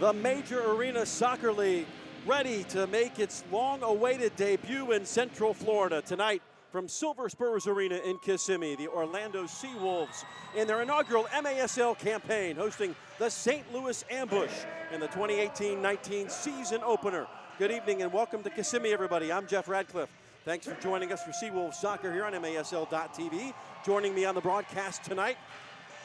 The Major Arena Soccer League ready to make its long-awaited debut in Central Florida. Tonight from Silver Spurs Arena in Kissimmee, the Orlando SeaWolves in their inaugural MASL campaign hosting the St. Louis Ambush in the 2018-19 season opener. Good evening and welcome to Kissimmee, everybody. I'm Jeff Radcliffe. Thanks for joining us for SeaWolves Soccer here on MASL.tv. Joining me on the broadcast tonight,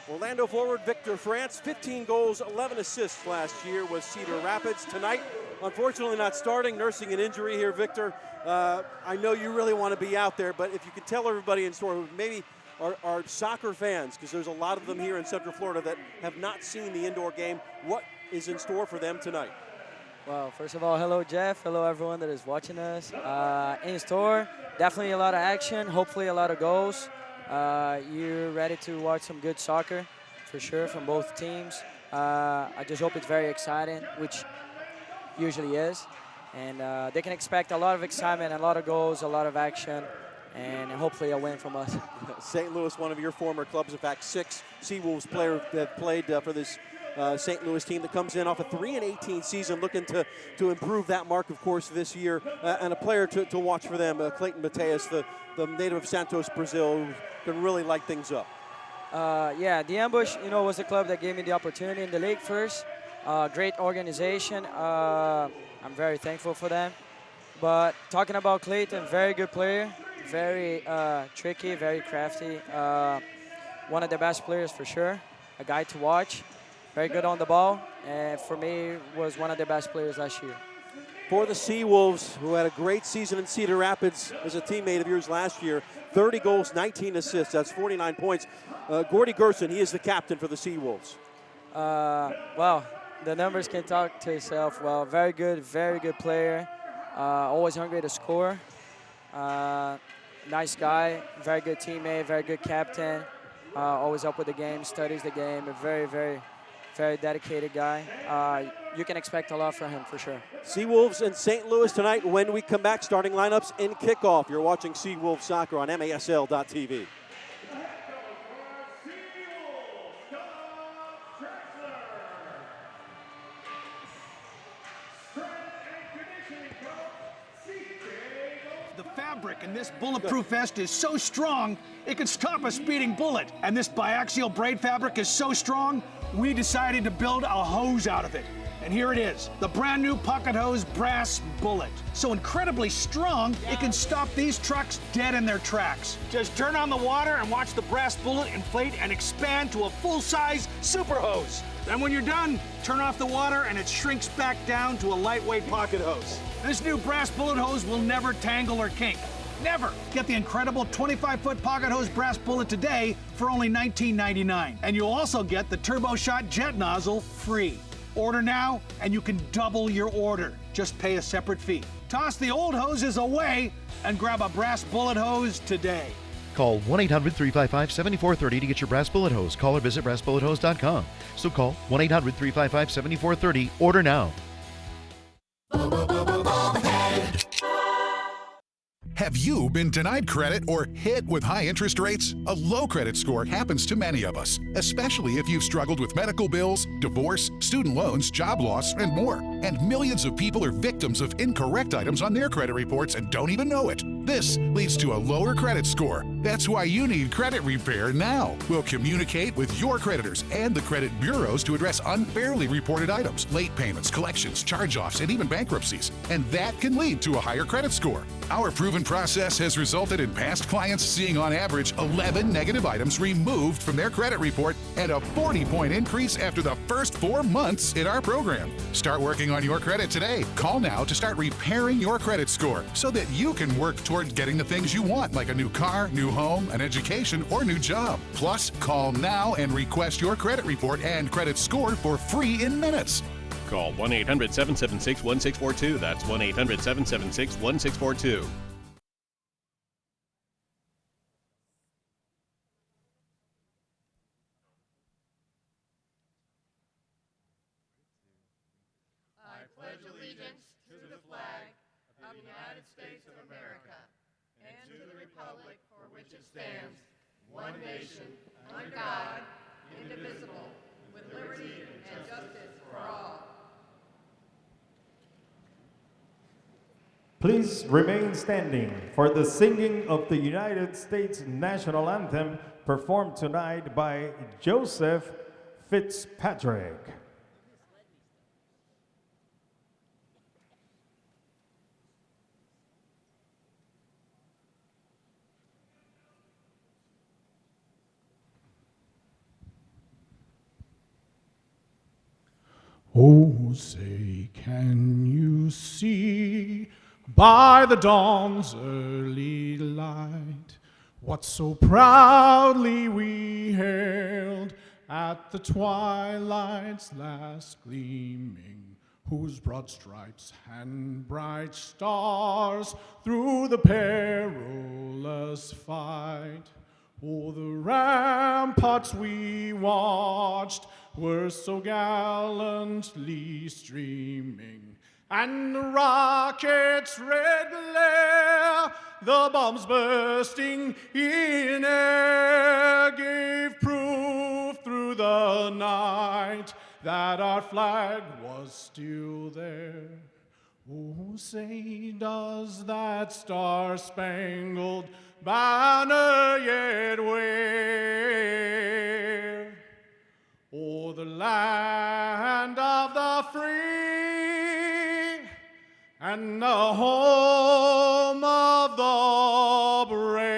Orlando forward Victor France, 15 goals, 11 assists last year with Cedar Rapids. Tonight, unfortunately not starting, nursing an injury here, Victor. I know you really want to be out there, but if you could tell everybody in store, maybe our soccer fans, because there's a lot of them here in Central Florida that have not seen the indoor game, what is in store for them tonight? Well, first of all, hello, Jeff. Hello, everyone that is watching us. In store, definitely a lot of action, hopefully a lot of goals. You're ready to watch some good soccer, for sure, from both teams. I just hope it's very exciting, which usually is. And they can expect a lot of excitement, a lot of goals, a lot of action, and hopefully a win from us. St. Louis, one of your former clubs, in fact, 6 SeaWolves players that played for this St. Louis team that comes in off a 3-18 season, looking to improve that mark, of course, this year. And a player to watch for them, Clayton Mateus, the native of Santos, Brazil, who can really light things up. Yeah, the Ambush, was the club that gave me the opportunity in the league first. Great organization. I'm very thankful for them. But talking about Clayton, very good player, very tricky, very crafty. One of the best players for sure. A guy to watch. Very good on the ball, and for me, was one of the best players last year. For the SeaWolves, who had a great season in Cedar Rapids as a teammate of yours last year, 30 goals, 19 assists, that's 49 points. Gordie Gerson, he is the captain for the SeaWolves. Well, the numbers can talk to itself. Well, very good player, always hungry to score. Nice guy, very good teammate, very good captain, always up with the game, studies the game, a very dedicated guy. You can expect a lot from him for sure. SeaWolves in St. Louis tonight. When we come back, starting lineups in kickoff. You're watching SeaWolves Soccer on MASL.tv. The fabric in this bulletproof vest is so strong, it could stop a speeding bullet. And this biaxial braid fabric is so strong, we decided to build a hose out of it. And here it is, the brand new Pocket Hose Brass Bullet. So incredibly strong, it can stop these trucks dead in their tracks. Just turn on the water and watch the brass bullet inflate and expand to a full-size super hose. Then when you're done, turn off the water and it shrinks back down to a lightweight pocket hose. This new brass bullet hose will never tangle or kink. Never! Get the incredible 25-foot Pocket Hose Brass Bullet today for only $19.99. And you'll also get the Turbo Shot Jet Nozzle free. Order now and you can double your order. Just pay a separate fee. Toss the old hoses away and grab a brass bullet hose today. Call 1-800-355-7430 to get your brass bullet hose. Call or visit brassbullethose.com. So call 1-800-355-7430. Order now. Have you been denied credit or hit with high interest rates? A low credit score happens to many of us, especially if you've struggled with medical bills, divorce, student loans, job loss, and more. And millions of people are victims of incorrect items on their credit reports and don't even know it. This leads to a lower credit score. That's why you need Credit Repair now. We'll communicate with your creditors and the credit bureaus to address unfairly reported items, late payments, collections, charge-offs, and even bankruptcies. And that can lead to a higher credit score. Our proven process has resulted in past clients seeing on average 11 negative items removed from their credit report and a 40-point increase after the first 4 months in our program. Start working on your credit today. Call now to start repairing your credit score so that you can work toward getting the things you want, like a new car, new home, an education, or new job. Plus, call now and request your credit report and credit score for free in minutes. Call 1-800-776-1642. That's 1-800-776-1642. I pledge allegiance to the flag of the United States of America and to the republic for which it stands, one nation, under God, indivisible, with liberty and justice for all. Please remain standing for the singing of the United States National Anthem performed tonight by Joseph Fitzpatrick. Oh, say, can you see by the dawn's early light what so proudly we hailed at the twilight's last gleaming, whose broad stripes and bright stars through the perilous fight? Oh, the ramparts we watched were so gallantly streaming, and the rocket's red glare, the bombs bursting in air, gave proof through the night that our flag was still there. Oh, say, does that star-spangled banner yet wave o'er the land of the free and the home of the brave?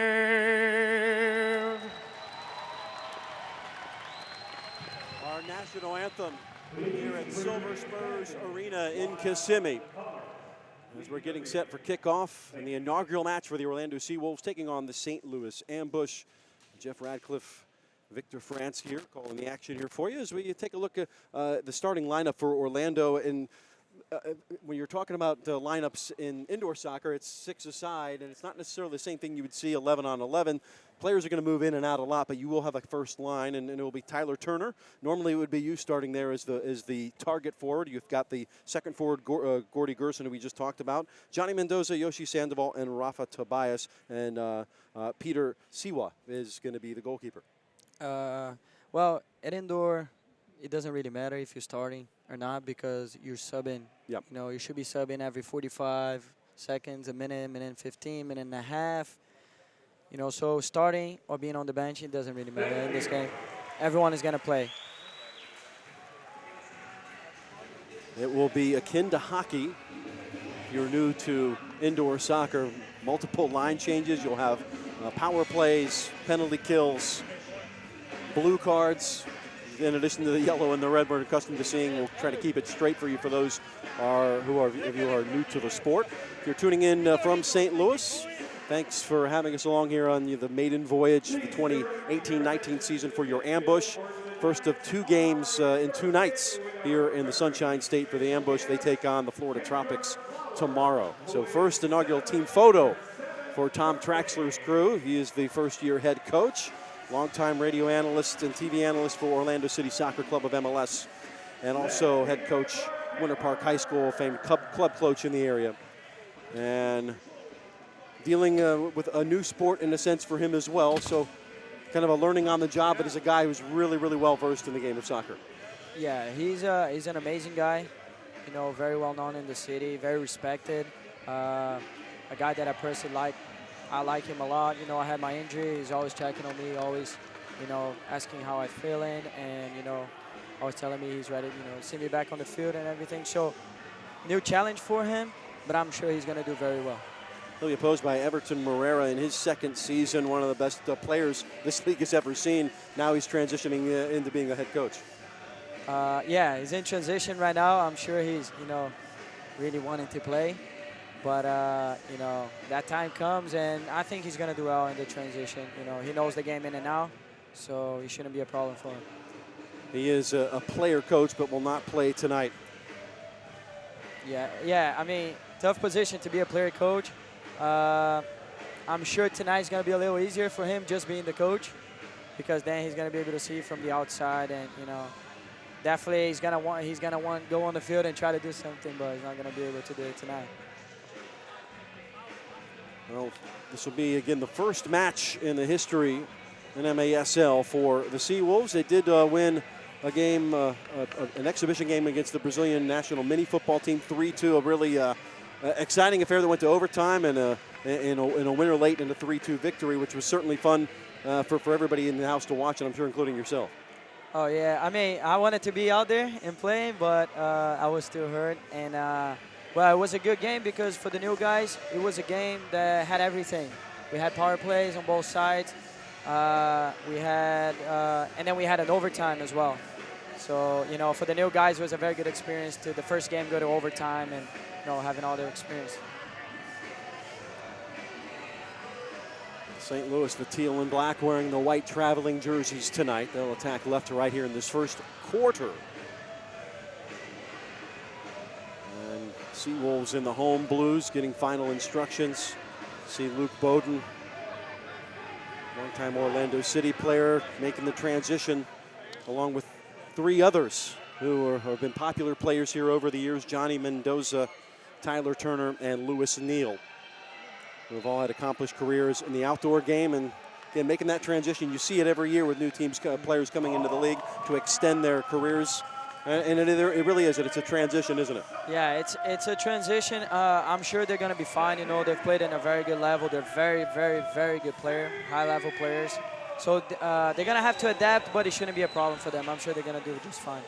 Our national anthem here at Silver Spurs Arena in Kissimmee. As we're getting set for kickoff in the inaugural match for the Orlando SeaWolves, taking on the St. Louis Ambush. Jeff Radcliffe, Victor France here, calling the action here for you as we take a look at the starting lineup for Orlando. And when you're talking about lineups in indoor soccer, it's 6 aside, and it's not necessarily the same thing you would see 11 on 11. Players are going to move in and out a lot, but you will have a first line, and it will be Tyler Turner. Normally, it would be you starting there as the target forward. You've got the second forward, Gordie Gerson, who we just talked about, Johnny Mendoza, Yoshi Sandoval, and Rafa Tobias, and Peter Siwa is going to be the goalkeeper. Well, at indoor, it doesn't really matter if you're starting or not because you're subbing. Yep. You know, you should be subbing every 45 seconds, a minute, minute and 15, minute and a half. You know, so starting or being on the bench, it doesn't really matter in this game. Everyone is going to play. It will be akin to hockey. If you're new to indoor soccer, multiple line changes. You'll have power plays, penalty kills, blue cards. In addition to the yellow and the red we're accustomed to seeing, we'll try to keep it straight for you for those of you who are new to the sport. If you're tuning in from St. Louis, thanks for having us along here on the maiden voyage, the 2018-19 season for your Ambush. First of 2 games in 2 nights here in the Sunshine State for the Ambush. They take on the Florida Tropics tomorrow. So first inaugural team photo for Tom Traxler's crew. He is the first-year head coach. Longtime radio analyst and TV analyst for Orlando City Soccer Club of MLS, and also head coach, Winter Park High School, famed club coach in the area. And dealing with a new sport in a sense for him as well, so kind of a learning on the job, but he's a guy who's really, really well versed in the game of soccer. Yeah, he's an amazing guy, you know, very well known in the city, very respected, a guy that I personally like. I like him a lot. You know, I had my injury. He's always checking on me, always, you know, asking how I'm feeling, and, you know, always telling me he's ready, you know, see me back on the field and everything. So, new challenge for him, but I'm sure he's going to do very well. He'll be opposed by Everton Morera in his second season, one of the best players this league has ever seen. Now he's transitioning into being a head coach. Yeah, he's in transition right now. I'm sure he's, you know, really wanting to play. But, you know, that time comes, and I think he's going to do well in the transition. You know, he knows the game in and out, so it shouldn't be a problem for him. He is a player coach, but will not play tonight. Yeah, I mean, tough position to be a player coach. I'm sure tonight's going to be a little easier for him just being the coach, because then he's going to be able to see from the outside, and, you know, definitely he's going to want to go on the field and try to do something, but he's not going to be able to do it tonight. Well, this will be, again, the first match in the history in MASL for the SeaWolves. They did win a game, an exhibition game against the Brazilian national mini football team, 3-2, a really exciting affair that went to overtime and in a winner late in a 3-2 victory, which was certainly fun for everybody in the house to watch, and I'm sure including yourself. Oh, yeah. I mean, I wanted to be out there and playing, but I was still hurt. And, well, it was a good game because for the new guys, it was a game that had everything. We had power plays on both sides. We had, and then we had an overtime as well. So, you know, for the new guys, it was a very good experience to the first game go to overtime and, you know, having all their experience. St. Louis, the teal and black, wearing the white traveling jerseys tonight. They'll attack left to right here in this first quarter. And SeaWolves in the home blues, getting final instructions. See Luke Bowden, longtime Orlando City player, making the transition along with 3 others who have been popular players here over the years: Johnny Mendoza, Tyler Turner, and Lewis Neal, who have all had accomplished careers in the outdoor game. And again, making that transition, you see it every year with new teams, players coming into the league to extend their careers. And it really is. It's a transition, isn't it? Yeah, it's a transition. I'm sure they're going to be fine. You know, they've played at a very good level. They're very, very, very good player, high-level players. So they're going to have to adapt, but it shouldn't be a problem for them. I'm sure they're going to do just fine.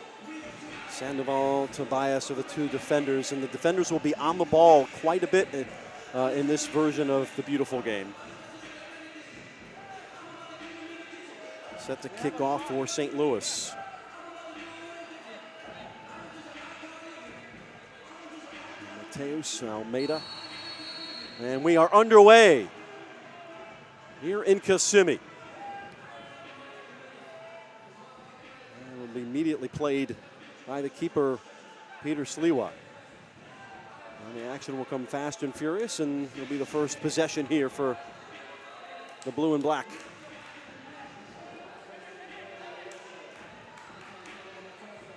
Sandoval, Tobias are the 2 defenders, and the defenders will be on the ball quite a bit in this version of the beautiful game. Set to kick off for St. Louis. Mateus Almeida. And we are underway here in Kissimmee. And will be immediately played by the keeper, Peter Sliwa. And the action will come fast and furious, and it'll be the first possession here for the blue and black.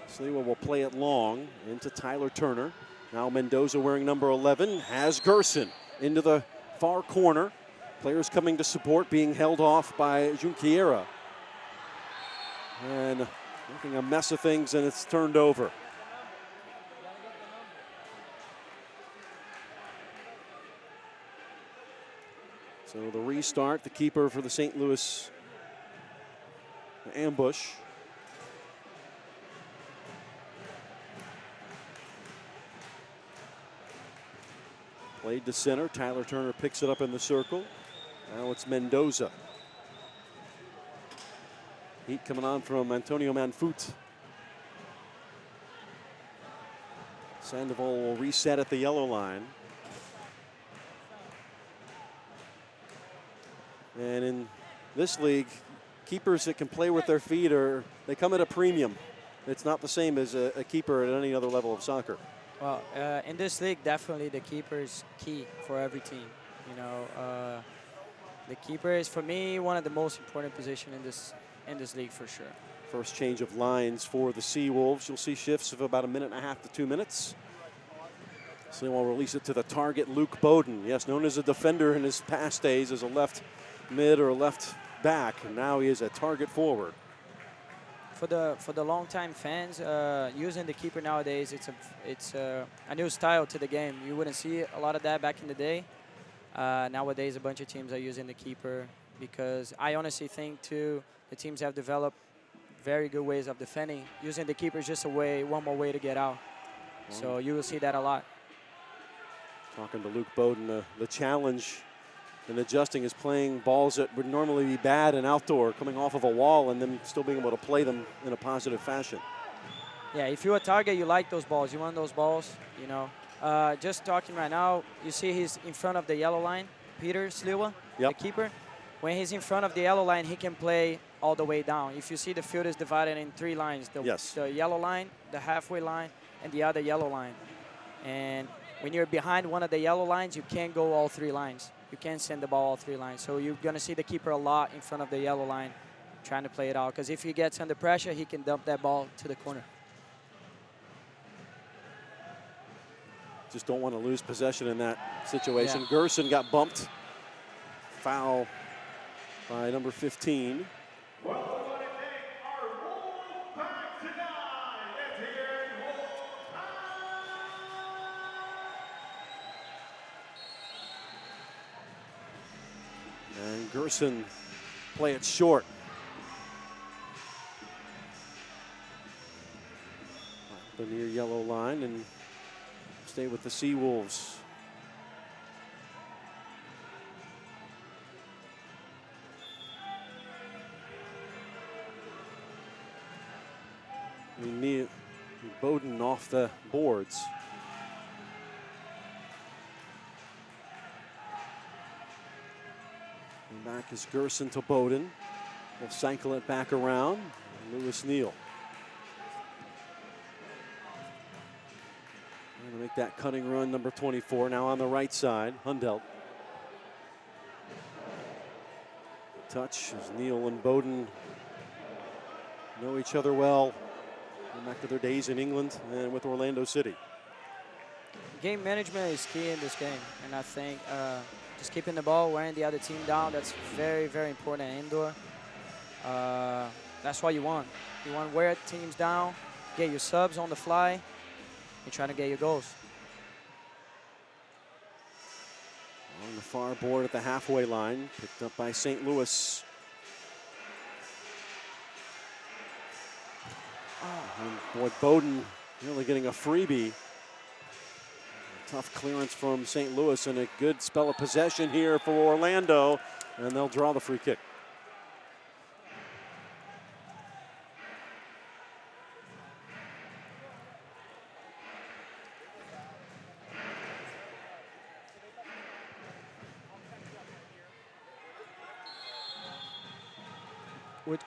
Sliwa will play it long into Tyler Turner. Now Mendoza, wearing number 11, has Gerson into the far corner. Players coming to support, being held off by Junqueira. And making a mess of things, and it's turned over. So the restart, the keeper for the St. Louis ambush. Played to center. Tyler Turner picks it up in the circle. Now it's Mendoza. Heat coming on from Antonio Manfut. Sandoval will reset at the yellow line. And in this league, keepers that can play with their feet they come at a premium. It's not the same as a keeper at any other level of soccer. Well, in this league, definitely the keeper is key for every team. You know, the keeper is, for me, one of the most important positions in this league for sure. First change of lines for the SeaWolves. You'll see shifts of about 1.5 to 2 minutes. So we'll release it to the target, Luke Bowden. Yes, known as a defender in his past days as a left mid or a left back. And now he is a target forward. For the longtime fans, using the keeper nowadays, it's a new style to the game. You wouldn't see a lot of that back in the day. Nowadays, a bunch of teams are using the keeper because I honestly think too the teams have developed very good ways of defending. Using the keeper is just one more way to get out. So you will see that a lot. Talking to Luke Bowden, the challenge in adjusting is playing balls that would normally be bad and outdoor, coming off of a wall, and then still being able to play them in a positive fashion. Yeah, if you're a target, you like those balls. You want those balls, you know. Just talking right now, you see he's in front of the yellow line, Peter Sliwa, the keeper. When he's in front of the yellow line, he can play all the way down. If you see, the field is divided in 3 lines. The yellow line, the halfway line, and the other yellow line. And when you're behind one of the yellow lines, you can't go all 3 lines. You can't send the ball all 3 lines. So you're going to see the keeper a lot in front of the yellow line trying to play it out. Because if he gets under pressure, he can dump that ball to the corner. Just don't want to lose possession in that situation. Yeah. Gerson got bumped. Foul by number 15. Gerson play it short. The near yellow line and stay with the SeaWolves. Neal, Bowden off the boards. And back is Gerson to Bowden. We'll cycle it back around. Neal. Trying to make that cutting run, number 24. Now on the right side, Hundelt. Touch as Neal and Bowden know each other well. Going back to their days in England and with Orlando City. Game management is key in this game, and I think just keeping the ball, wearing the other team down, that's very, very important indoor. That's what you want. You want to wear teams down, get your subs on the fly, and try to get your goals. On the far board at the halfway line, picked up by St. Louis. And boy, Bowden really getting a freebie. Tough clearance from St. Louis and a good spell of possession here for Orlando, and they'll draw the free kick.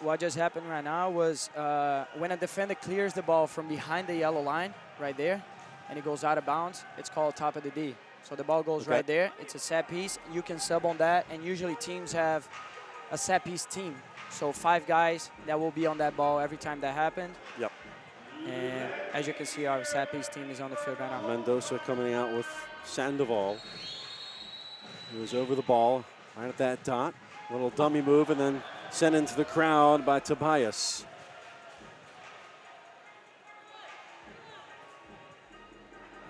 What just happened right now was when a defender clears the ball from behind the yellow line right there and it goes out of bounds, it's called top of the D. So the ball goes right there. It's a set piece. You can sub on that, and usually teams have a set piece team. So 5 guys that will be on that ball every time that happened. Yep. And as you can see, our set piece team is on the field right now. Mendoza coming out with Sandoval. He was over the ball right at that dot. Little dummy move and then sent into the crowd by Tobias.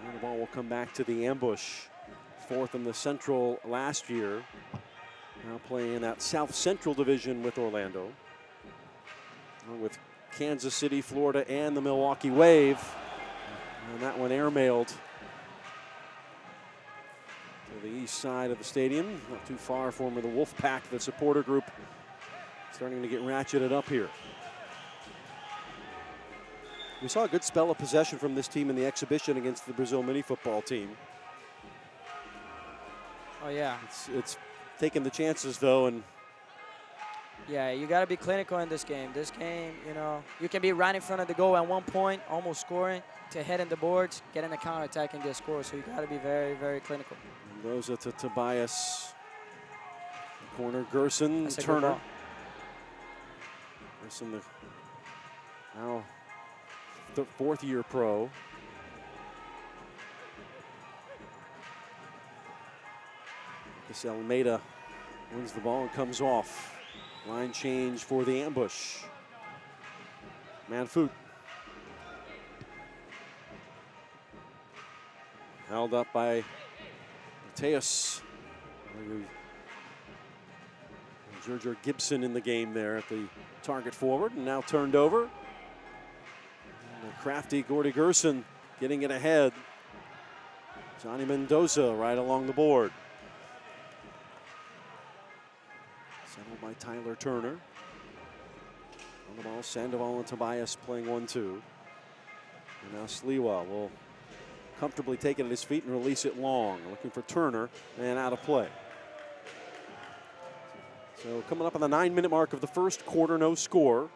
And the ball will come back to the ambush. 4th in the Central last year. Now playing in that South Central division with Orlando. With Kansas City, Florida, and the Milwaukee Wave. And that one airmailed to the east side of the stadium. Not too far from where the Wolf Pack, the supporter group, starting to get ratcheted up here. We saw a good spell of possession from this team in the exhibition against the Brazil mini football team. Oh, yeah. It's taking the chances, though, and yeah, you got to be clinical in this game. This game, you know, you can be right in front of the goal at one point, almost scoring, to head in the boards, get in the counterattack and get scored. So you got to be very, very clinical. Mendoza to Tobias. Corner, Gerson, That's Turner. Gerson, the now 4th-year pro. This Almeida wins the ball and comes off. Line change for the ambush. Manfoot. Held up by Mateus. Dirtier Gibson in the game there at the target forward, and now turned over. And the crafty Gordie Gerson getting it ahead. Johnny Mendoza right along the board. Settled by Tyler Turner. On the ball, Sandoval and Tobias playing 1-2. And now Sliwa will comfortably take it at his feet and release it long. Looking for Turner, and out of play. So coming up on the 9-minute mark of the first quarter, no score.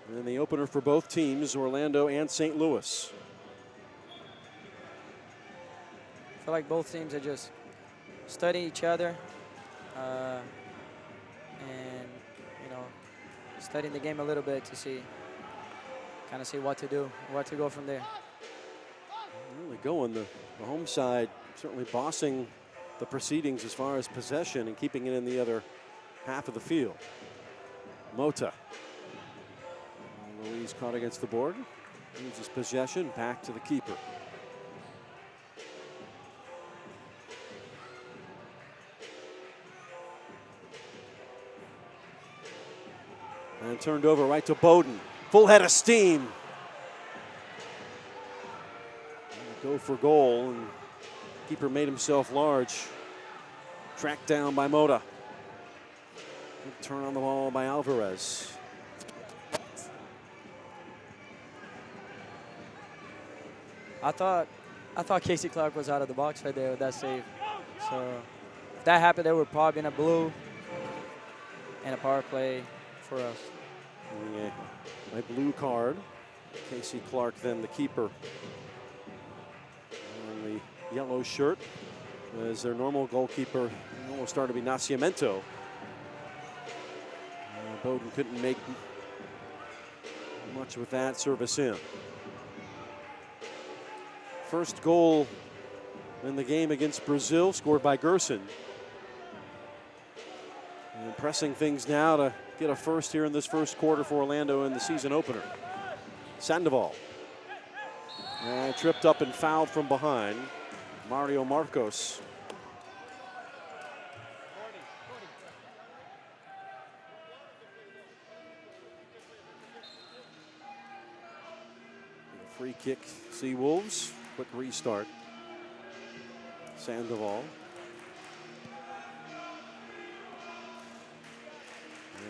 And then the opener for both teams, Orlando and St. Louis. I feel like both teams are just studying each other and, you know, studying the game a little bit to see what to do, where to go from there. Really going the home side, certainly bossing the proceedings as far as possession and keeping it in the other half of the field. Mota. Louise caught against the board. Loses possession, back to the keeper. turned over right to Bowden. Full head of steam. Go for goal, and keeper made himself large. Tracked down by Mota. Good turn on the ball by Alvarez. I thought Casey Clark was out of the box right there with that save. So if that happened, there would probably been a blue and a power play for us. Yeah, a blue card. Casey Clark, then the keeper. On the yellow shirt as their normal goalkeeper almost started to be Nascimento. Bowden couldn't make much with that service in. First goal in the game against Brazil, scored by Gerson. And pressing things now to get a first here in this first quarter for Orlando in the season opener. Sandoval. Tripped up and fouled from behind. Mario Markos. Free kick, SeaWolves. Quick restart. Sandoval.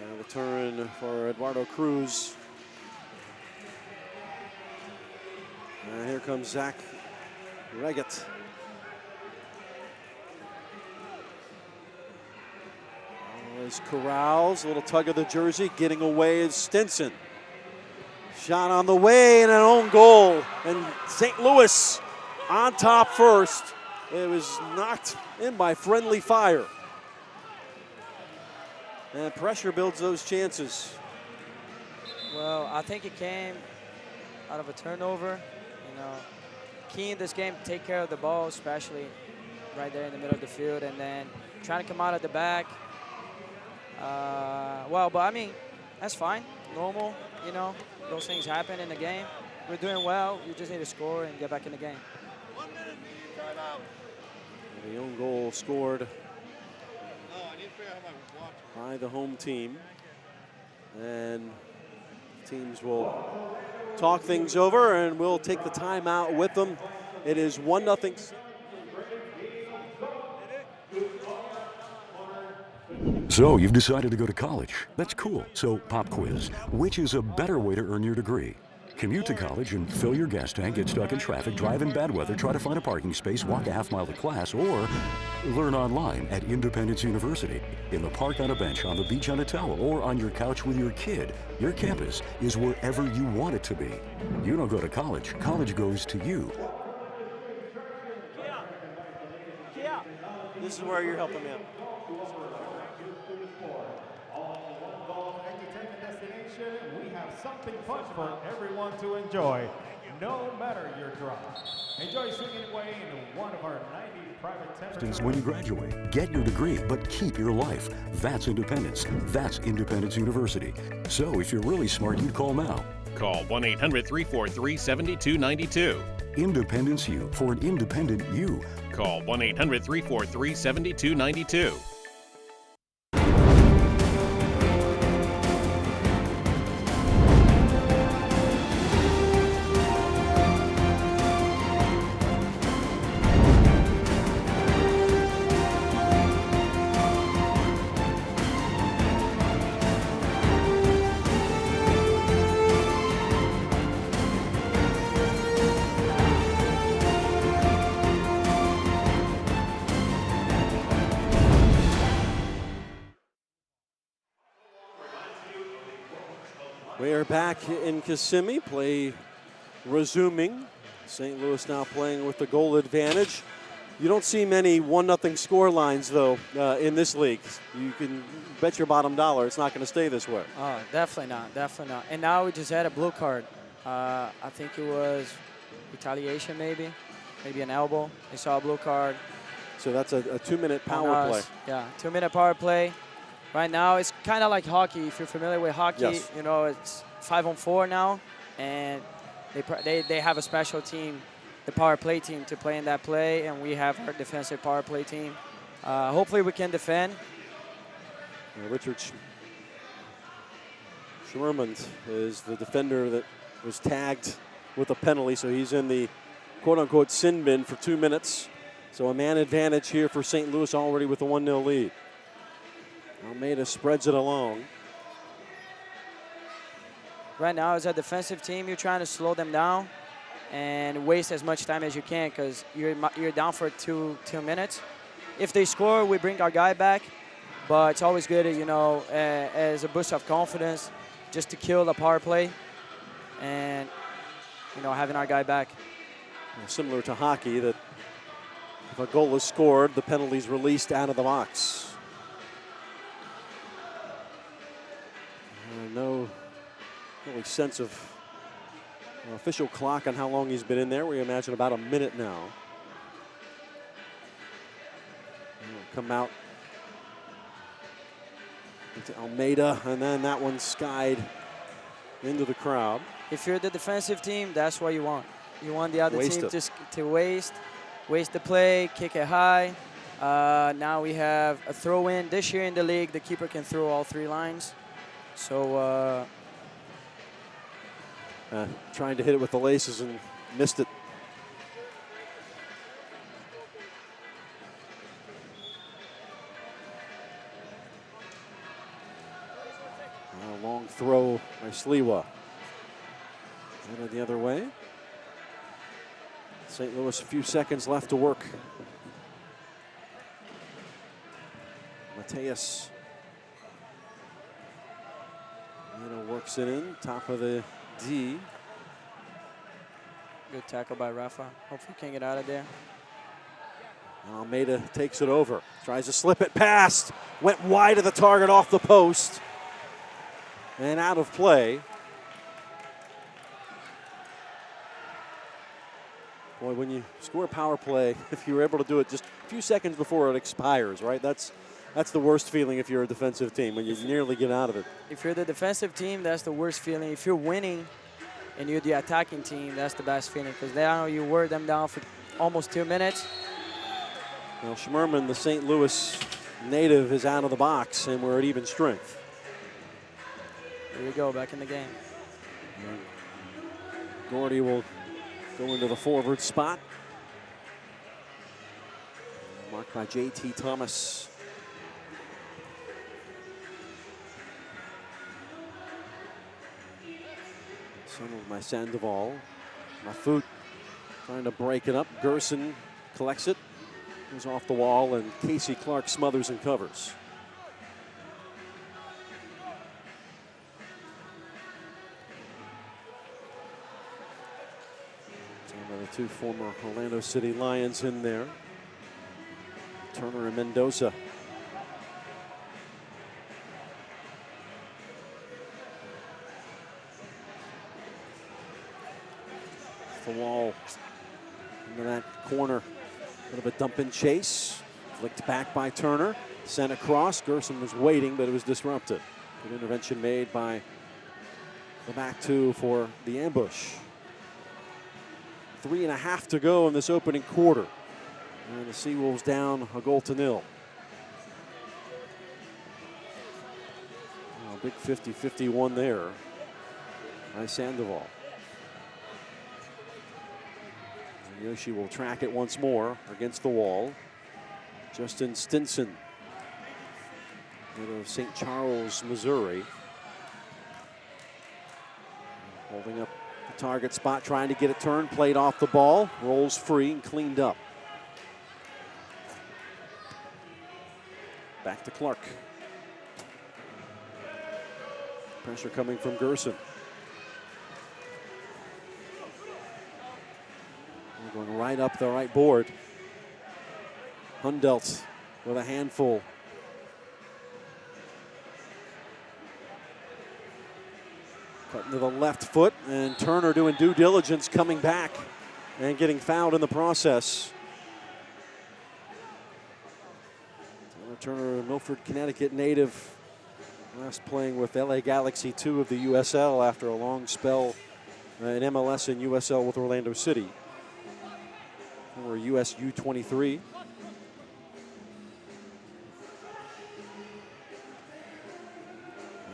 And the turn for Eduardo Cruz. And here comes Zach Reggett. As Corrals, a little tug of the jersey, getting away is Stinson. Shot on the way and an own goal. And St. Louis on top first. It was knocked in by friendly fire. And pressure builds those chances. Well, I think it came out of a turnover. You know, key in this game, take care of the ball, especially right there in the middle of the field, and then trying to come out at the back. Well, but I mean, that's fine, normal, you know. Those things happen in the game. We're doing well. You just need to score and get back in the game. 1 minute, time out. The own goal scored by the home team. And teams will talk things over, and we'll take the timeout with them. It is 1-0. So you've decided to go to college. That's cool. So pop quiz. Which is a better way to earn your degree? Commute to college and fill your gas tank, get stuck in traffic, drive in bad weather, try to find a parking space, walk a half-mile to class, or learn online at Independence University. In the park on a bench, on the beach on a towel, or on your couch with your kid. Your campus is wherever you want it to be. You don't go to college. College goes to you. This is where you're helping me out. We have something fun for everyone to enjoy, no matter your drive. Enjoy swinging away in one of our 90 private temperatures. When you graduate, get your degree, but keep your life. That's independence. That's Independence University. So if you're really smart, you'd call now. Call 1-800-343-7292. Independence U for an independent you. Call 1-800-343-7292. We are back in Kissimmee, play resuming. St. Louis now playing with the goal advantage. You don't see many 1-0 score lines, though, in this league. You can bet your bottom dollar it's not going to stay this way. Oh, definitely not, definitely not. And now we just had a blue card. I think it was retaliation, maybe an elbow. We saw a blue card. So that's a 2-minute power play. Yeah, 2-minute power play. Right now, it's kind of like hockey. If you're familiar with hockey, yes. You know, it's 5-on-4 now, and they have a special team, the power play team, to play in that play, and we have our defensive power play team. Hopefully we can defend. Richard Schmerman is the defender that was tagged with a penalty, so he's in the quote-unquote sin bin for 2 minutes. So a man advantage here for St. Louis already with a 1-0 lead. Almeida spreads it along. Right now, as a defensive team, you're trying to slow them down and waste as much time as you can because you're down for two minutes. If they score, we bring our guy back, but it's always good, you know, as a boost of confidence, just to kill the power play and, you know, having our guy back. Similar to hockey, that if a goal is scored, the penalty's released out of the box. No really sense of official clock on how long he's been in there. We imagine about a minute now. He'll come out into Almeida, and then that one skied into the crowd. If you're the defensive team, that's what you want. You want the other team to waste the play, kick it high. Now we have a throw-in. This year in the league, the keeper can throw all 3 lines. So trying to hit it with the laces and missed it. A long throw by Sliwa. Headed the other way. St. Louis, a few seconds left to work. Mateus works it in, top of the D. Good tackle by Rafa. Hopefully he can get out of there. Almeida takes it over. Tries to slip it past. Went wide of the target, off the post. And out of play. Boy, when you score a power play, if you're able to do it just a few seconds before it expires, right? That's the worst feeling if you're a defensive team, when you nearly get out of it. If you're the defensive team, that's the worst feeling. If you're winning and you're the attacking team, that's the best feeling, because now you wear them down for almost 2 minutes. Well, Schmerman, the St. Louis native, is out of the box, and we're at even strength. Here we go, back in the game. Gordie will go into the forward spot. Marked by J.T. Thomas. Settled by Sandoval. Mafoot trying to break it up. Gerson collects it. Goes off the wall, and Casey Clark smothers and covers. Some of the 2 former Orlando City Lions in there. Turner and Mendoza. The wall into that corner. Bit of a dump and chase. Flicked back by Turner. Sent across. Gerson was waiting, but it was disrupted. Good intervention made by the back 2 for the ambush. 3.5 to go in this opening quarter. And the SeaWolves down a 0-0. Oh, big 50-51 there by Sandoval. Yoshi will track it once more against the wall. Justin Stinson out of St. Charles, Missouri. Holding up the target spot, trying to get it turned, played off the ball, rolls free and cleaned up. Back to Clark. Pressure coming from Gerson. Going right up the right board. Hundelt with a handful. Cutting to the left foot, and Turner doing due diligence, coming back and getting fouled in the process. Turner, Milford, Connecticut native, last playing with LA Galaxy 2 of the USL after a long spell in MLS and USL with Orlando City. Or US U23.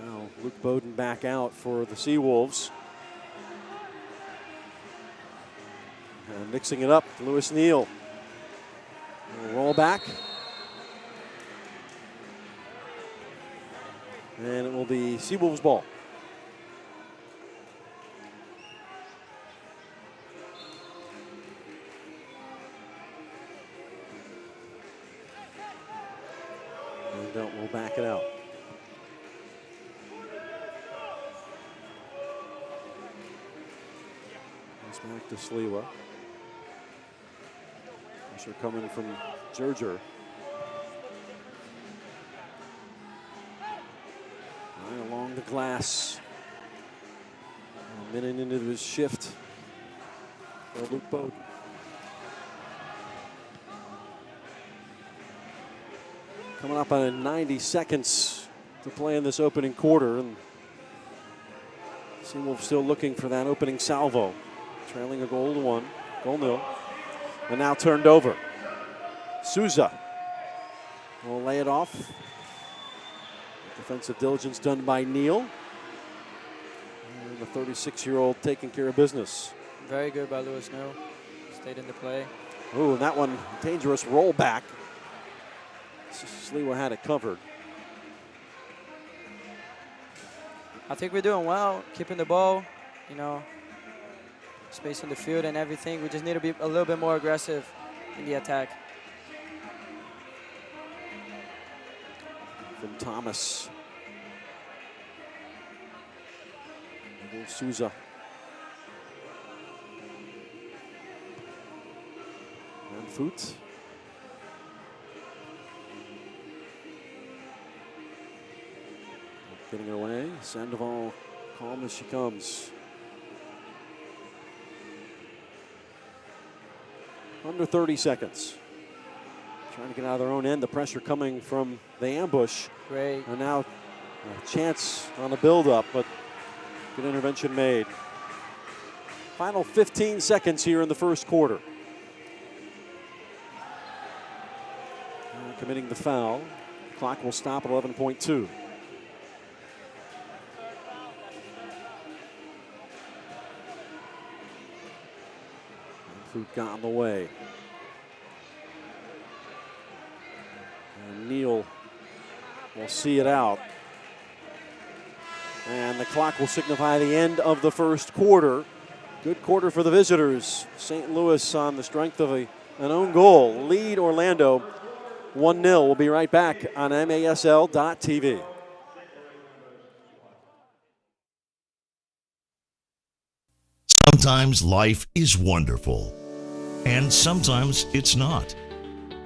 Well, Luke Bowden back out for the SeaWolves. And mixing it up, Lewis Neal. Roll back. And it will be SeaWolves ball. And we'll back it out. It's back to Sliwa. Pressure coming from Dirtier. Right along the glass. A minute into his shift for Luke Bowden. Coming up on 90 seconds to play in this opening quarter, and SeaWolves still looking for that opening salvo. Trailing a goal to 1, goal nil, and now turned over. Sousa will lay it off. Defensive diligence done by Neal. And the 36-year-old taking care of business. Very good by Lewis Neal. Stayed in the play. Ooh, and that one, dangerous roll back. Sliwa had it covered. I think we're doing well, keeping the ball, you know, space on the field and everything. We just need to be a little bit more aggressive in the attack. From Thomas. Sousa. And Foot. Getting it away. Sandoval calm as she comes. Under 30 seconds. Trying to get out of their own end. The pressure coming from the ambush. Great. And now a chance on the build-up, but good intervention made. Final 15 seconds here in the first quarter. Committing the foul. Clock will stop at 11.2. Food got in the way. And Neal will see it out. And the clock will signify the end of the first quarter. Good quarter for the visitors. St. Louis on the strength of an own goal. Lead Orlando 1-0. We'll be right back on MASL.TV. Sometimes life is wonderful, and sometimes it's not.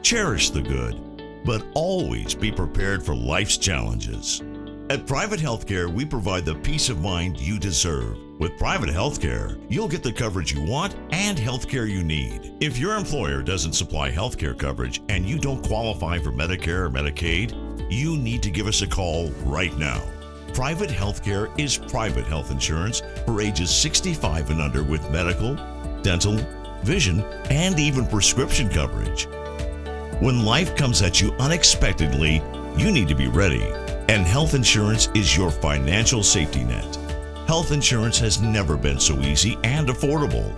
Cherish the good, but always be prepared for life's challenges. At Private Healthcare, we provide the peace of mind you deserve. With Private Healthcare, you'll get the coverage you want and healthcare you need. If your employer doesn't supply healthcare coverage and you don't qualify for Medicare or Medicaid, you need to give us a call right now. Private Healthcare is private health insurance for ages 65 and under with medical, dental, vision, and even prescription coverage. When life comes at you unexpectedly, you need to be ready, and health insurance is your financial safety net. Health insurance has never been so easy and affordable.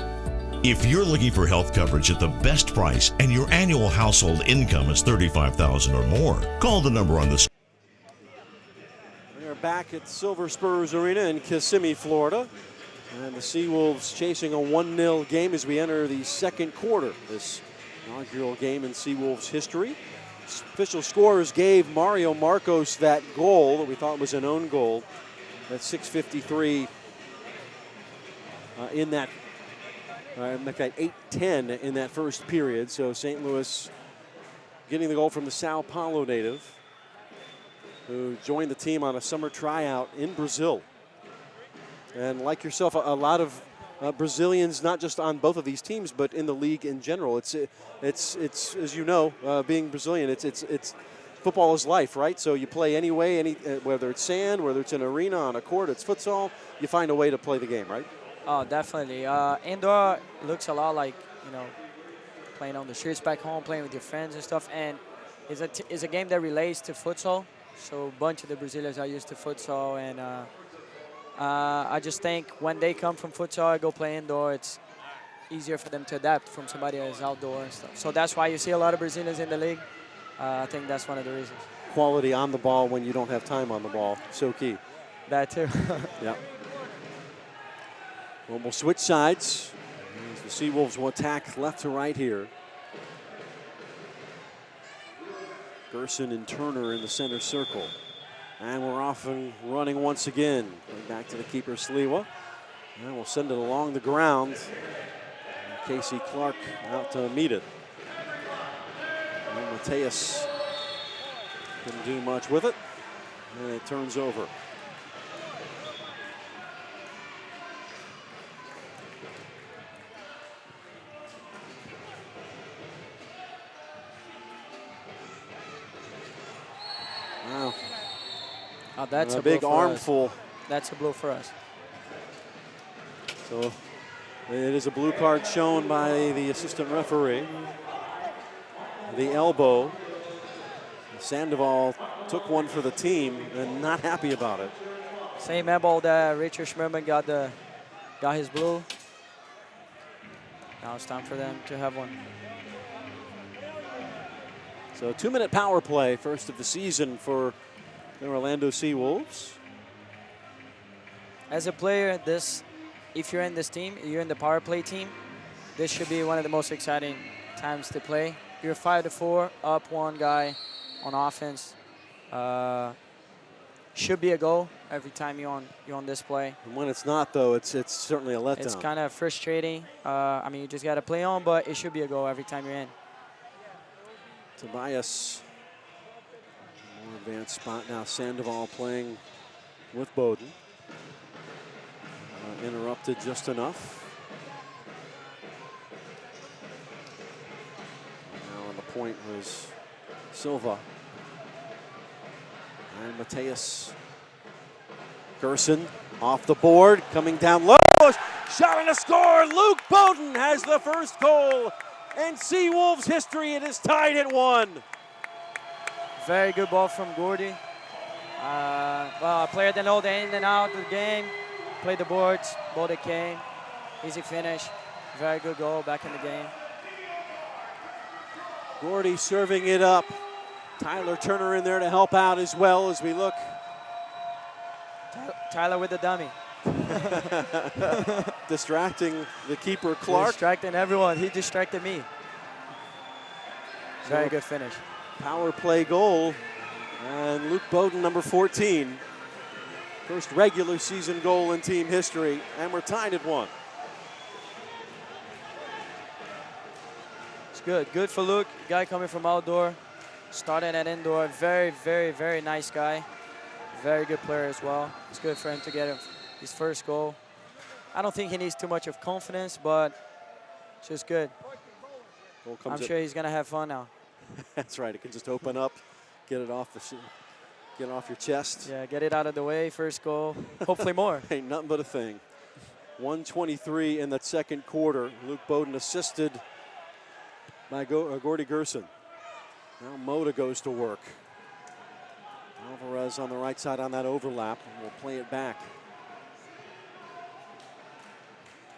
If you're looking for health coverage at the best price and your annual household income is $35,000 or more, call the number on the screen. Back at Silver Spurs Arena in Kissimmee, Florida. And the SeaWolves chasing a 1-0 game as we enter the second quarter. This inaugural game in SeaWolves history. Official scorers gave Mario Markos that goal that we thought was an own goal. That's 6:53 in that 8:10 in that first period. So St. Louis getting the goal from the Sao Paulo native, who joined the team on a summer tryout in Brazil. And like yourself, a lot of Brazilians, not just on both of these teams, but in the league in general. It's as you know, being Brazilian, it's football is life, right? So you play anyway, whether it's sand, whether it's an arena, on a court, it's futsal, you find a way to play the game, right? Oh, definitely. Indoor looks a lot like, you know, playing on the streets back home, playing with your friends and stuff. And it's a game that relates to futsal. So a bunch of the Brazilians are used to futsal, and I just think when they come from futsal, I go play indoor. It's easier for them to adapt from somebody who's outdoor and stuff. So that's why you see a lot of Brazilians in the league. I think that's one of the reasons. Quality on the ball when you don't have time on the ball, so key. That too. Yep. Well, we'll switch sides. The SeaWolves will attack left to right here. Gerson and Turner in the center circle. And we're off and running once again. Going back to the keeper, Sliwa. And we'll send it along the ground. And Casey Clark out to meet it. And Mateus couldn't do much with it. And it turns over. Wow. Oh, that's a big armful. That's a blow for us. So it is a blue card shown by the assistant referee. The elbow. Sandoval took one for the team and not happy about it. Same elbow that Richard Schmerman got his blue. Now it's time for them to have one. So 2-minute power play, first of the season for the Orlando SeaWolves. As a player, if you're in this team, you're in the power play team, this should be one of the most exciting times to play. You're 5-4, up one guy on offense. Should be a goal every time you're on this play. And when it's not, though, it's certainly a letdown. It's kind of frustrating. I mean, you just got to play on, but it should be a goal every time you're in. Tobias, more advanced spot now. Sandoval playing with Bowden. Interrupted just enough. Now on the point was Silva. And Mateus. Gerson off the board, coming down low. Shot and a score. Luke Bowden has the first goal. In SeaWolves history, it is tied at 1. Very good ball from Gordie. Well, a player that know the in and out of the game. Played the boards, ball that came. Easy finish. Very good goal back in the game. Gordie serving it up. Tyler Turner in there to help out as well as we look. Tyler with the dummy. Distracting the keeper, Clark. Distracting everyone. He distracted me. Very good finish. Power play goal. And Luke Bowden, number 14. First regular season goal in team history. And we're tied at 1. It's good. Good for Luke. Guy coming from outdoor. Starting at indoor. Very, very, very nice guy. Very good player as well. It's good for him to get his first goal. I don't think he needs too much of confidence, but it's just good. I'm sure he's going to have fun now. That's right. It can just open up, get it off get it off your chest. Yeah, get it out of the way. First goal. Hopefully more. Ain't nothing but a thing. 1:23 in that second quarter. Luke Bowden assisted by Gordie Gerson. Now Moda goes to work. Alvarez on the right side on that overlap. And we'll play it back.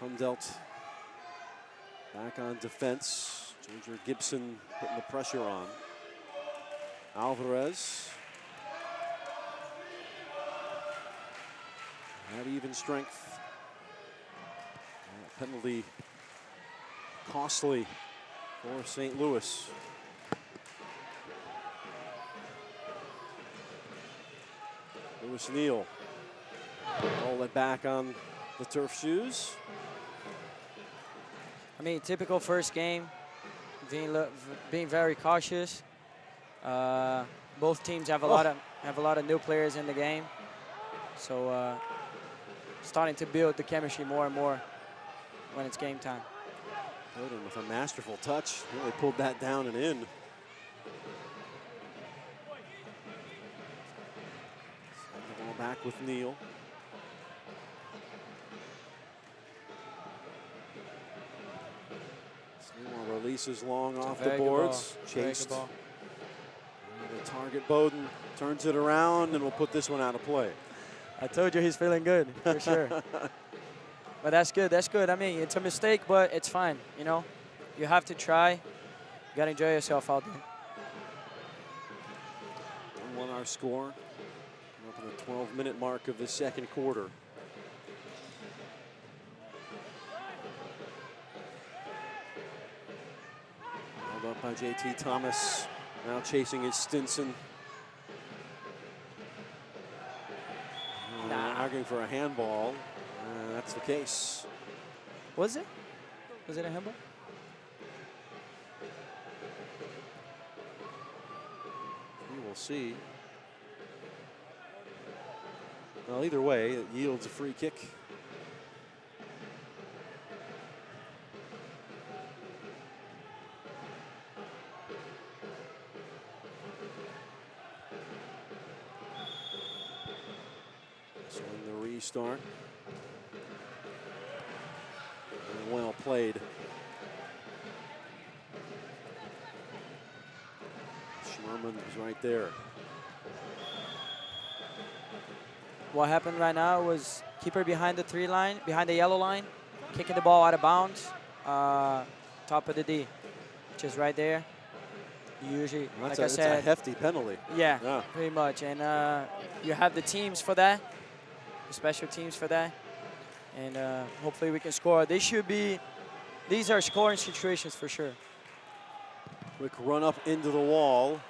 Hundelt back on defense. Ginger Gibson putting the pressure on. Alvarez. Had even strength. Penalty costly for St. Louis. Neal. Roll it back on the turf shoes. I mean, typical first game, being very cautious. Both teams have a lot of new players in the game, so starting to build the chemistry more and more when it's game time. Bowden with a masterful touch, really pulled that down and in. Back with Neal. Releases long off the boards. Chased. The Target Bowden, turns it around, and will put this one out of play. I told you he's feeling good, for sure. But that's good, that's good. I mean, it's a mistake, but it's fine, you know? You have to try. You got to enjoy yourself out there. 1-1 our score. Up to the 12-minute mark of the second quarter. Held up by JT Thomas. Now chasing his Stinson. Arguing for a handball. That's the case. Was it? Was it a handball? We will see. Well, either way, it yields a free kick. Restart. And well played. Sherman was right there. What happened right now was keeper behind the behind the yellow line, kicking the ball out of bounds, top of the D, which is right there. Usually, like I said, that's a hefty penalty. Yeah, pretty much. And you have the teams for that. Special teams for that, and hopefully we can score. These are scoring situations for sure. Quick run up into the wall.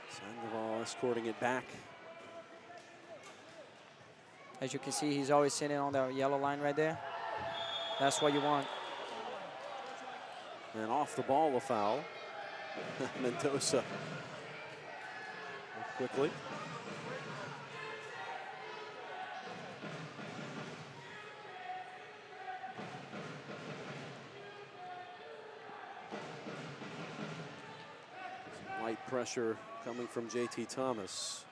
Sandoval escorting it back. As you can see, he's always sitting on the yellow line right there. That's what you want. And off the ball, a foul. Mendoza. Quickly. Some light pressure coming from JT Thomas.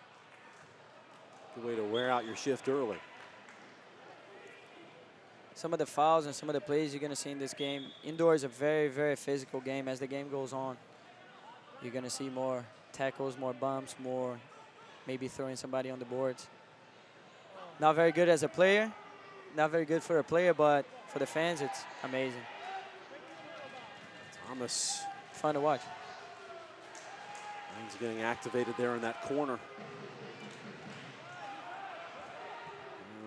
Good way to wear out your shift early. Some of the fouls and some of the plays you're going to see in this game. Indoor is a very, very physical game. As the game goes on, you're going to see more tackles, more bumps, more maybe throwing somebody on the boards. Not very good as a player, not very good for a player, but for the fans, it's amazing. Thomas. Fun to watch. He's getting activated there in that corner.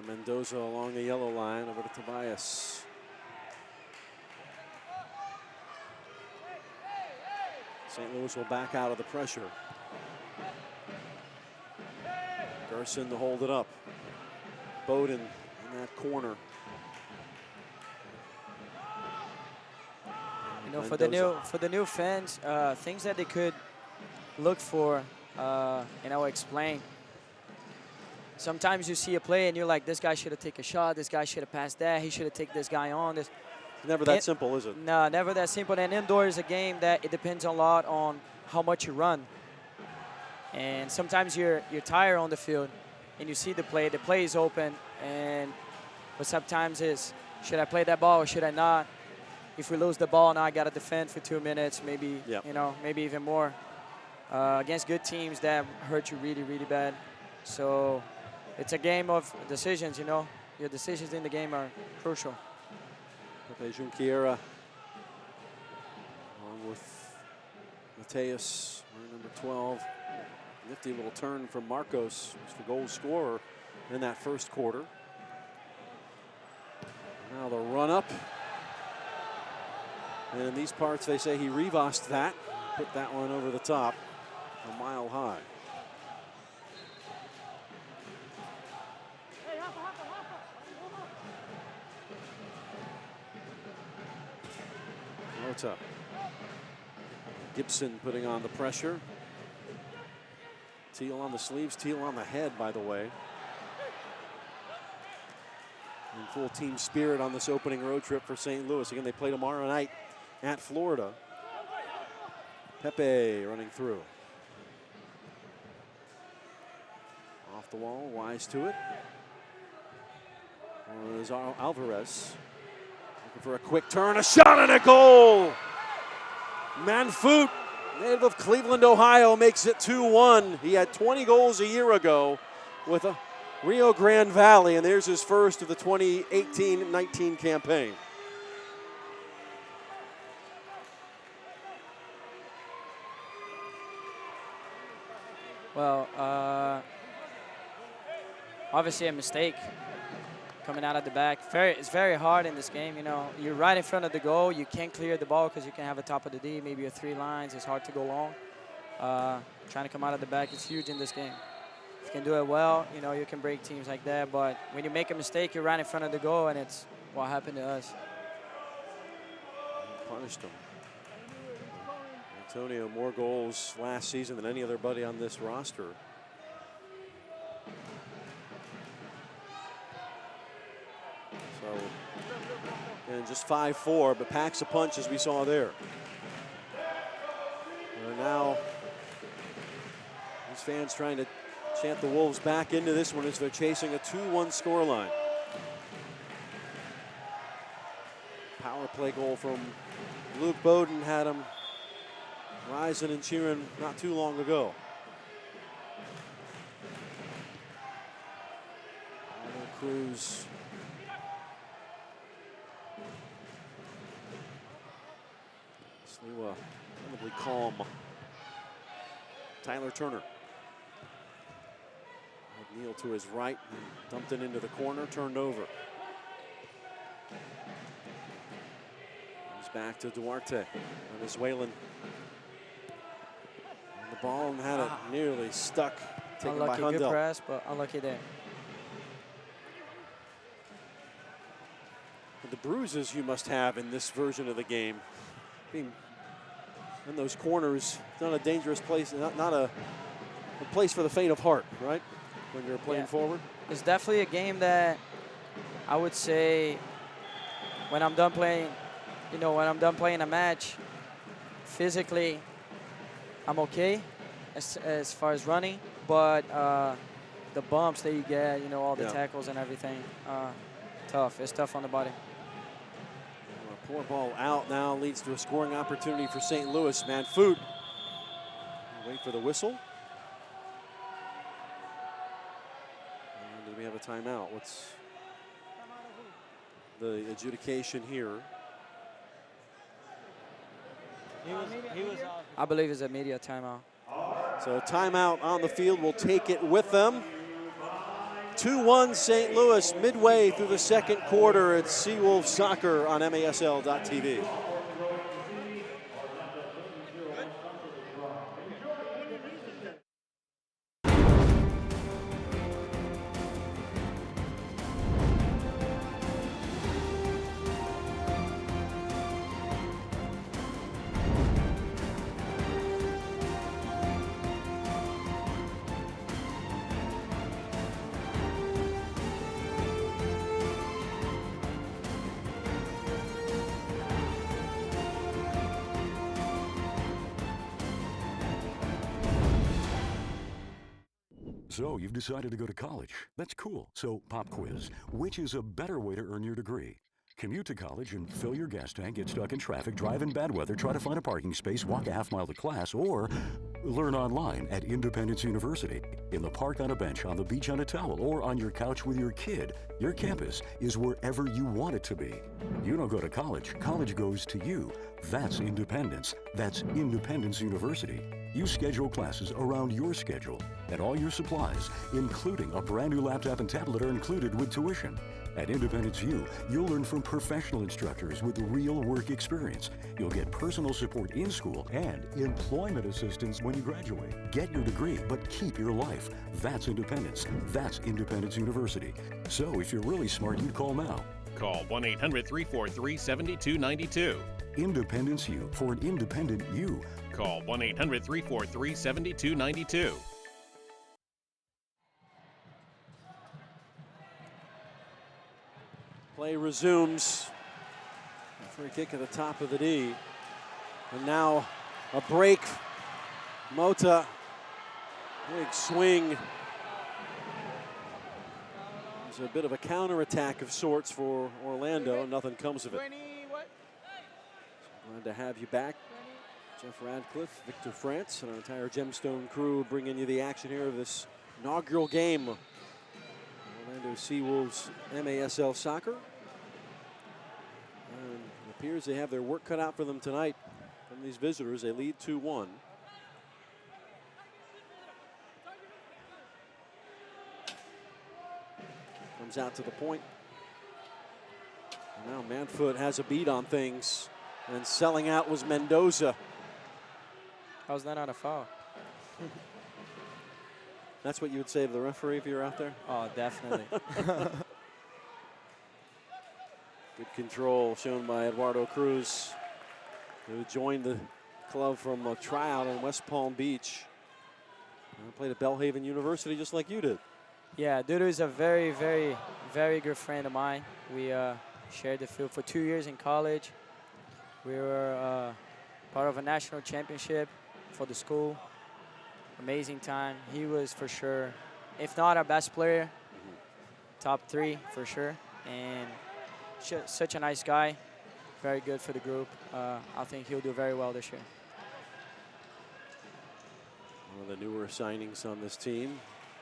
Mendoza along the yellow line over to Tobias. St. Louis will back out of the pressure. Gerson to hold it up. Bowden in that corner. You know, for the new fans, things that they could look for, and I'll explain. Sometimes you see a play and you're like, this guy should have taken a shot, this guy should have passed that, he should have taken this guy on. It's never that simple, is it? No, never that simple. And indoor is a game that it depends a lot on how much you run. And sometimes you're tired on the field and you see the play is open, but sometimes is, should I play that ball or should I not? If we lose the ball, now I got to defend for 2 minutes, maybe, you know, maybe even more. Against good teams, that hurt you really, really bad. So it's a game of decisions, you know. Your decisions in the game are crucial. Pepe Junqueira along with Mateus, number 12. Nifty little turn from Markos, who's the goal scorer in that first quarter. Now the run up. And in these parts, they say he revossed that, put that one over the top, a mile high. Rota. Gibson putting on the pressure. Teal on the sleeves, Teal on the head, by the way. In full team spirit on this opening road trip for St. Louis. Again, they play tomorrow night at Florida. Pepe running through. Off the wall, Wise to it. There's Alvarez. Looking for a quick turn, a shot and a goal! Manfut, native of Cleveland, Ohio, makes it 2-1. He had 20 goals a year ago with a Rio Grande Valley, and there's his first of the 2018-19 campaign. Well, obviously a mistake coming out of the back. It's very hard in this game. You know, you're right in front of the goal. You can't clear the ball because you can have a top of the D, maybe a 3 lines. It's hard to go long. Trying to come out of the back is huge in this game. If you can do it well, you know, you can break teams like that. But when you make a mistake, you're right in front of the goal, and it's what happened to us. Punished him. Antonio, more goals last season than any other buddy on this roster. So, and just 5-4, but packs a punch as we saw there. We're now, these fans trying to chant the Wolves back into this one as they're chasing a 2-1 scoreline. Power play goal from Luke Bowden had him rising and cheering not too long ago. Cruz. Sliwa, probably calm. Tyler Turner. Neal to his right, dumped it into the corner, turned over. Comes back to Duarte, Venezuelan. And the ball had it nearly stuck, taken by Unlucky, Hundell. good press, but unlucky there. The bruises you must have in this version of the game. Being in those corners, not a dangerous place, not a place for the faint of heart, right? When you're playing forward? It's definitely a game that I would say when I'm done playing, you know, when I'm done playing a match, physically, I'm okay as far as running, but the bumps that you get, you know, all the tackles and everything, tough. It's tough on the body. A poor ball out now leads to a scoring opportunity for St. Louis. Manfut. Wait for the whistle. And do we have a timeout? What's the adjudication here? I believe it's a media timeout. So timeout on the field. We'll take it with them. 2-1 St. Louis midway through the second quarter. It's SeaWolves Soccer on MASL.tv. So you've decided to go to college. That's cool. So pop quiz. Which is a better way to earn your degree? Commute to college and fill your gas tank, get stuck in traffic, drive in bad weather, try to find a parking space, walk a half-mile to class, or learn online at Independence University. In the park on a bench, on the beach on a towel, or on your couch with your kid, your campus is wherever you want it to be. You don't go to college. College goes to you. That's independence. That's Independence University. You schedule classes around your schedule, and all your supplies, including a brand new laptop and tablet, are included with tuition. At Independence U, you'll learn from professional instructors with real work experience. You'll get personal support in school and employment assistance when you graduate. Get your degree, but keep your life. That's independence. That's Independence University. So if you're really smart, you'd call now. Call 1-800-343-7292. Independence U for an independent you. Call 1-800-343-7292. Play resumes. Free kick at the top of the D. And now a break. Mota. Big swing. There's a bit of a counterattack of sorts for Orlando. Nothing comes of it. Glad to have you back. Jeff Radcliffe, Victor France, and our entire Gemstone crew bringing you the action here of this inaugural game. Orlando SeaWolves MASL Soccer. And it appears they have their work cut out for them tonight from these visitors. They lead 2-1. Comes out to the point. And now Manfoot has a beat on things. And selling out was Mendoza. How was that not a foul? That's what you would say to the referee if you were out there? Oh, definitely. Good control shown by Eduardo Cruz, who joined the club from a tryout in West Palm Beach. Played at Belhaven University just like you did. Yeah, Dudu is a very, very, very good friend of mine. We shared the field for 2 years in college. We were part of a national championship for the school. Amazing time. He was for sure, if not our best player, top 3 for sure. And such a nice guy, very good for the group. I think he'll do very well this year. One of the newer signings on this team.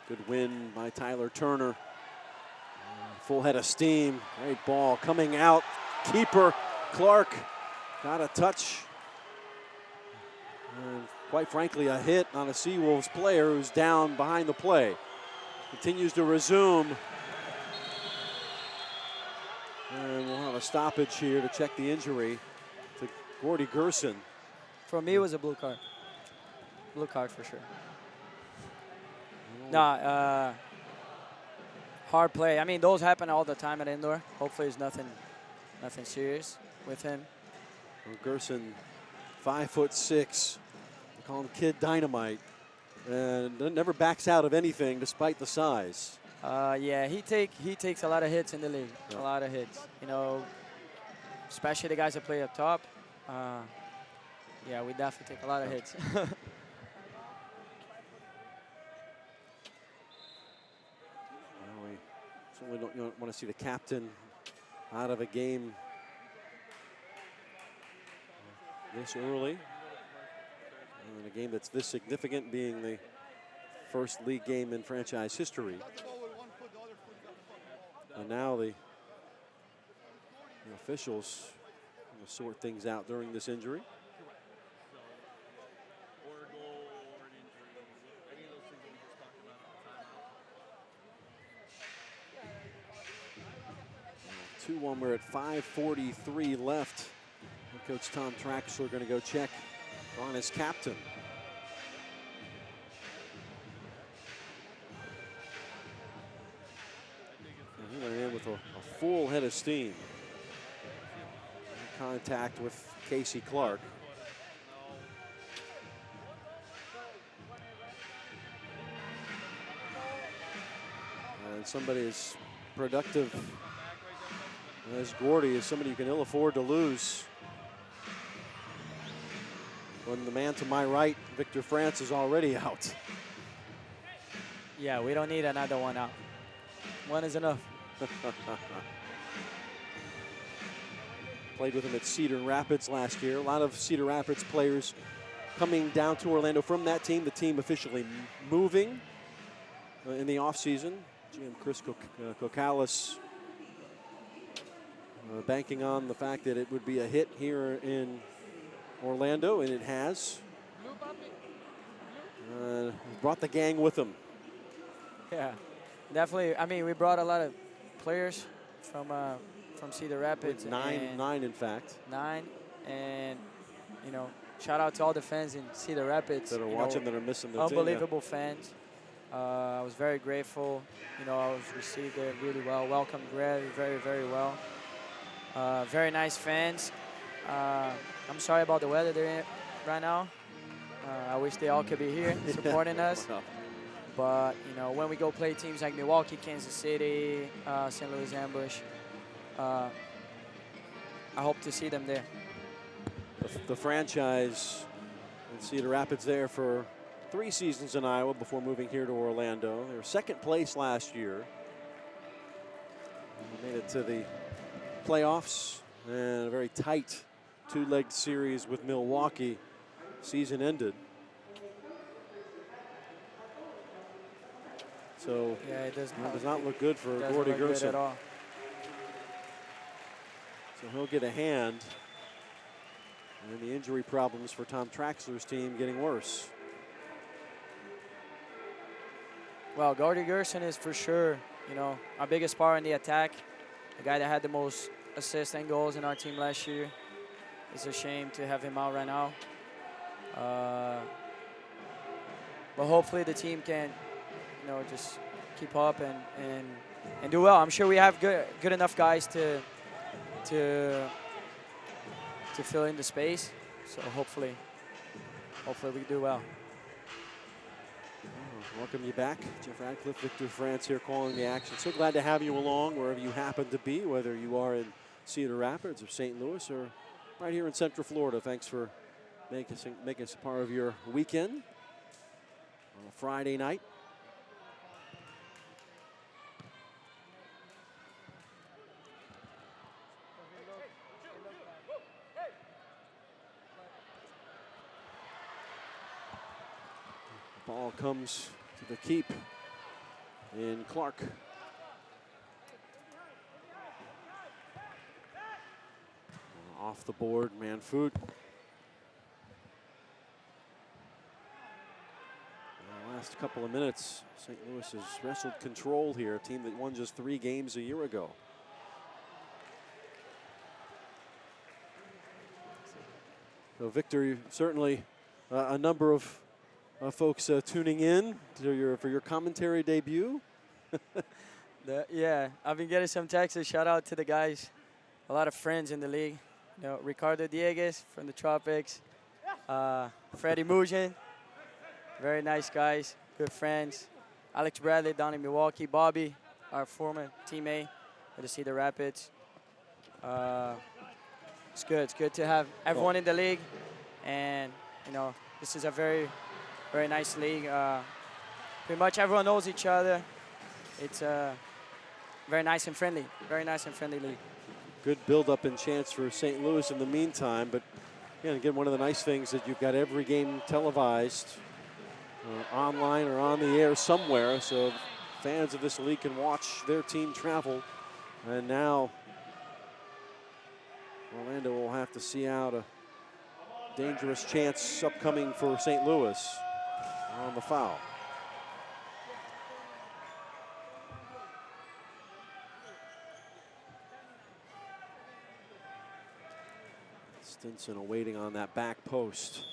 Good win by Tyler Turner. Full head of steam. Great ball coming out. Keeper Clark got a touch. And quite frankly, a hit on a SeaWolves player who's down behind the play. Continues to resume. And we'll have a stoppage here to check the injury to Gordie Gerson. For me, it was a blue card. Blue card for sure. Nah, hard play. I mean, those happen all the time at indoor. Hopefully it's nothing serious with him. Well, Gerson, 5'6". They call him Kid Dynamite. And never backs out of anything despite the size. Yeah, he takes a lot of hits in the league. Yeah. A lot of hits. You know, especially the guys that play up top. Yeah, we definitely take a lot of hits. We certainly don't want to see the captain out of a game this early. And a game that's this significant, being the first league game in franchise history. And now the officials will sort things out during this injury. We're at 5:43 left. And Coach Tom Traxler going to go check on his captain. And he went in with a full head of steam. Contact with Casey Clark. And somebody as productive as Gordie is somebody you can ill afford to lose. When the man to my right, Victor France, is already out. Yeah, we don't need another one out. One is enough. Played with him at Cedar Rapids last year. A lot of Cedar Rapids players coming down to Orlando from that team. The team officially moving in the offseason. GM Chris Kokalis banking on the fact that it would be a hit here in Orlando, and it has. Brought the gang with him. Yeah, definitely. I mean, we brought a lot of players from Cedar Rapids. Nine, in fact. 9, and you know, shout out to all the fans in Cedar Rapids that are watching, that are missing the unbelievable fans. I was very grateful. You know, I was received there really well, welcomed very, very, very well. Very nice fans. I'm sorry about the weather they're in right now. I wish they all could be here supporting us. But, you know, when we go play teams like Milwaukee, Kansas City, St. Louis Ambush, I hope to see them there. The franchise in Cedar Rapids there for 3 seasons in Iowa before moving here to Orlando. They were second place last year. They made it to the playoffs and a very tight 2-legged series with Milwaukee season ended. So yeah, it does not look good for doesn't Gordie look good Gerson at all. So he'll get a hand. And the injury problems for Tom Traxler's team getting worse. Well, Gordie Gerson is for sure, our biggest part in the attack. The guy that had the most assists and goals in our team last year. It's a shame to have him out right now. But hopefully the team can, just keep up and do well. I'm sure we have good enough guys to fill in the space. So hopefully we do well. Welcome you back. Jeff Radcliffe, Victor France here calling the action. So glad to have you along wherever you happen to be, whether you are in Cedar Rapids or St. Louis or right here in Central Florida. Thanks for making us a part of your weekend on a Friday night. Ball comes to the keep in Clark. Off the board, Manfoot. Last couple of minutes, St. Louis has wrestled control here, a team that won just 3 games a year ago. So Victor, certainly a number of folks tuning in for your commentary debut. Yeah, I've been getting some texts. Shout out to the guys, a lot of friends in the league. Ricardo Dieguez from the Tropics, Freddie Mugen, very nice guys, good friends. Alex Bradley down in Milwaukee, Bobby, our former teammate with the Cedar Rapids. It's good. It's good to have everyone in the league, and this is a very nice league. Pretty much everyone knows each other. It's a very nice and friendly league. Good build-up and chance for St. Louis in the meantime, but again, one of the nice things that you've got every game televised online or on the air somewhere, so fans of this league can watch their team travel. And now Orlando will have to see out a dangerous chance upcoming for St. Louis on the foul. Stinson awaiting on that back post.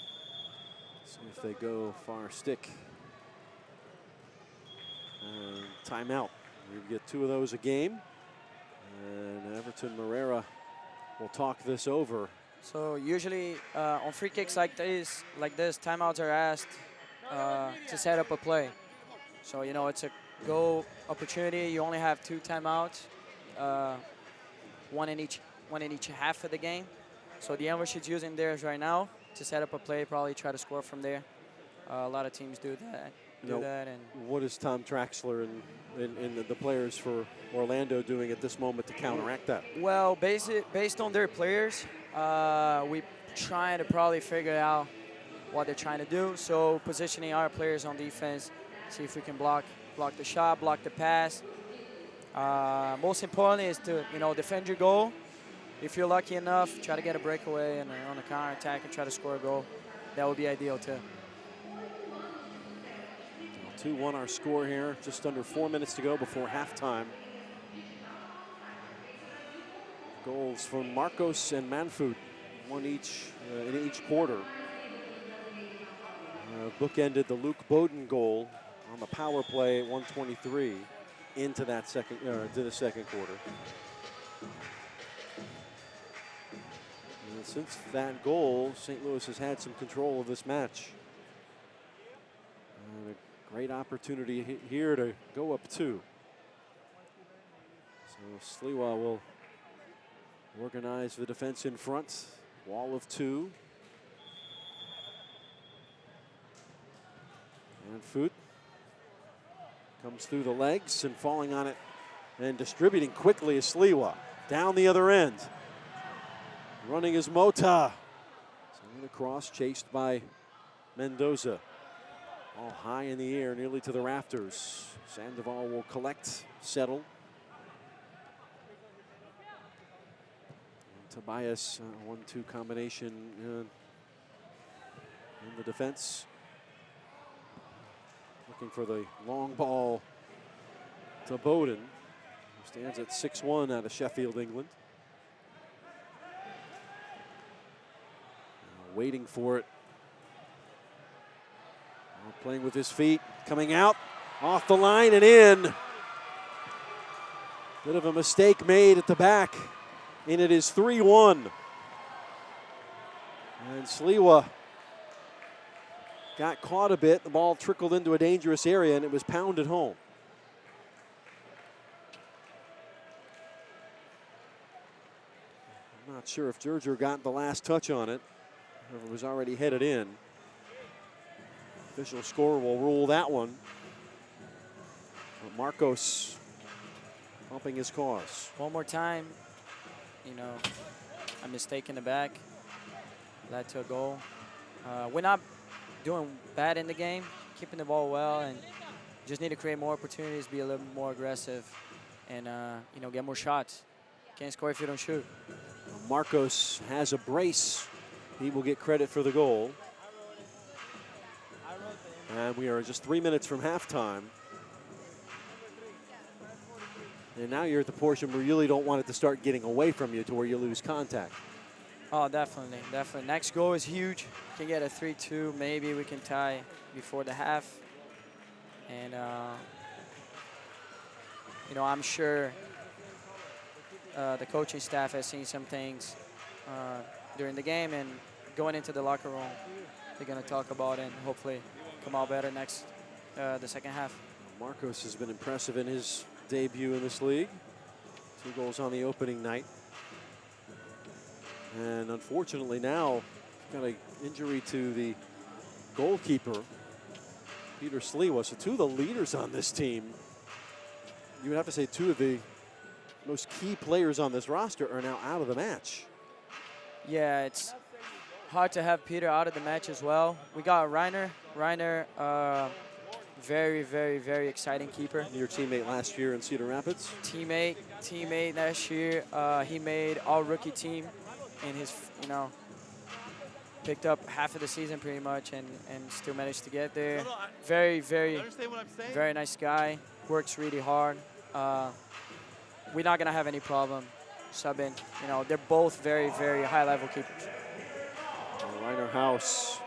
See if they go far stick. And timeout. We get 2 of those a game. And Everton Moreira will talk this over. So usually on free kicks like this, timeouts are asked to set up a play. So it's a goal opportunity. You only have 2 timeouts, one in each half of the game. So the Ambush is using theirs right now to set up a play, probably try to score from there. A lot of teams do that. And what is Tom Traxler and the players for Orlando doing at this moment to counteract that? Well, based on their players, we trying to probably figure out what they're trying to do. So positioning our players on defense, see if we can block the shot, block the pass. Most importantly is to defend your goal. If you're lucky enough, try to get a breakaway and on a counter attack and try to score a goal. That would be ideal too. 2-1 our score here, just under 4 minutes to go before halftime. Goals from Markos and Manfoot, 1 each in each quarter. Bookended the Luke Bowden goal on the power play at 1:23 into the second quarter. And since that goal, St. Louis has had some control of this match. And a great opportunity here to go up 2. So Sliwa will organize the defense in front. Wall of 2. And Foot comes through the legs and falling on it and distributing quickly is Sliwa. Down the other end. Running is Mota. Sending across, chased by Mendoza. All high in the air, nearly to the rafters. Sandoval will collect, settle. And Tobias, 1-2 combination in the defense. Looking for the long ball to Bowden, who stands at 6'1" out of Sheffield, England. Waiting for it. Playing with his feet, coming out, off the line and in. Bit of a mistake made at the back, and it is 3-1. And Sliwa got caught a bit. The ball trickled into a dangerous area, and it was pounded home. I'm not sure if Dirtier got the last touch on it, or if it was already headed in. Official score will rule that one. But Markos helping his cause. One more time, you know, a mistake in the back led to a goal. We're not doing bad in the game, keeping the ball well, and just need to create more opportunities, be a little more aggressive, and you know, get more shots. Can't score if you don't shoot. Markos has a brace. He will get credit for the goal. And we are just 3 minutes from halftime. And now you're at the portion where you really don't want it to start getting away from you to where you lose contact. Oh, definitely, definitely. Next goal is huge. Can get a 3-2. Maybe we can tie before the half. And, you know, I'm sure the coaching staff has seen some things during the game, and going into the locker room, they're going to talk about it and hopefully come out better next, the second half. Markos has been impressive in his debut in this league. 2 goals on the opening night. And unfortunately now, got an injury to the goalkeeper, Peter Sliwa. So 2 of the leaders on this team, you would have to say 2 of the most key players on this roster are now out of the match. Yeah, it's hard to have Peter out of the match as well. We got Reiner. Reiner, very, very, very exciting keeper. Your teammate last year in Cedar Rapids? Teammate last year. He made all rookie team in his, you know, picked up half of the season pretty much, and still managed to get there. Very, very, very nice guy. Works really hard. We're not gonna have any problem subbing. You know, they're both very, very high-level keepers. Reiner House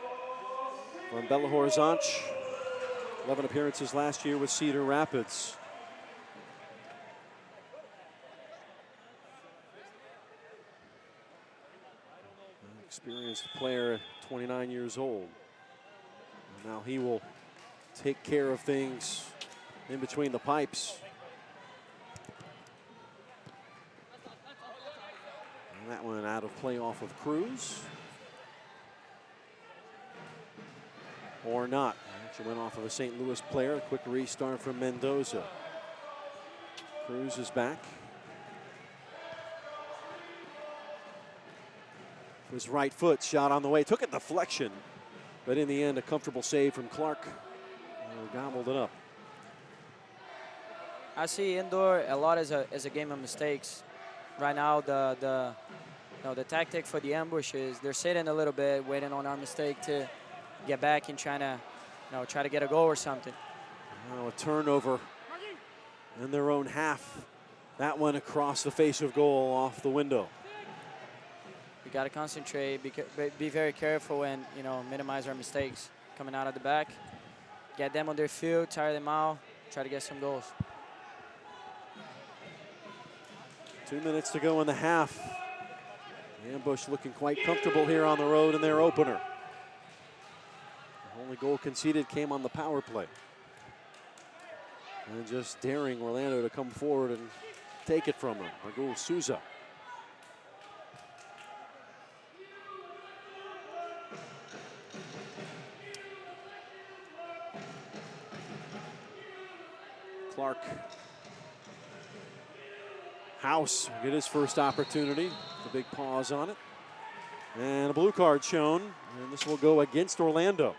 from Belo Horizonte. 11 appearances last year with Cedar Rapids. An experienced player, 29 years old. And now he will take care of things in between the pipes. And that one out of play off of Cruz. Or not. Actually went off of a St. Louis player. A quick restart from Mendoza. Cruz is back. His right foot shot on the way. Took a deflection. But in the end, a comfortable save from Clark. Gobbled it up. I see indoor a lot as a game of mistakes. Right now, the tactic for the ambush is they're sitting a little bit, waiting on our mistake to get back and try to get a goal or something. Now a turnover in their own half. That one across the face of goal off the window. We got to concentrate, be very careful, and minimize our mistakes coming out of the back. Get them on their field, tire them out, try to get some goals. 2 minutes to go in the half. The ambush looking quite comfortable here on the road in their opener. The only goal conceded came on the power play. And just daring Orlando to come forward and take it from them. Our goal, Sousa. Clark. House will get his first opportunity. The big pause on it. And a blue card shown. And this will go against Orlando.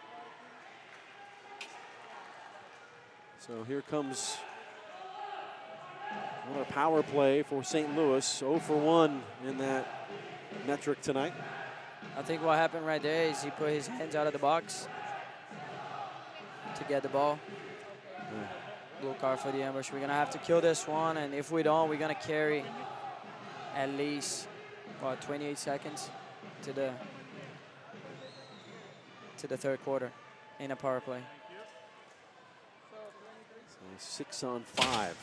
So here comes another power play for St. Louis. 0 for 1 in that metric tonight. I think what happened right there is he put his hands out of the box to get the ball. Blue card for the ambush. We're going to have to kill this one, and if we don't, we're going to carry at least, what, 28 seconds to the third quarter in a power play. So 6 on 5.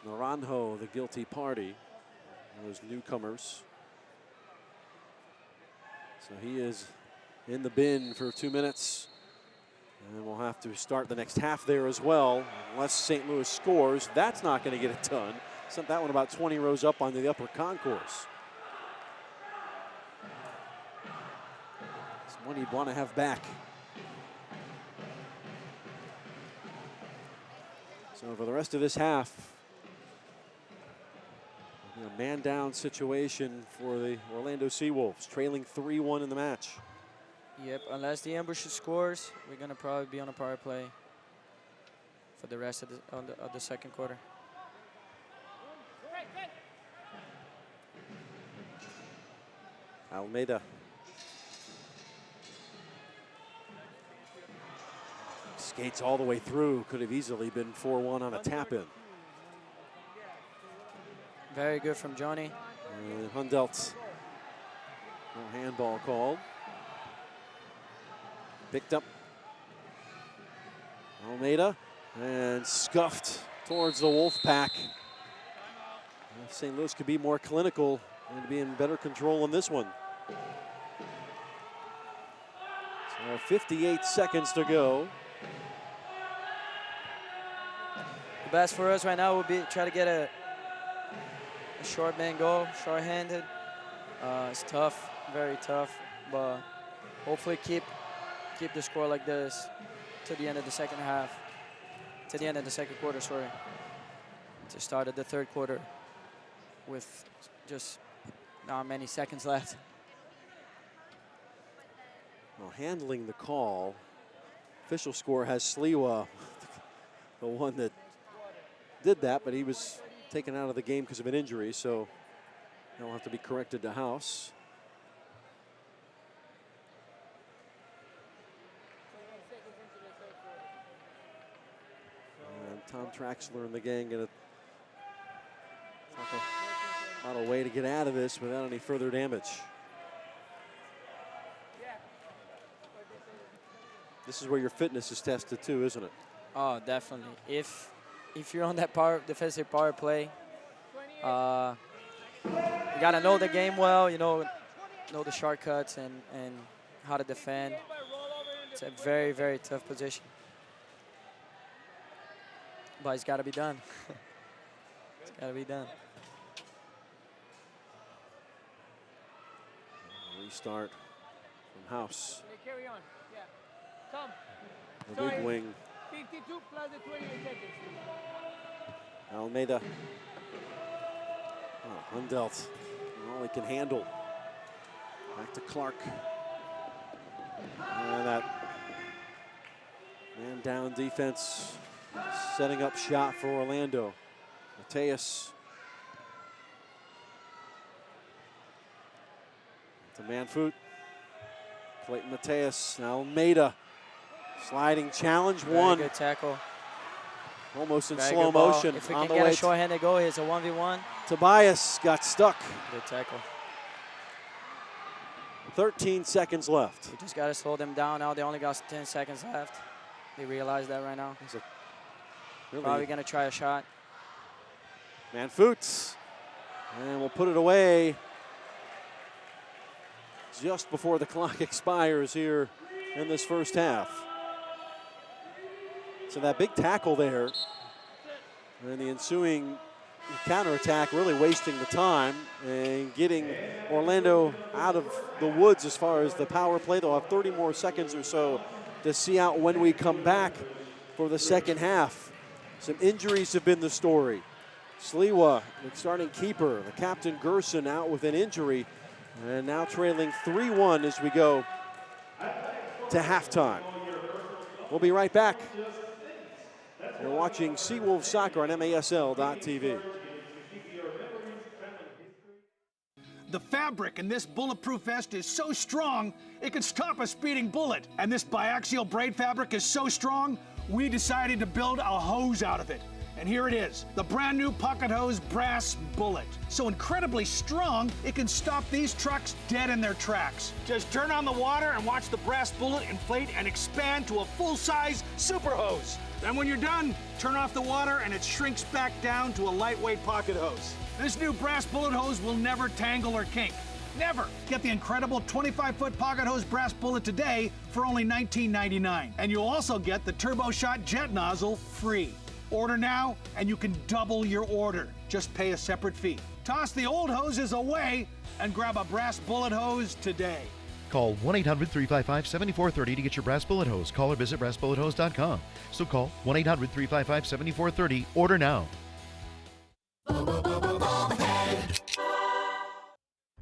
Naranjo, the guilty party, those newcomers. So he is in the bin for 2 minutes. And we'll have to start the next half there as well. Unless St. Louis scores, that's not going to get it done. Sent that one about 20 rows up onto the upper concourse. It's one you'd want to have back. So for the rest of this half, a man-down situation for the Orlando SeaWolves, trailing 3-1 in the match. Yep, unless the ambush scores, we're going to probably be on a power play for the rest of the second quarter. Almeida. Skates all the way through. Could have easily been 4-1 on a tap-in. Very good from Johnny. Hundelt. No handball called. Picked up. Almeida. And scuffed towards the Wolf Pack. St. Louis could be more clinical and be in better control in this one. So 58 seconds to go. The best for us right now would be try to get a short man goal, short-handed. It's tough, very tough, but hopefully keep the score like this to the end of the second half, to the end of the second quarter, sorry. To start at the third quarter with just not many seconds left. Well, handling the call, official score has Sliwa, the one that did that, but he was taken out of the game because of an injury, so he'll have to be corrected to house. And Tom Traxler and the gang going to talk about a way to get out of this without any further damage. This is where your fitness is tested too, isn't it? Oh, definitely. If you're on that defensive power play, you gotta know the game well. You know the shortcuts and how to defend. It's a very, very tough position, but it's got to be done. It's got to be done. Restart from house. Carry on. Yeah. Come. The big wing. 52 plus the 28 seconds. Almeida. Oh, Hundelt. All he can handle. Back to Clark. And that man-down defense setting up shot for Orlando. Mateus. To Manfoot. Clayton Mateus. Almeida. Sliding challenge, one. Very good tackle. Almost in Very slow motion. If we on can the get way a short-handed goal, it's a 1v1. Tobias got stuck. Good tackle. 13 seconds left. We just got to slow them down now. They only got 10 seconds left. They realize that right now. Really Probably going to try a shot. Manfoot. And we'll put it away just before the clock expires here in this first half. So that big tackle there and the ensuing counterattack really wasting the time and getting Orlando out of the woods as far as the power play. They'll have 30 more seconds or so to see out when we come back for the second half. Some injuries have been the story. Sliwa, the starting keeper, the captain Gerson out with an injury, and now trailing 3-1 as we go to halftime. We'll be right back. You're watching SeaWolves Soccer on MASL.tv. The fabric in this bulletproof vest is so strong, it can stop a speeding bullet. And this biaxial braid fabric is so strong, we decided to build a hose out of it. And here it is, the brand new Pocket Hose Brass Bullet. So incredibly strong, it can stop these trucks dead in their tracks. Just turn on the water and watch the brass bullet inflate and expand to a full-size super hose. Then when you're done, turn off the water and it shrinks back down to a lightweight pocket hose. This new brass bullet hose will never tangle or kink. Never! Get the incredible 25-foot Pocket Hose Brass Bullet today for only $19.99. And you'll also get the Turbo Shot Jet Nozzle free. Order now and you can double your order. Just pay a separate fee. Toss the old hoses away and grab a brass bullet hose today. Call 1-800-355-7430 to get your brass bullet hose. Call or visit brassbullethose.com. So call 1-800-355-7430. Order now.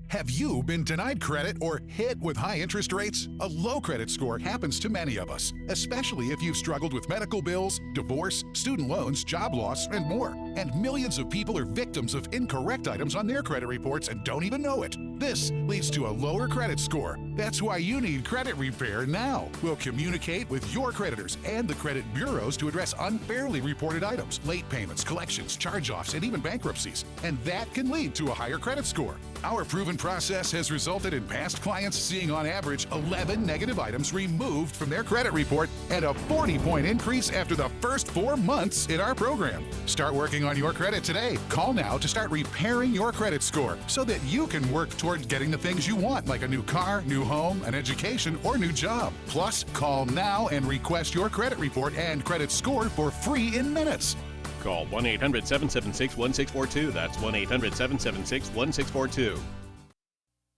Have you been denied credit or hit with high interest rates? A low credit score happens to many of us, especially if you've struggled with medical bills, divorce, student loans, job loss, and more. And millions of people are victims of incorrect items on their credit reports and don't even know it. This leads to a lower credit score. That's why you need Credit Repair now. We'll communicate with your creditors and the credit bureaus to address unfairly reported items, late payments, collections, charge-offs, and even bankruptcies. And that can lead to a higher credit score. Our proven process has resulted in past clients seeing on average 11 negative items removed from their credit report and a 40-point increase after the first 4 months in our program. Start working on your credit today. Call now to start repairing your credit score so that you can work toward getting the things you want, like a new car, new home, an education, or new job. Plus, call now and request your credit report and credit score for free in minutes. Call 1-800-776-1642. That's 1-800-776-1642.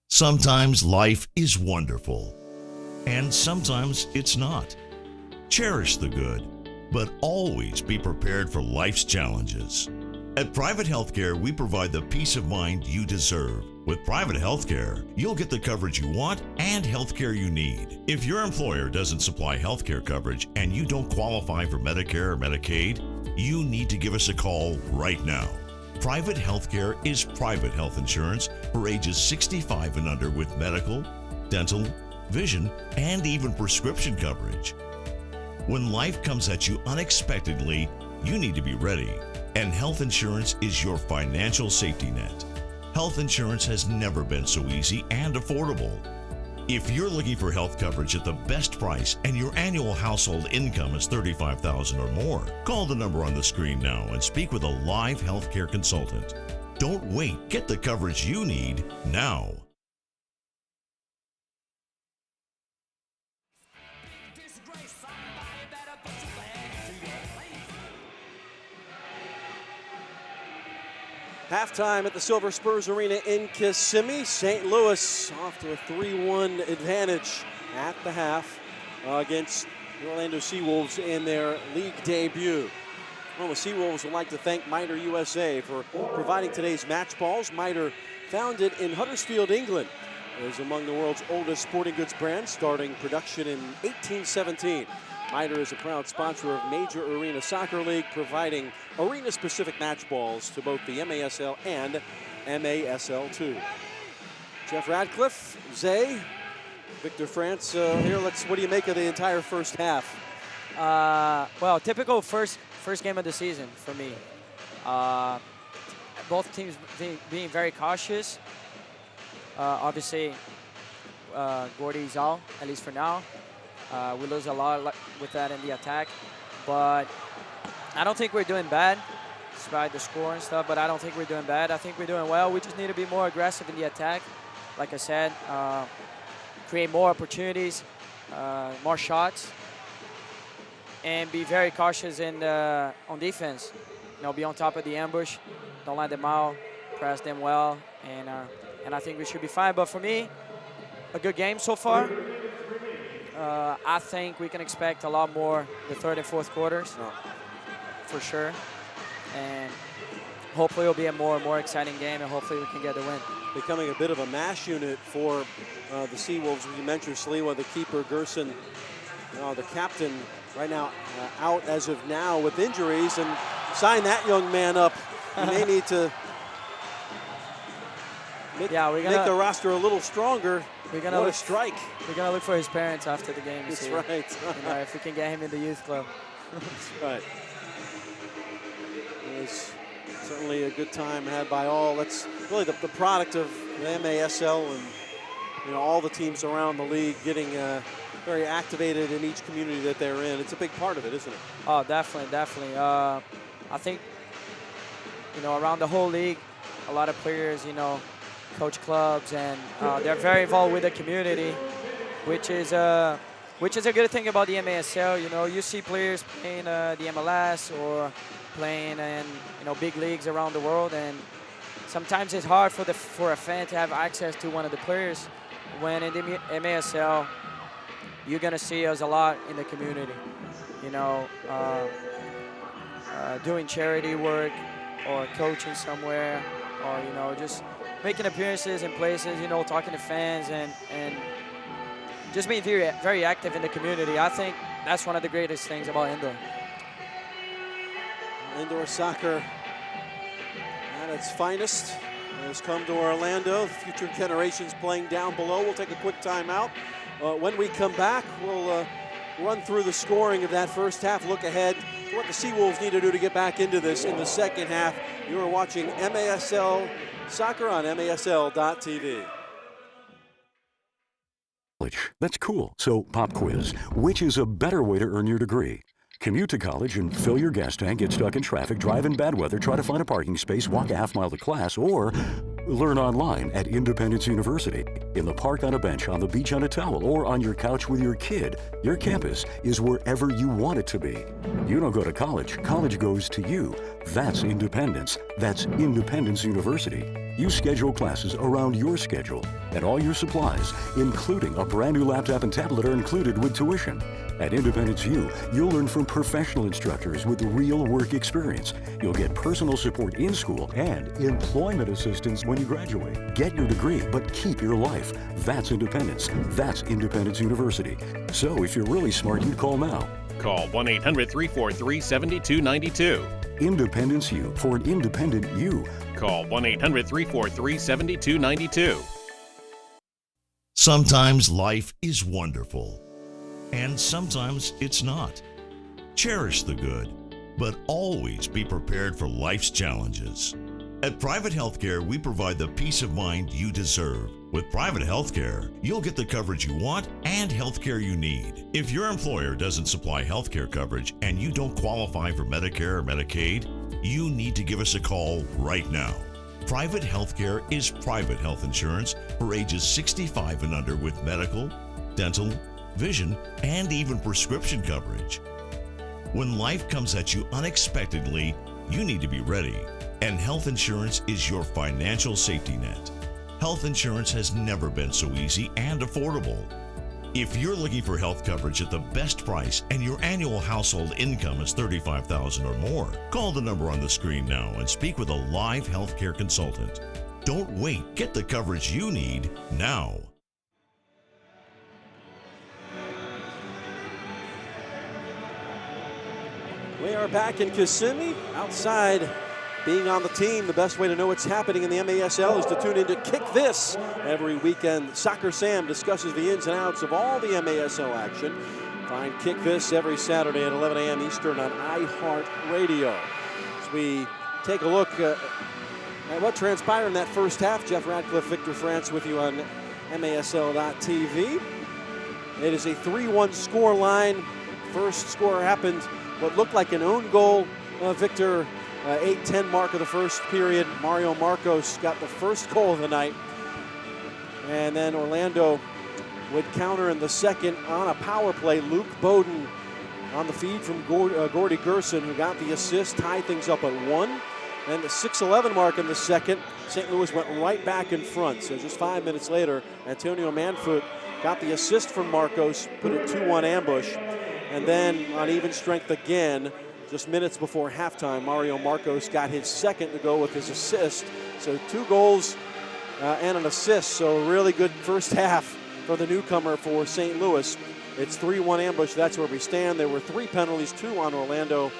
Sometimes life is wonderful, and sometimes it's not. Cherish the good, but always be prepared for life's challenges. At Private Healthcare, we provide the peace of mind you deserve. With private healthcare, you'll get the coverage you want and healthcare you need. If your employer doesn't supply healthcare coverage and you don't qualify for Medicare or Medicaid, you need to give us a call right now. Private healthcare is private health insurance for ages 65 and under with medical, dental, vision, and even prescription coverage. When life comes at you unexpectedly, you need to be ready, and health insurance is your financial safety net. Health insurance has never been so easy and affordable. If you're looking for health coverage at the best price and your annual household income is $35,000 or more, call the number on the screen now and speak with a live healthcare consultant. Don't wait. Get the coverage you need now. Halftime at the Silver Spurs Arena in Kissimmee. St. Louis off to a 3-1 advantage at the half against the Orlando SeaWolves in their league debut. Well, the SeaWolves would like to thank Miter USA for providing today's match balls. Miter, founded in Huddersfield, England, is among the world's oldest sporting goods brands, starting production in 1817. Miter is a proud sponsor of Major Arena Soccer League, providing arena-specific match balls to both the MASL and MASL2. Jeff Radcliffe, Zay, Victor France, here. What do you make of the entire first half? Well, typical first game of the season for me. Both teams being very cautious. Obviously, Gordie's out, at least for now. We lose a lot with that in the attack, but I don't think we're doing bad, despite the score and stuff, but I don't think we're doing bad. I think we're doing well. We just need to be more aggressive in the attack. Like I said, create more opportunities, more shots, and be very cautious on defense. You know, be on top of the ambush, don't let them out, press them well, and I think we should be fine. But for me, a good game so far. I think we can expect a lot more the third and fourth quarters, for sure. And hopefully it'll be a more exciting game, and hopefully we can get the win. becoming a bit of a mash unit for the SeaWolves. You mentioned Sliwa, the keeper, Gerson, the captain, right now out as of now with injuries, and sign that young man up. You may need to make the roster a little stronger. What a strike. We're going to look for his parents after the game. That's see, right. if we can get him in the youth club. That's right. It was certainly a good time had by all. That's really the product of the MASL and all the teams around the league getting very activated in each community that they're in. It's a big part of it, isn't it? Oh, definitely. I think, around the whole league, a lot of players, coach clubs, and they're very involved with the community, which is a good thing about the MASL. You see players playing the MLS or playing in big leagues around the world, and sometimes it's hard for a fan to have access to one of the players. When in the MASL, you're gonna see us a lot in the community, doing charity work or coaching somewhere, or just making appearances in places, talking to fans and just being very, very active in the community. I think that's one of the greatest things about indoor. Indoor soccer at its finest has come to Orlando. Future generations playing down below. We'll take a quick timeout. When we come back, we'll run through the scoring of that first half, look ahead to what the SeaWolves need to do to get back into this in the second half. You are watching MASL Soccer on MASL.tv. That's cool. So, pop quiz. Which is a better way to earn your degree? Commute to college and fill your gas tank, get stuck in traffic, drive in bad weather, try to find a parking space, walk a half-mile to class, or learn online at Independence University. In the park on a bench, on the beach on a towel, or on your couch with your kid, your campus is wherever you want it to be. You don't go to college. College goes to you. That's independence. That's Independence University. You schedule classes around your schedule, and all your supplies, including a brand new laptop and tablet, are included with tuition. At Independence U, you'll learn from professional instructors with real work experience. You'll get personal support in school and employment assistance when you graduate. Get your degree, but keep your life. That's independence. That's Independence University. So if you're really smart, you'd call now. Call 1-800-343-7292. Independence U, for an independent you. Call 1-800-343-7292. Sometimes life is wonderful, and sometimes it's not. Cherish the good, but always be prepared for life's challenges. At Private Healthcare, we provide the peace of mind you deserve. With Private Healthcare, you'll get the coverage you want and healthcare you need. If your employer doesn't supply healthcare coverage and you don't qualify for Medicare or Medicaid, you need to give us a call right now. Private Healthcare is private health insurance for ages 65 and under with medical, dental, vision, and even prescription coverage. When life comes at you unexpectedly, you need to be ready, and health insurance is your financial safety net. Health insurance has never been so easy and affordable. If you're looking for health coverage at the best price and your annual household income is $35,000 or more, call the number on the screen now and speak with a live healthcare consultant. Don't wait. Get the coverage you need now. We are back in Kissimmee, outside. Being on the team, the best way to know what's happening in the MASL is to tune in to Kick This. Every weekend, Soccer Sam discusses the ins and outs of all the MASL action. Find Kick This every Saturday at 11 a.m. Eastern on iHeartRadio. As we take a look at what transpired in that first half, Jeff Radcliffe, Victor France with you on MASL.tv. It is a 3-1 score line. First score happened what looked like an own goal. Victor, 8-10 mark of the first period. Mario Markos got the first goal of the night. And then Orlando would counter in the second on a power play. Luke Bowden on the feed from Gordie Gerson, who got the assist, tied things up at 1. And the 6:11 mark in the second, St. Louis went right back in front. So just 5 minutes later, Antonio Manfoot got the assist from Markos, put it 2-1 ambush. And then on even strength again, just minutes before halftime, Mario Markos got his second to go with his assist. So 2 goals and an assist. So really good first half for the newcomer for St. Louis. It's 3-1 ambush. That's where we stand. There were 3 penalties, 2 on Orlando,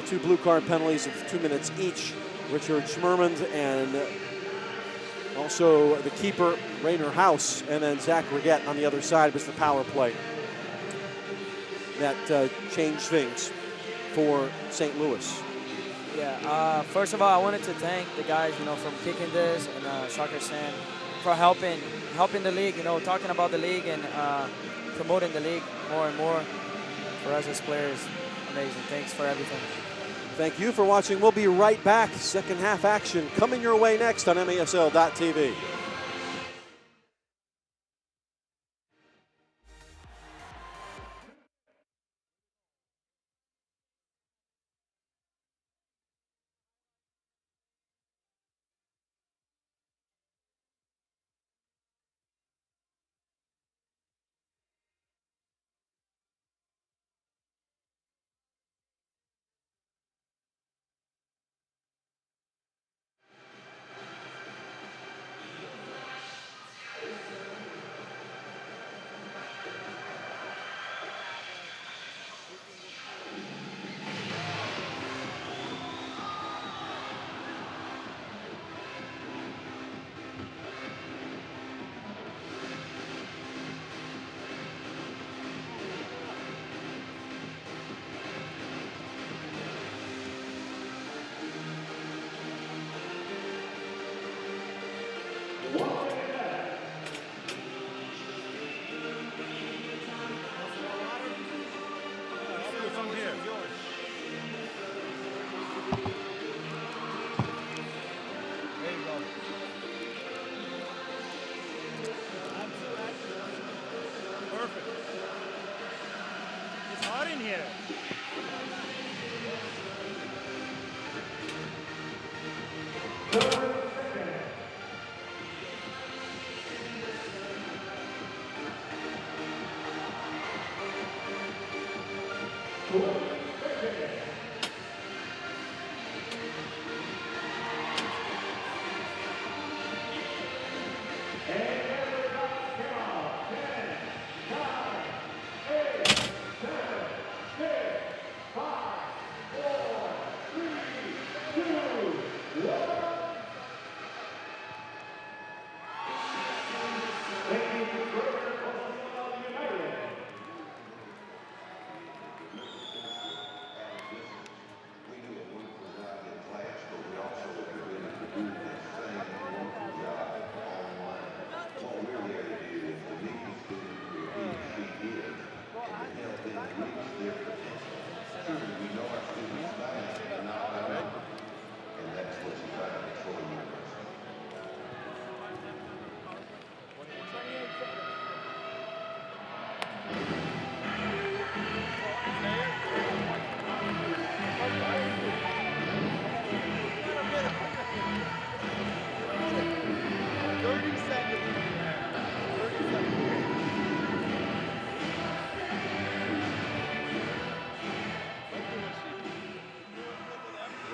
2 blue card penalties of 2 minutes each. Richard Schmermond and also the keeper, Rainer House, and then Zach Reguette on the other side was the power play. That changed things for St. Louis. Yeah, first of all, I wanted to thank the guys, from Kicking This and Soccer Stand for helping the league, talking about the league and promoting the league more and more for us as players. Amazing. Thanks for everything. Thank you for watching. We'll be right back. Second half action coming your way next on MASL.TV.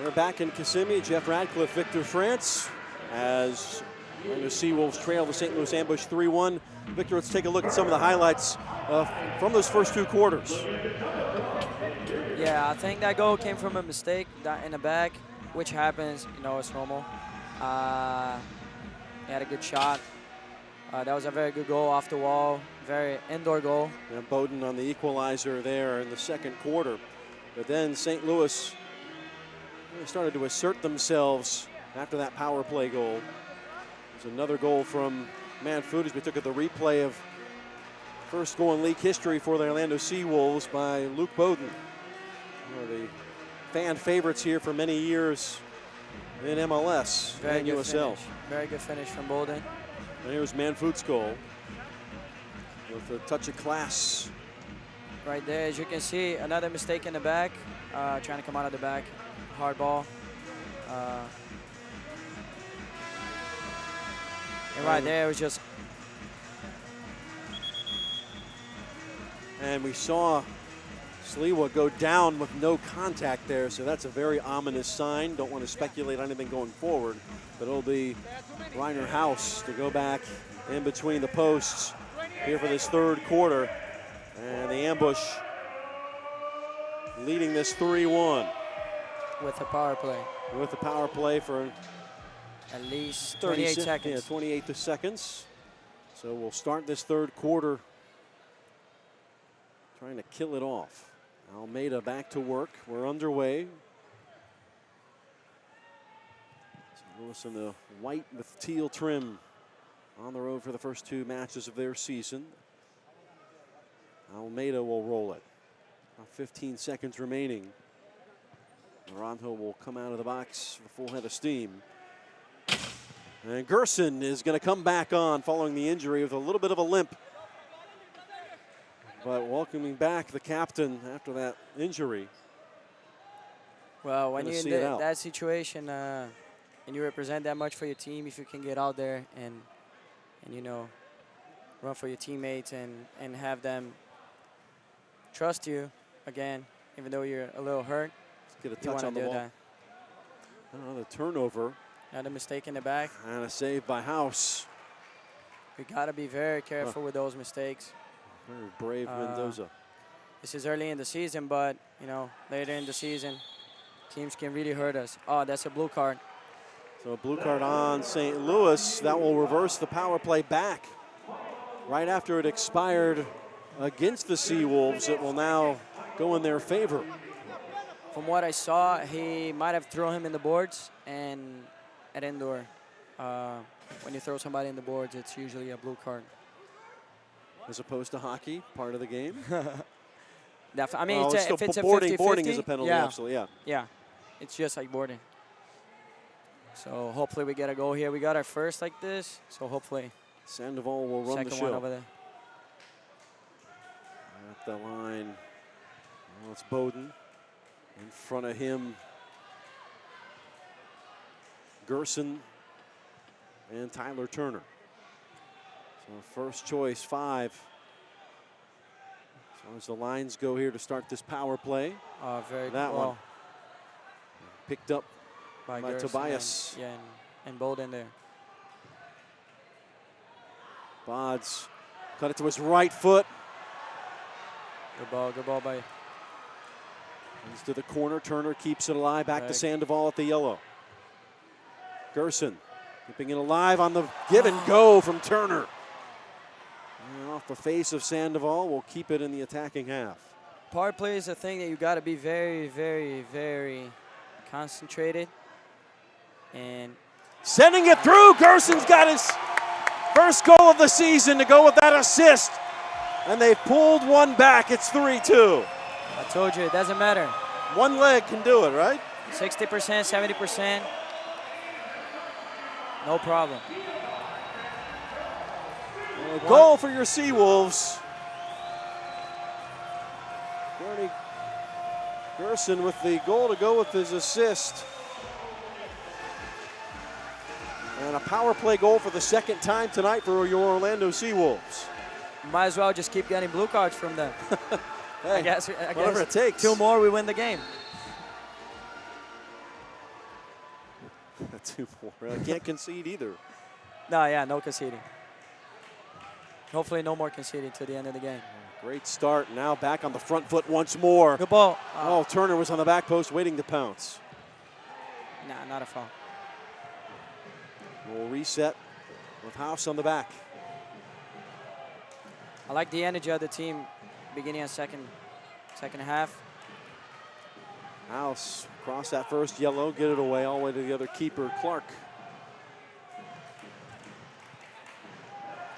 We're back in Kissimmee. Jeff Radcliffe, Victor France, as the SeaWolves trail the St. Louis Ambush 3-1. Victor, let's take a look at some of the highlights from those first 2 quarters. Yeah, I think that goal came from a mistake in the back, which happens, it's normal. He had a good shot. That was a very good goal off the wall, very indoor goal. And Bowden on the equalizer there in the second quarter. But then St. Louis started to assert themselves after that power play goal. There's another goal from Manfred as we took at the replay of first goal in league history for the Orlando SeaWolves by Luke Bowden. One of the fan favorites here for many years in MLS and USL. Very good finish from Bowden. And here's Manfred's goal with a touch of class. Right there, as you can see, another mistake in the back, trying to come out of the back. Hard ball. And right there, it was just. And we saw Sliwa go down with no contact there, so that's a very ominous sign. Don't want to speculate on anything going forward, but it'll be Reiner House to go back in between the posts here for this third quarter. And the ambush leading this 3-1. With a power play. With the power play for at least 28 seconds. Yeah, 28 seconds. So we'll start this third quarter trying to kill it off. Almeida back to work. We're underway. St. Louis in the white with teal trim on the road for the first 2 matches of their season. Almeida will roll it. About 15 seconds remaining. Naranjo will come out of the box with a full head of steam. And Gerson is going to come back on following the injury with a little bit of a limp. But welcoming back the captain after that injury. Well, when you're in that situation and you represent that much for your team, if you can get out there and you know, run for your teammates and have them trust you again, even though you're a little hurt. Let's get a touch on the ball. That. Another turnover. Not a mistake in the back. And a save by House. We got to be very careful with those mistakes. Very brave Mendoza. This is early in the season, but, you know, later in the season, teams can really hurt us. Oh, that's a blue card. So a blue card on St. Louis. That will reverse the power play back. Right after it expired against the SeaWolves, it will now go in their favor. From what I saw, he might have thrown him in the boards, and at indoor, when you throw somebody in the boards, it's usually a blue card. As opposed to hockey, part of the game? I mean, well, if it's a 50-50. Boarding is a penalty, yeah. absolutely, yeah. Yeah, it's just like boarding. So hopefully we get a goal here. We got our first like this, so hopefully. Sandoval will run the show. Second one over there. At the line, well, it's Bowden. In front of him, Gerson and Tyler Turner. So first choice, 5. As long as the lines go here to start this power play. Very that good. one picked up by Gerson Tobias. And Bowden there. Bods cut it to his right foot. Good ball by. He's to the corner. Turner keeps it alive. Back to Sandoval at the yellow. Gerson keeping it alive on the give and go from Turner. And off the face of Sandoval, will keep it in the attacking half. Power play is a thing that you got to be very, very, very concentrated. And sending it through. Gerson's got his first goal of the season to go with that assist. And they've pulled one back. It's 3-2. I told you, it doesn't matter. One leg can do it, right? 60%, 70%. No problem. A goal for your SeaWolves. Gordie Gerson with the goal to go with his assist. And a power play goal for the second time tonight for your Orlando SeaWolves. Might as well just keep getting blue cards from them. Hey, I guess whatever it takes. 2 more, we win the game. 2 more. I can't concede either. No conceding. Hopefully no more conceding to the end of the game. Great start. Now back on the front foot once more. Good ball. Oh, Turner was on the back post waiting to pounce. Nah, not a foul. We'll reset with House on the back. I like the energy of the team beginning of second half. House cross that first yellow, get it away all the way to the other keeper, Clark.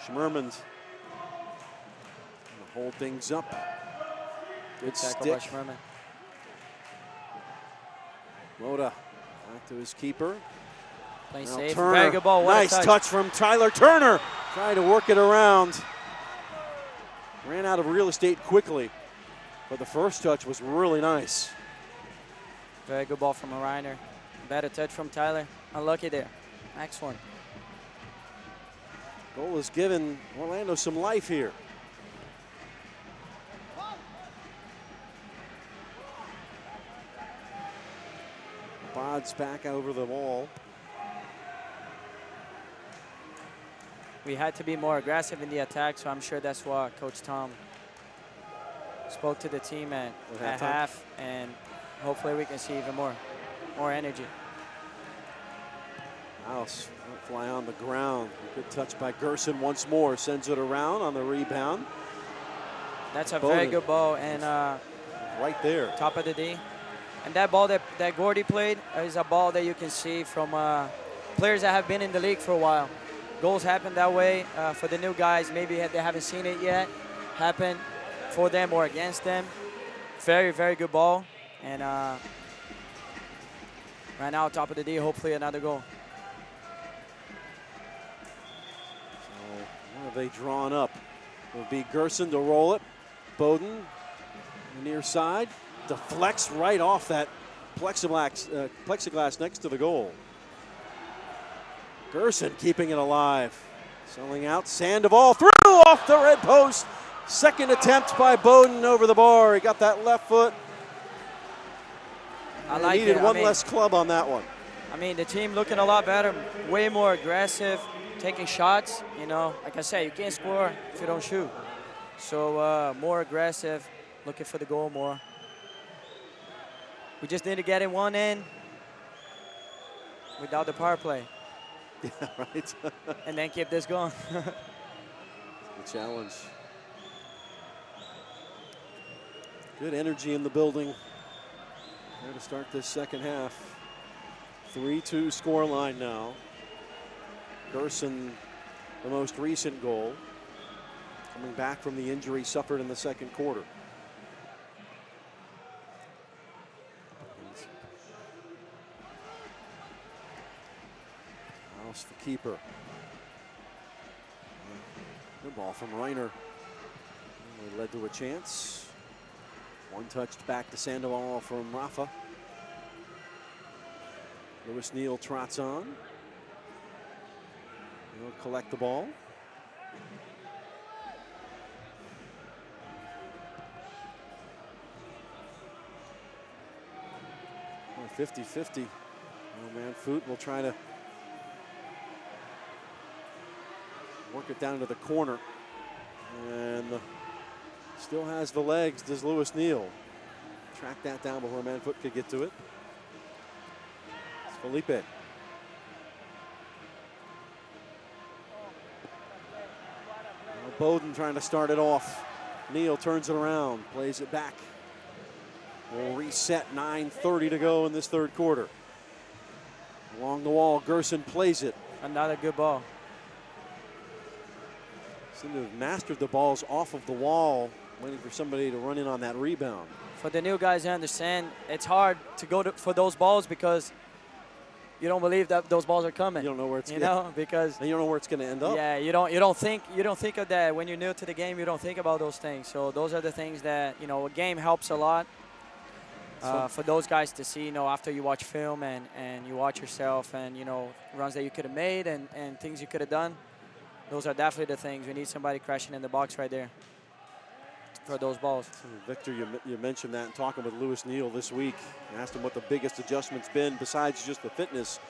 Schmerman hold things up. Good tackle by stick. Schmerman. Moda back to his keeper. Playing Now safe. Turner. Very good ball. What a Nice touch from Tyler Turner. Trying to work it around. Ran out of real estate quickly, but the first touch was really nice. Very good ball from Reiner. Better touch from Tyler. Unlucky there. Next one. Goal has given Orlando some life here. prods back over the wall. We had to be more aggressive in the attack, so I'm sure that's what Coach Tom spoke to the team at half, and hopefully we can see even more energy. Mouse fly on the ground. Good touch by Gerson once more. Sends it around on the rebound. That's a Bowden. very good ball, and right there. Top of the D. And that ball that Gordie played is a ball that you can see from players that have been in the league for a while. Goals happen that way. For the new guys, maybe they haven't seen it yet happen for them or against them. Very, very good ball. And right now, top of the D, hopefully another goal. So what have they drawn up? It would be Gerson to roll it. Bowden, the near side, deflects right off that plexiglass next to the goal. Gerson keeping it alive. Selling out, Sandoval through off the red post. Second attempt by Bowden over the bar. He got that left foot. I like needed it. one less club on that one. I mean, the team looking a lot better, way more aggressive, taking shots. You know, like I said, you can't score if you don't shoot. So more aggressive, looking for the goal more. We just need to get it one in without the power play. Yeah, right. And then keep this going. The challenge. Good energy in the building. Here to start this second half. 3-2 scoreline now. Gerson, the most recent goal, coming back from the injury suffered in the second quarter. House the keeper. Good ball from Reiner. It led to a chance. One touched back to Sandoval from Rafa. Neal trots on. He'll collect the ball. 50-50. Oh man, Foot will try to work it down to the corner. And still has the legs, does Neal. Track that down before Manfoot could get to it. It's Felipe. Now Bowden trying to start it off. Neal turns it around, plays it back. We'll reset, 9:30 to go in this third quarter. Along the wall, Gerson plays it. Another good ball. Seem to have mastered the balls off of the wall, waiting for somebody to run in on that rebound. For the new guys, I understand it's hard to go for those balls because you don't believe that those balls are coming. You don't know where it's because you don't know where it's going to end up. Yeah, you don't think of that when you're new to the game. You don't think about those things. So those are the things that a game helps a lot. For those guys to see, after you watch film and you watch yourself and, runs that you could have made and things you could have done, those are definitely the things. We need somebody crashing in the box right there for those balls. So Victor, you mentioned that in talking with Neal this week. I asked him what the biggest adjustment's been besides just the fitness.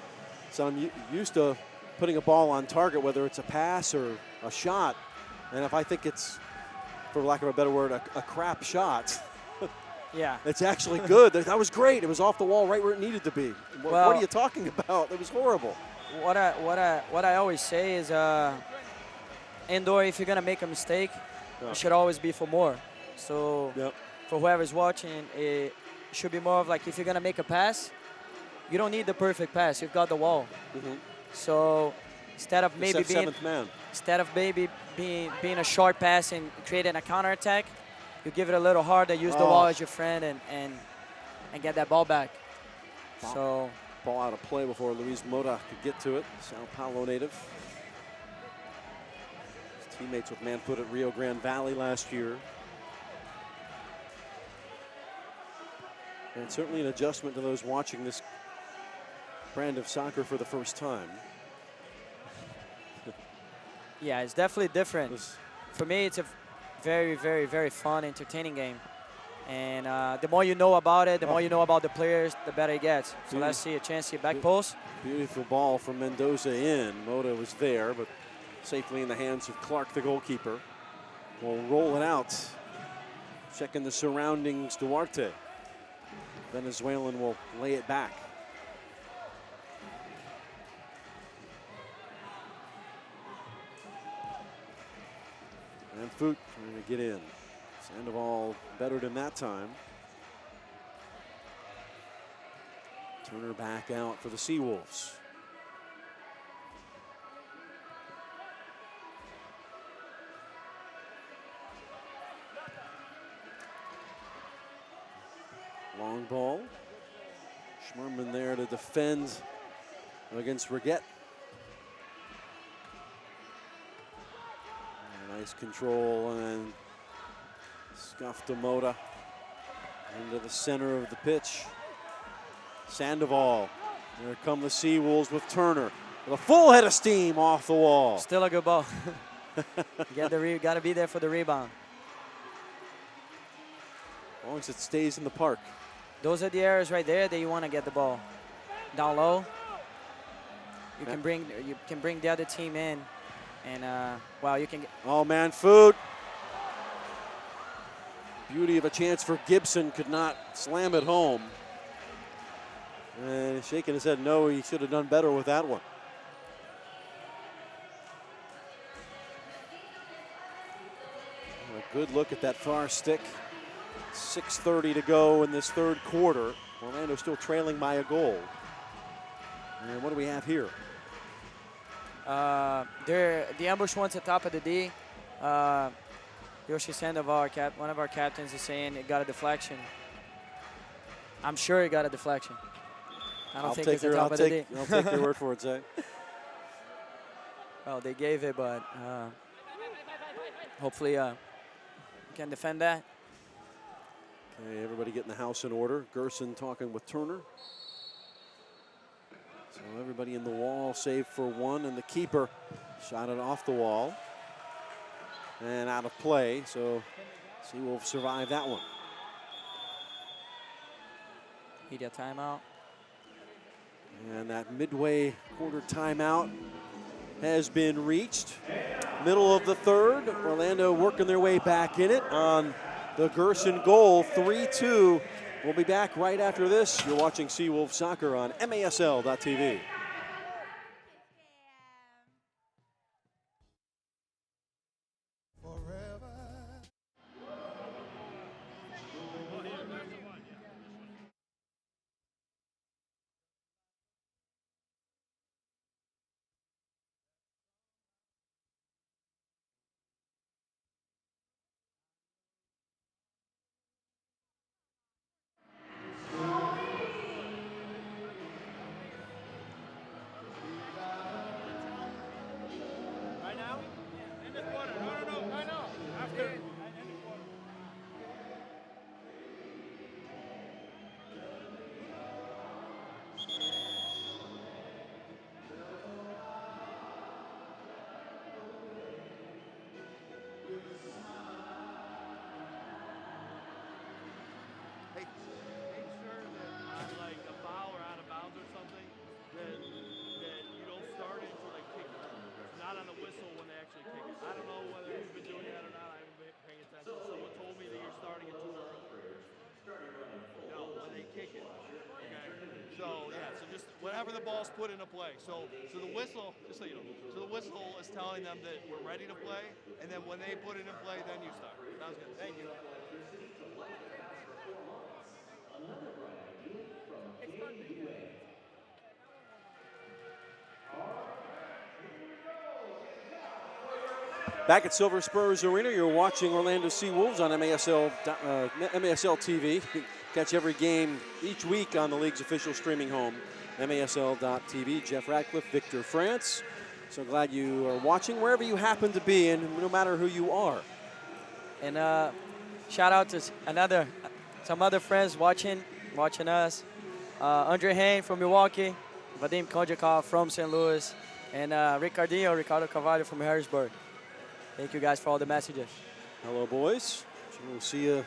So I'm used to putting a ball on target, whether it's a pass or a shot. And if I think it's, for lack of a better word, a crap shot, yeah, it's actually good. That was great. It was off the wall right where it needed to be. What are you talking about? It was horrible. What I always say is indoor, if you're going to make a mistake, it should always be for more. So for whoever's watching, it should be more of like if you're going to make a pass, you don't need the perfect pass. You've got the wall. Mm-hmm. So instead of maybe being a short pass and creating a counterattack, you give it a little harder, use the wall as your friend, and get that ball back. So ball out of play before Luis Mota could get to it. Sao Paulo native. His teammates with Manfoot at Rio Grande Valley last year. And certainly an adjustment to those watching this brand of soccer for the first time. Yeah, it's definitely different. For me, it's a very, very, very fun, entertaining game. And the more you know about it, the more you know about the players, the better it gets. So let's see a chance here, back post. Beautiful ball from Mendoza in. Moda was there, but safely in the hands of Clark, the goalkeeper. Will roll it out. Checking the surroundings, Duarte. Venezuelan will lay it back. And Foot trying to get in. Sandoval better than that time. Turner back out for the SeaWolves. Long ball. Schmerman there to defend against Reguette. Nice control and scuffed to Moda into the center of the pitch. Sandoval. There come the SeaWolves with Turner with a full head of steam off the wall. Still a good ball. Got to be there for the rebound. As long as it stays in the park. Those are the areas right there that you want to get the ball. Down low. You can bring the other team in. And, wow, you can get... Oh, man, Food. Beauty of a chance for Gibson, could not slam it home. And shaking his head, no, he should have done better with that one. A good look at that far stick. 6:30 to go in this third quarter. Orlando still trailing by a goal. And what do we have here? The ambush one's at top of the D. Yoshi Sandoval, one of our captains, is saying it got a deflection. I'm sure it got a deflection. I don't think it's at top of the D. I'll take your word for it, Zach. Well, they gave it, but hopefully we can defend that. Okay, everybody getting the house in order. Gerson talking with Turner. So everybody in the wall save for one, and the keeper shot it off the wall and out of play. So SeaWolves survive that one. Media timeout. And that midway quarter timeout has been reached. Middle of the third, Orlando working their way back in it on the Gerson goal, 3-2. We'll be back right after this. You're watching SeaWolves Soccer on MASL.tv. Whenever the ball's put into play. So the whistle, just so you know, so the whistle is telling them that we're ready to play, and then when they put it in play, then you start. Sounds good. Thank you. Back at Silver Spurs Arena, you're watching Orlando SeaWolves on MASL TV. Catch every game each week on the league's official streaming home, MASL.tv. Jeff Ratcliffe, Victor France. So glad you are watching wherever you happen to be, and no matter who you are. And shout out to some other friends watching us. Andre Hain from Milwaukee, Vadim Konjakov from St. Louis, and Ricardo Carvalho from Harrisburg. Thank you guys for all the messages. Hello, boys. We'll see you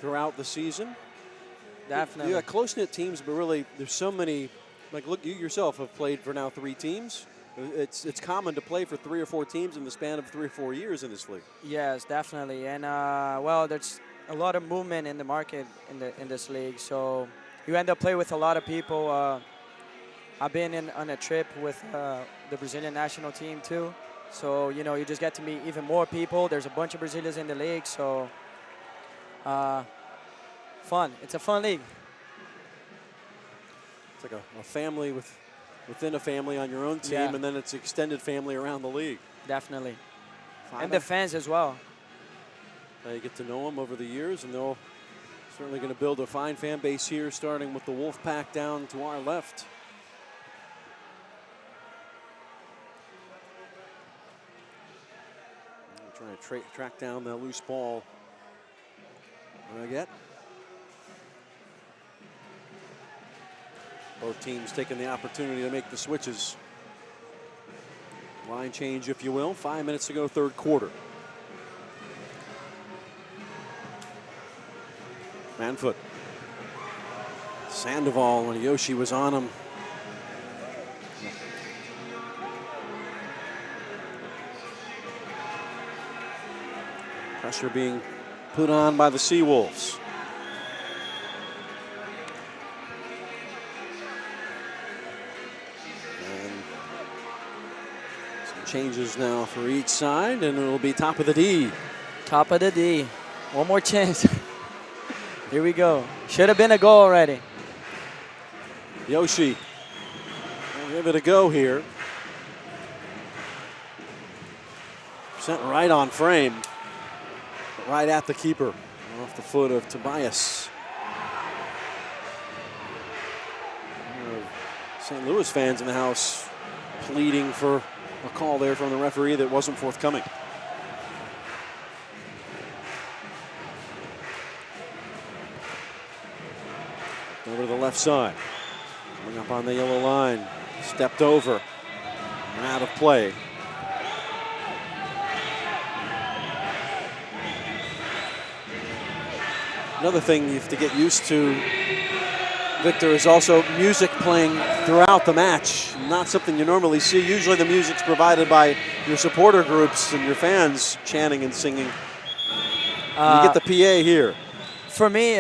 throughout the season. Definitely. You got close-knit teams, but really there's so many. Like, look, you yourself have played for now 3 teams. It's common to play for 3 or 4 teams in the span of 3 or 4 years in this league. Yes, definitely. And well, there's a lot of movement in the market in this league, so you end up playing with a lot of people. I've been on a trip with the Brazilian national team too, so you know, you just get to meet even more people. There's a bunch of Brazilians in the league, so fun. It's a fun league. It's like a family within a family on your own team, and then it's extended family around the league. Definitely. And the fans as well. You get to know them over the years, and they'll certainly going to build a fine fan base here, starting with the Wolf Pack down to our left. Trying to track down that loose ball. Again. Both teams taking the opportunity to make the switches. Line change, if you will. 5 minutes to go, third quarter. Manfoot. Sandoval when Yoshi was on him. Pressure being put on by the SeaWolves. Changes now for each side, and it'll be top of the D. Top of the D. One more chance. Here we go. Should have been a goal already. Yoshi will give it a go here. Sent right on frame. Right at the keeper. Off the foot of Tobias. St. Louis fans in the house pleading for a call there from the referee that wasn't forthcoming. Over to the left side. Coming up on the yellow line. Stepped over. And out of play. Another thing you have to get used to, Victor, is also music playing throughout the match. Not something you normally see. Usually the music's provided by your supporter groups and your fans chanting and singing. You get the PA here. For me,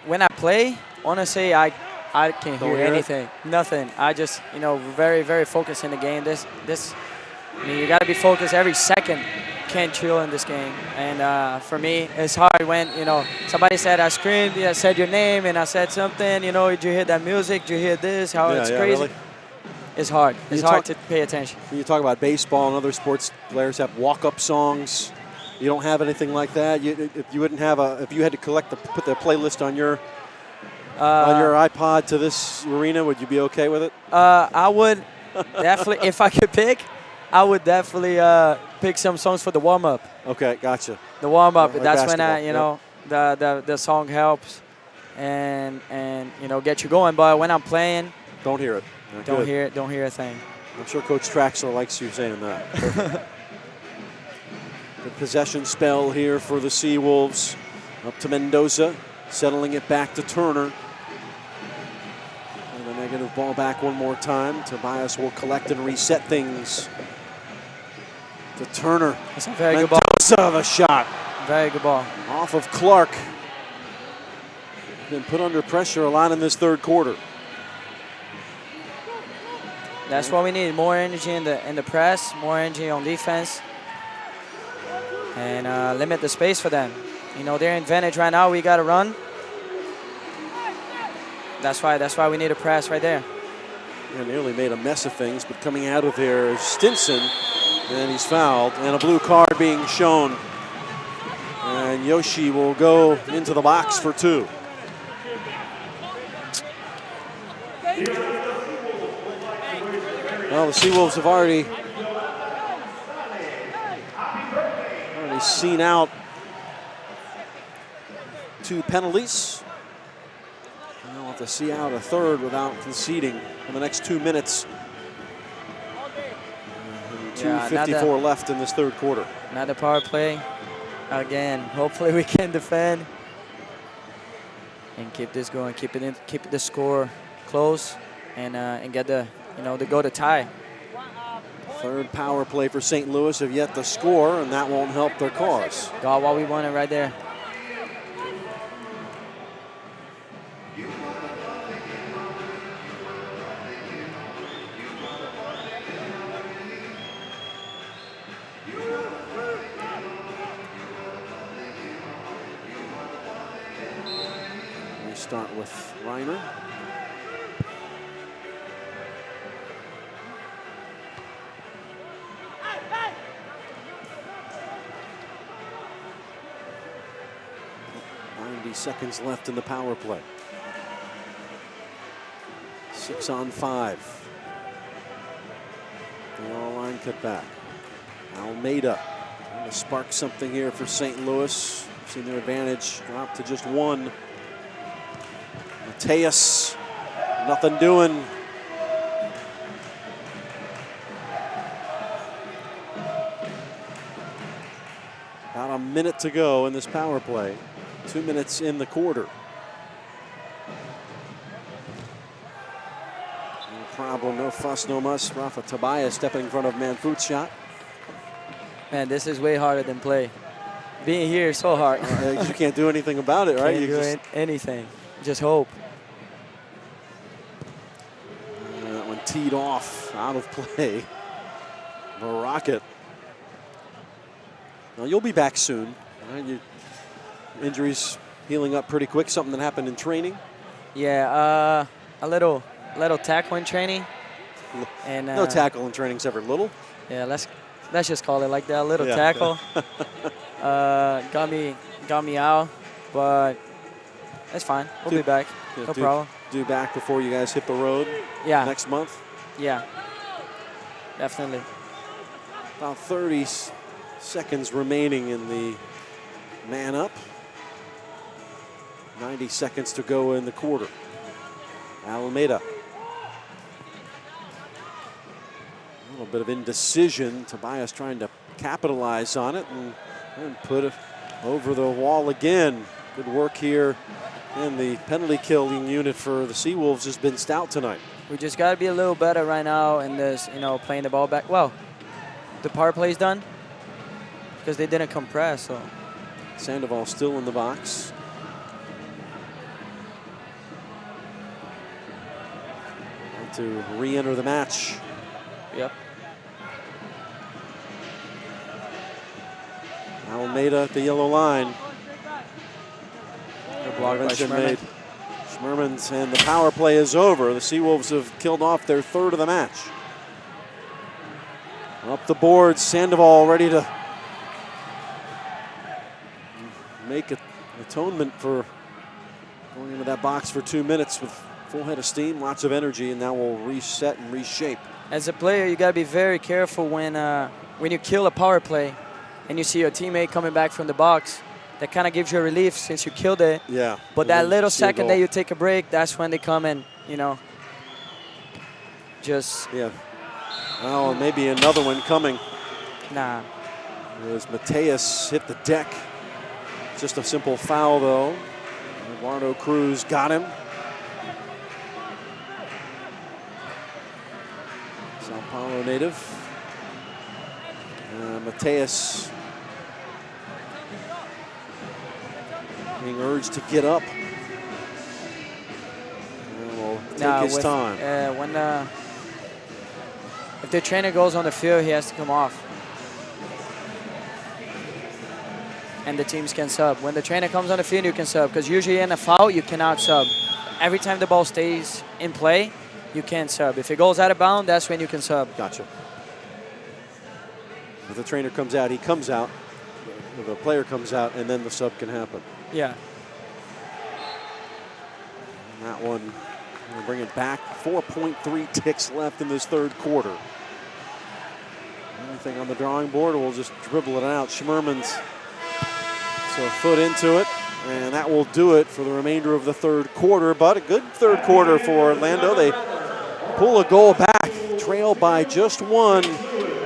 when I play, honestly, I can't hear anything. Nothing. I just, you know, very, very focused in the game. I mean, you got to be focused every second. Can't chill in this game. And for me, it's hard when, you know, somebody said I screamed, I said your name, and I said something, you know, did you hear that music? Did you hear this? How it's crazy. Really? It's hard. It's hard to pay attention. When you talk about baseball and other sports, players have walk-up songs. You don't have anything like that. If you had to put the playlist on your iPod to this arena, would you be okay with it? I would definitely, if I could pick, I would definitely pick some songs for the warm-up. Okay, gotcha. The warm-up, like that's basketball. when you know, the song helps and you know, get you going. But when I'm playing, don't hear it. Don't hear a thing. I'm sure Coach Traxler likes you saying that. Good possession spell here for the SeaWolves. Up to Mendoza, settling it back to Turner. And a negative ball back one more time. Tobias will collect and reset things. To Turner. That's a very good ball. Mendoza, the shot. Very good ball. Off of Clark. Been put under pressure a lot in this third quarter. That's what we need. More energy in the press, more energy on defense, and limit the space for them. You know, they're in advantage right now. We got to run. That's why we need a press right there. Yeah, nearly made a mess of things, but coming out of there is Stinson, and he's fouled, and a blue card being shown. And Yoshi will go into the box for 2. Well, the SeaWolves have already seen out 2 penalties. They'll have to see out a third without conceding in the next 2 minutes. 2:54 left in this third quarter. Another power play. Again, hopefully we can defend. and keep this going, keep the score close, and get the go to tie. Third power play for St. Louis have yet to score, and that won't help their cause. Got what we wanted right there. We start with Reiner. Seconds left in the power play. 6 on 5. The all-line cutback. Almeida trying to spark something here for St. Louis. Seen their advantage drop to just 1. Mateus, nothing doing. About a minute to go in this power play. 2 minutes in the quarter. No problem, no fuss, no muss. Rafa Tobias stepping in front of Manfut's shot. Man, this is way harder than play. Being here is so hard. You can't do anything about it, right? Can't do anything. Just hope. That one teed off, out of play. The rocket. Well, you'll be back soon. Right? Injuries healing up pretty quick. Something that happened in training. Yeah, a little tackle in training. And no tackle in training's ever little. Yeah, let's just call it like that. A little tackle. Got me out, but that's fine. We'll be back. No problem. Due back before you guys hit the road. Yeah. Next month. Yeah. Definitely. About 30 seconds remaining in the man up. 90 seconds to go in the quarter. Almeida. A little bit of indecision. Tobias trying to capitalize on it and put it over the wall again. Good work here. And the penalty killing unit for the SeaWolves has been stout tonight. We just got to be a little better right now in this, playing the ball back. Well, the power play's done because they didn't compress, so. Sandoval still in the box. To re-enter the match. Yep. Almeida at the yellow line. Good block by Schmerman. Schmerman's, and the power play is over. The SeaWolves have killed off their 3rd of the match. Up the board, Sandoval ready to make atonement for going into that box for 2 minutes with full head of steam, lots of energy, and now we'll reset and reshape. As a player, you got to be very careful when you kill a power play and you see your teammate coming back from the box. That kind of gives you a relief since you killed it. Yeah. But that little second that you take a break, that's when they come and, just. Yeah. Oh, maybe another one coming. Nah. As Mateus hit the deck. Just a simple foul, though. Eduardo Cruz got him. Sao Paulo native. Mateus being urged to get up. Will take his time. If the trainer goes on the field, he has to come off. And the teams can sub. When the trainer comes on the field, you can sub. Because usually in a foul, you cannot sub. Every time the ball stays in play, you can't sub. If it goes out of bounds, that's when you can sub. Gotcha. If the trainer comes out, he comes out. If the player comes out, and then the sub can happen. Yeah. And that one, we'll bring it back. 4.3 ticks left in this 3rd quarter. Anything on the drawing board, we'll just dribble it out. Schmerman's so a foot into it, and that will do it for the remainder of the 3rd quarter. But a good 3rd quarter for Orlando. They pull a goal back, trail by just 1.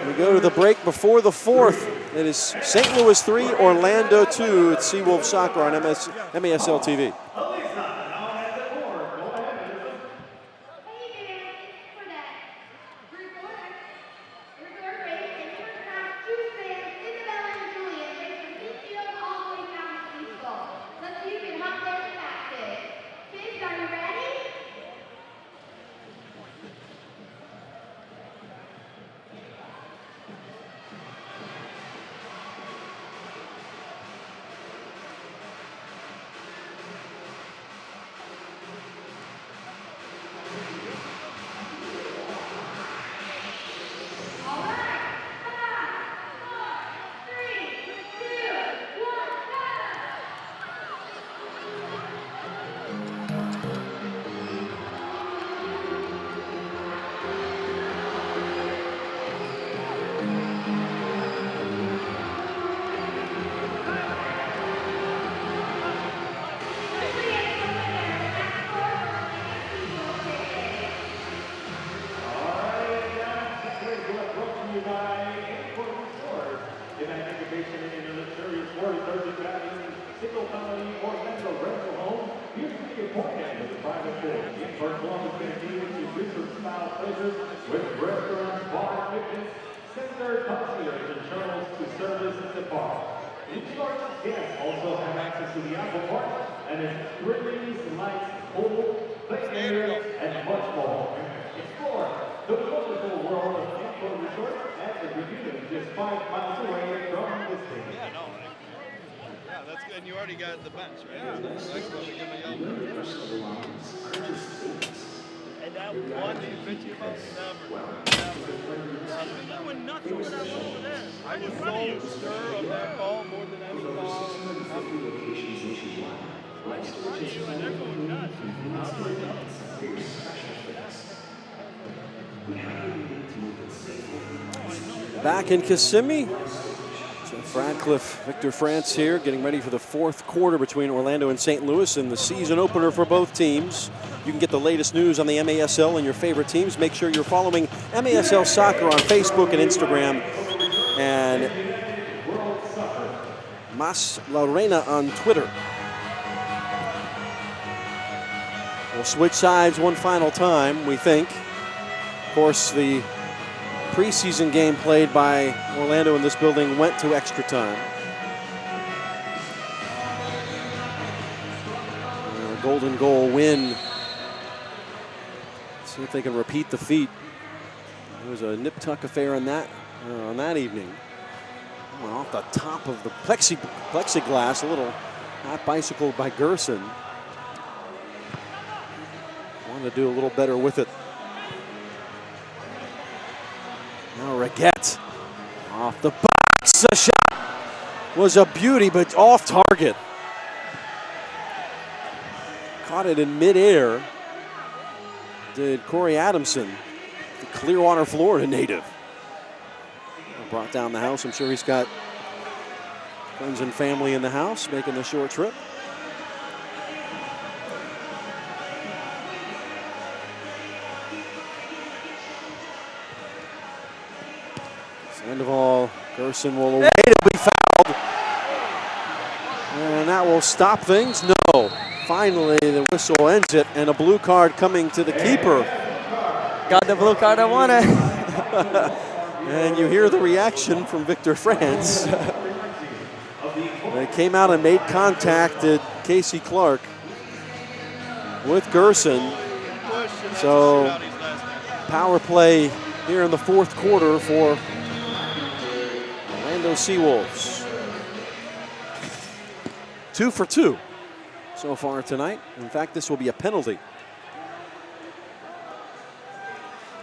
We go to the break before the 4th. It is St. Louis 3, Orlando 2. It's SeaWolves Soccer on MASL TV. is continuing to resort-style places with restaurants, bar, fitness, center, concierge, and shuttles to service the park. Instructors guests also have access to the Apple Park and its trees, lights, pool, play area, and much more. Explore the wonderful world of Anthem Resort at the Bermuda, just 5 miles away from the stadium. Yeah, no. Yeah, that's good. And you already got the bench, right? Yeah. That's what we give a yellow. And that one that you bitchy about? Never. You went nuts over that one over there. I was so sure of that call more than any call. I saw you and they're going nuts. Back in Kissimmee. Jeff Radcliffe, Victor France here, getting ready for the fourth quarter between Orlando and St. Louis in the season opener for both teams. You can get the latest news on the MASL and your favorite teams. Make sure you're following MASL Soccer on Facebook and Instagram, and Mas La Reina on Twitter. We'll switch sides one final time, we think. Of course, the preseason game played by Orlando in this building went to extra time. A golden goal win. See if they can repeat the feat. There was a nip-tuck affair on that evening. Went off the top of the plexiglass, a little hot bicycle by Gerson. Wanted to do a little better with it. Now Raguette off the box. The shot was a beauty, but off target. Caught it in midair. Did Corey Adamson, the Clearwater, Florida native. Brought down the house. I'm sure he's got friends and family in the house making the short trip. Sandoval, Gerson will await to be fouled. And that will stop things. No. Finally, the whistle ends it, and a blue card coming to the keeper. Got the blue card I wanted. And you hear the reaction from Victor France. They came out and made contact at Casey Clark with Gerson. So power play here in the fourth quarter for Orlando SeaWolves. 2 for 2 so far tonight. In fact, this will be a penalty.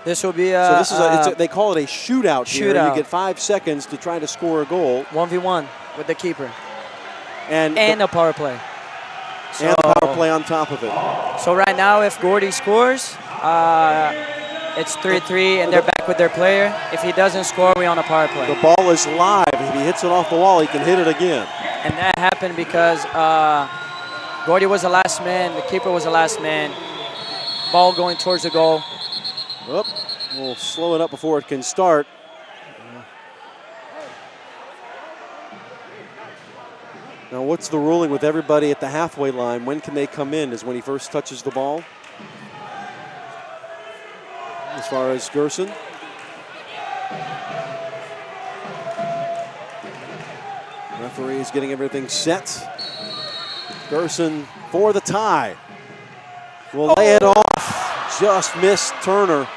This will be so this is they call it a shootout here. You get 5 seconds to try to score a goal. 1v1 with the keeper. And a power play. So, and power play on top of it. So right now, if Gordie scores, it's 3-3, and they're back with their player. If he doesn't score, we're on a power play. The ball is live. If he hits it off the wall, he can hit it again. And that happened because Gordie was the last man. The keeper was the last man. Ball going towards the goal. Whoop. We'll slow it up before it can start. Now, what's the ruling with everybody at the halfway line? When can they come in? Is when he first touches the ball? As far as Gerson? Referee is getting everything set. Gerson for the tie. Will lay it off. Just missed Turner.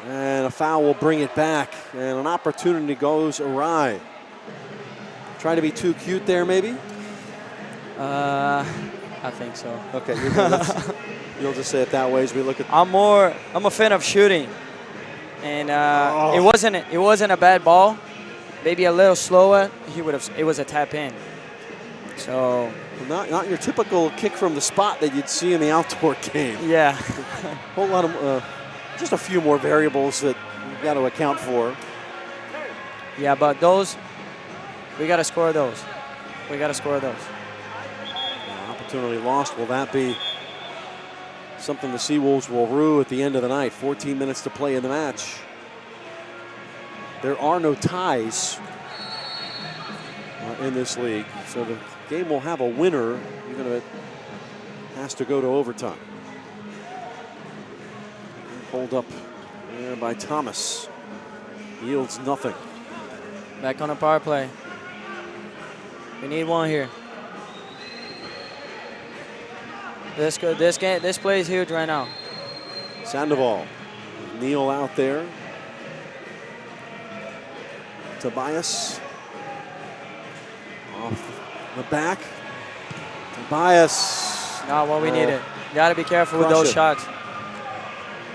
And a foul will bring it back. And an opportunity goes awry. Trying to be too cute there, maybe? I think so. Okay, you'll just say it that way as we look at. I'm a fan of shooting, and it wasn't a bad ball. Maybe a little slower. It was a tap in. So not your typical kick from the spot that you'd see in the outdoor game. Yeah. Whole lot of just a few more variables that you've got to account for. Yeah, but those. We got to score those. We got to score those. Opportunity lost. Will that be something the SeaWolves will rue at the end of the night? 14 minutes to play in the match. There are no ties in this league, so the game will have a winner. You're going to has to go to overtime. Hold up there by Thomas. Yields nothing. Back on a power play. We need one here. This play is huge right now. Sandoval. Neal out there. Tobias. Off the back. Tobias. Not what we needed. You got to be careful with Crush those it. shots.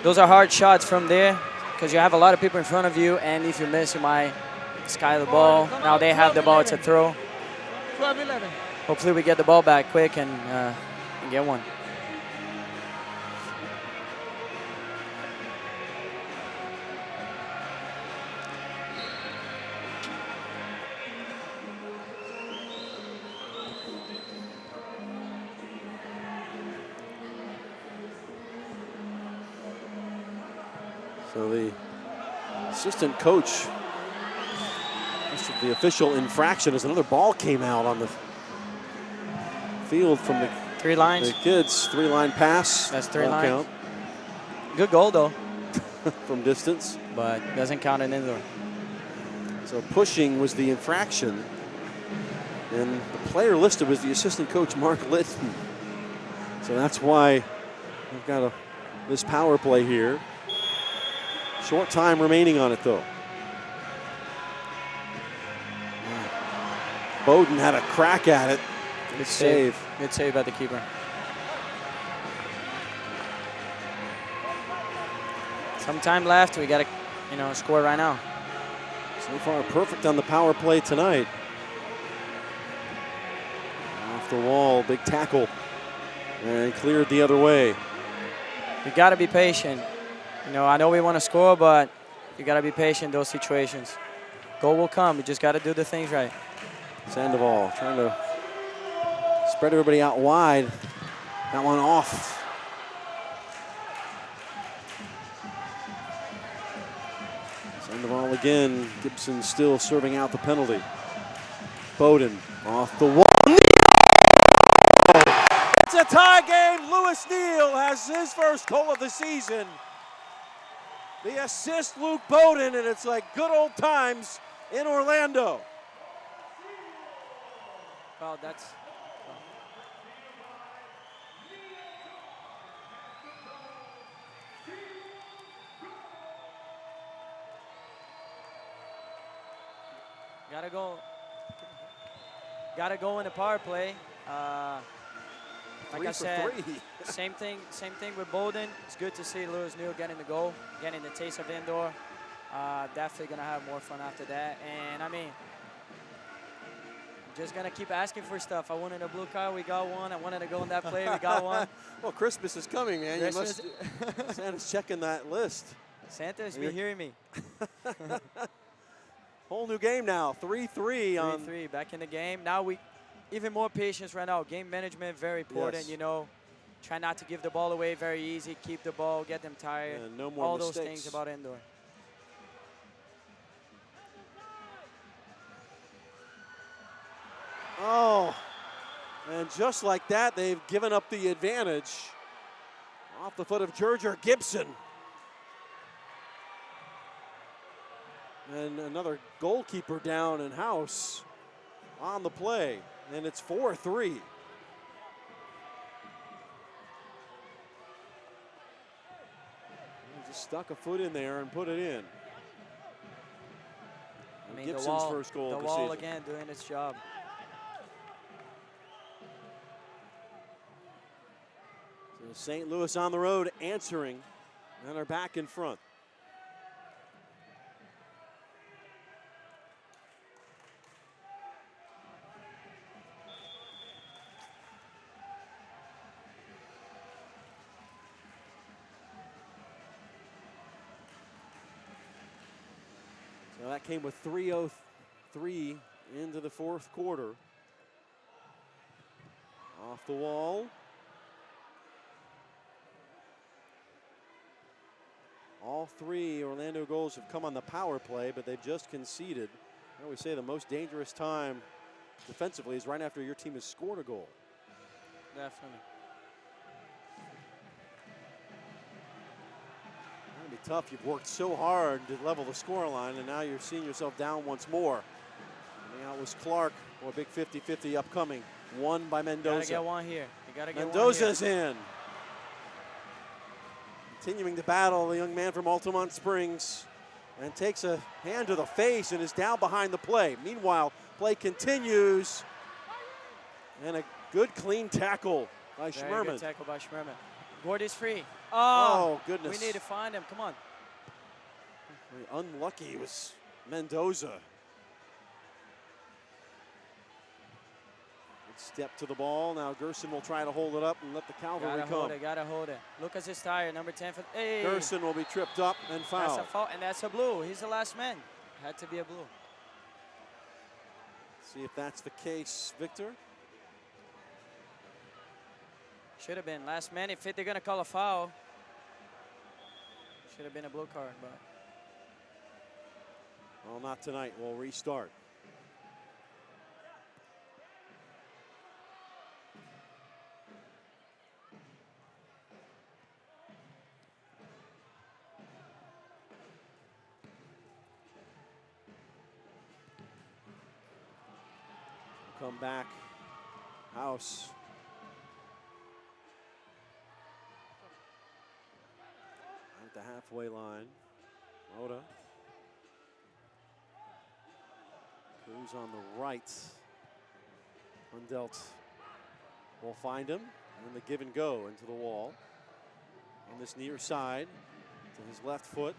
Those are hard shots from there because you have a lot of people in front of you, and if you miss, you might sky the ball. Now they have the ball to throw. 12-11. Hopefully we get the ball back quick and get one. So the assistant coach, the official infraction as another ball came out on the field from the 3 lines. The kids, 3-line pass. That's 3 Ball lines. count. Good goal though. From distance. But doesn't count in indoor. So pushing was the infraction. And the player listed was the assistant coach, Mark Litton. So that's why we've got this power play here. Short time remaining on it, though. Bowden had a crack at it. Good save. Good save by the keeper. Some time left. We got to, score right now. So far, perfect on the power play tonight. Off the wall, big tackle, and cleared the other way. You got to be patient. I know we want to score, but you got to be patient in those situations. Goal will come. You just got to do the things right. Sandoval trying to spread everybody out wide. That one off. Sandoval again. Gibson still serving out the penalty. Bowden off the wall. It's a tie game. Lewis Neal has his first goal of the season. The assist, Luke Bowden, and it's like good old times in Orlando. Well, that's... Gotta go in the power play. Like I said, same thing with Bowden. It's good to see Lewis Neal getting the goal, getting the taste of indoor. Definitely gonna have more fun after that. And I'm just gonna keep asking for stuff. I wanted a blue card, we got one. I wanted to go in that play, we got one. Well, Christmas is coming, man. Christmas. You must. Santa's checking that list. Santa's been hearing me. Whole new game now. 3-3 on 3-3 back in the game. Now we even more patience right now. Game management very important. Yes. Try not to give the ball away very easy. Keep the ball, get them tired. And no more all mistakes. Those things about indoor. Oh, and just like that, they've given up the advantage. Off the foot of Gibson. And another goalkeeper down in house on the play. And it's 4-3. Just stuck a foot in there and put it in. Gibson's first goal of the season. The wall again doing its job. So St. Louis on the road answering and are back in front. So that came with 3:03 into the fourth quarter. Off the wall. All 3 Orlando goals have come on the power play, but they've just conceded. I always say the most dangerous time defensively is right after your team has scored a goal. Definitely. tough. You've worked so hard to level the scoreline, and now you're seeing yourself down once more. Coming out was Clark. Or a big 50-50 upcoming. One by Mendoza. Gotta get one here. You gotta get Mendoza's one here. in. Continuing to battle, the young man from Altamont Springs, and takes a hand to the face and is down behind the play. Meanwhile, play continues. And a good clean tackle by Very Schmerman. good tackle by Schmerman. Gordie's free. Oh, goodness. We need to find him. Come on. Very unlucky was Mendoza. Step to the ball. Now Gerson will try to hold it up and let the cavalry come. Gotta hold it. Lucas is tired, number 10. Hey. Gerson will be tripped up and fouled. That's a foul, and that's a blue. He's the last man. Had to be a blue. See if that's the case, Victor. Should have been last man. If they're gonna call a foul, should have been a blue card, but. Well, not tonight. We'll restart. Come back, House. At the halfway line, Moda. Cruz on the right. Undelt will find him, and the give and go into the wall. On this near side, to his left foot.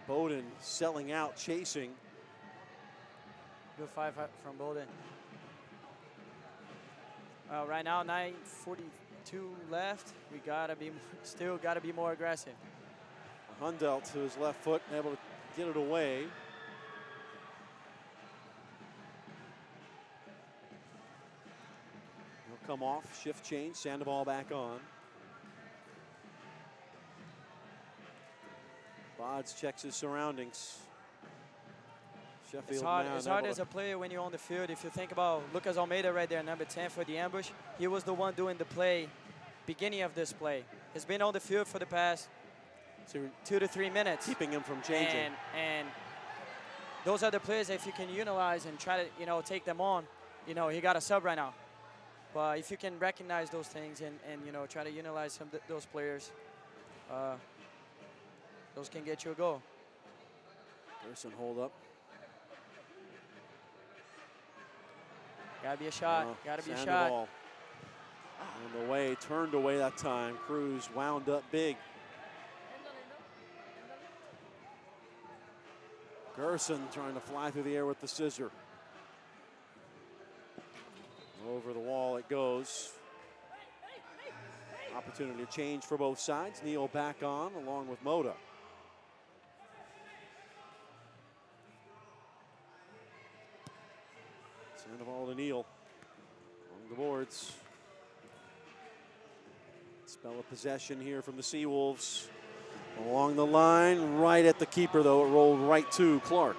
Bowden selling out, chasing. Good 5 from Bowden. Right now, 9:42 left. We still gotta be more aggressive. Hundelt to his left foot, able to get it away. He'll come off, shift change, Sandoval back on. Bods checks his surroundings. It's hard as a player when you're on the field. If you think about Lucas Almeida right there, number 10 for the ambush, he was the one doing the play, beginning of this play. He's been on the field for the past 2 to 3 minutes. Keeping him from changing. And those are the players, if you can utilize and try to, take them on, he got a sub right now. But if you can recognize those things and try to utilize those players, those can get you a goal. Gerson hold up. Gotta be a shot. Gotta be a shot. Sandoval on the way, turned away that time. Cruz wound up big. Gerson trying to fly through the air with the scissor. Over the wall it goes. Opportunity to change for both sides. Neal back on along with Moda. Sandoval to Neal along the boards. Spell of possession here from the SeaWolves. Along the line, right at the keeper though, it rolled right to Clark.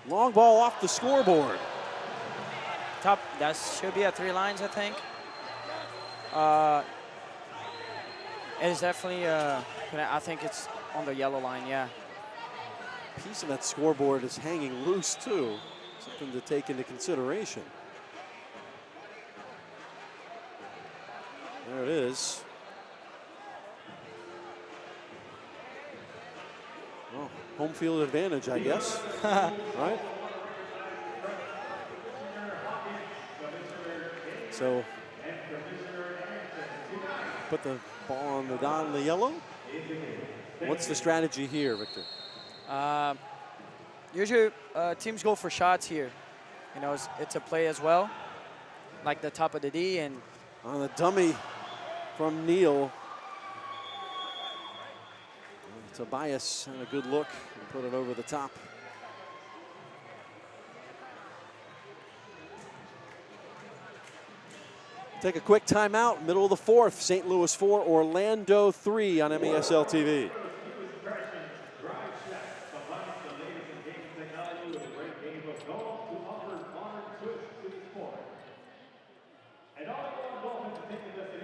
Long ball off the scoreboard. That should be at 3 lines, I think. It's definitely, I think it's on the yellow line, yeah. Piece of that scoreboard is hanging loose too. Something to take into consideration. There it is. Well, home field advantage, I guess. Right? So, put the ball on the yellow. What's the strategy here, Victor? Usually teams go for shots here. It's a play as well, like the top of the D. And on the dummy from Neal. Tobias had a good look and put it over the top. Take a quick timeout, middle of the 4th. St. Louis 4, Orlando 3 on MESL TV. And all you want Dolphins to take this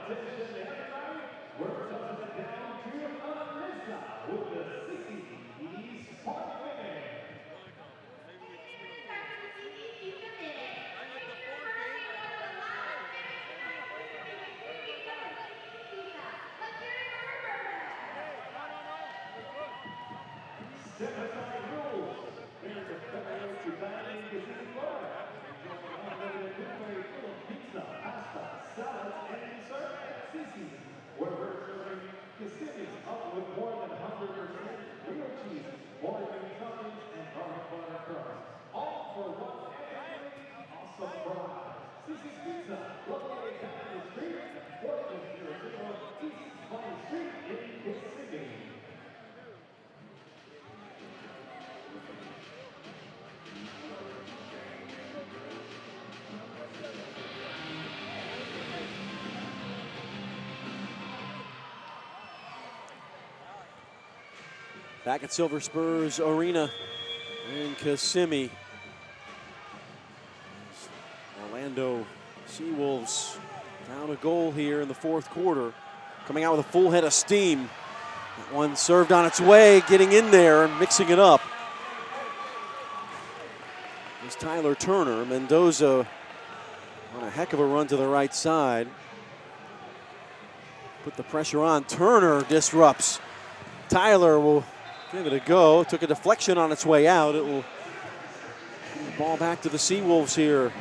We're tossing it down to Untitled with the Sea's point winning. Back at Silver Spurs Arena in Kissimmee. Orlando SeaWolves down a goal here in the fourth quarter. Coming out with a full head of steam. That one served on its way, getting in there and mixing it up. There's Tyler Turner. Mendoza on a heck of a run to the right side. Put the pressure on. Turner disrupts. Tyler will give it a go. Took a deflection on its way out. It will ball back to the SeaWolves here.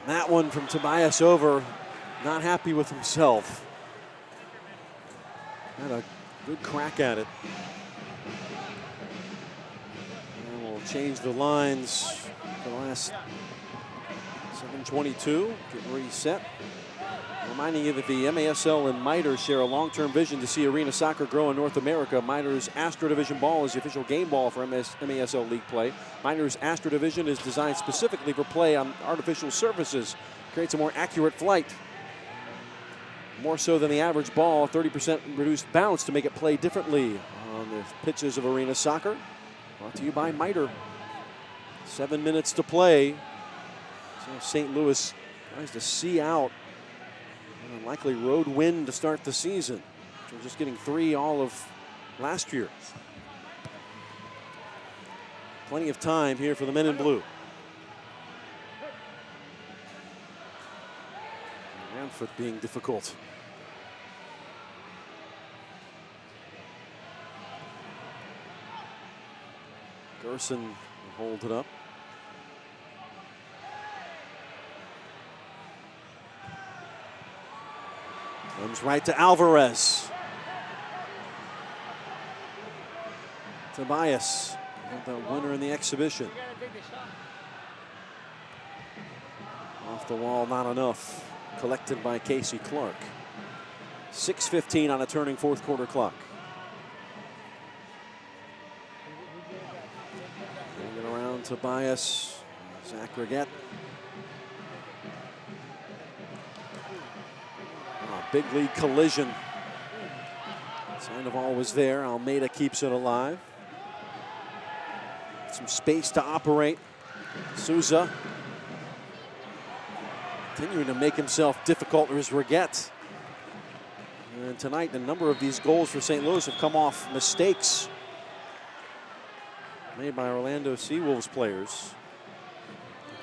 That one from Tobias over, not happy with himself. Had a good crack at it. And we'll change the lines for the last 7:22, getting reset. Reminding you that the MASL and MITRE share a long-term vision to see arena soccer grow in North America. MITRE's Astro Division ball is the official game ball for MASL League play. MITRE's Astro Division is designed specifically for play on artificial surfaces. Creates a more accurate flight. More so than the average ball, 30% reduced bounce to make it play differently on the pitches of arena soccer. Brought to you by MITRE. 7 minutes to play. So St. Louis tries to see out an unlikely road win to start the season. We're just getting 3 all of last year. Plenty of time here for the men in blue. Ramfoot being difficult. Gerson will hold it up. Comes right to Alvarez. Tobias, the winner in the exhibition. Off the wall, not enough. Collected by Casey Clark. 6:15 on a turning fourth quarter clock. Bringing around Tobias, Zach Riggett. Big league collision. Sandoval was there. Almeida keeps it alive. Some space to operate. Sousa continuing to make himself difficult as Riggett. And tonight, a number of these goals for St. Louis have come off mistakes made by Orlando SeaWolves players.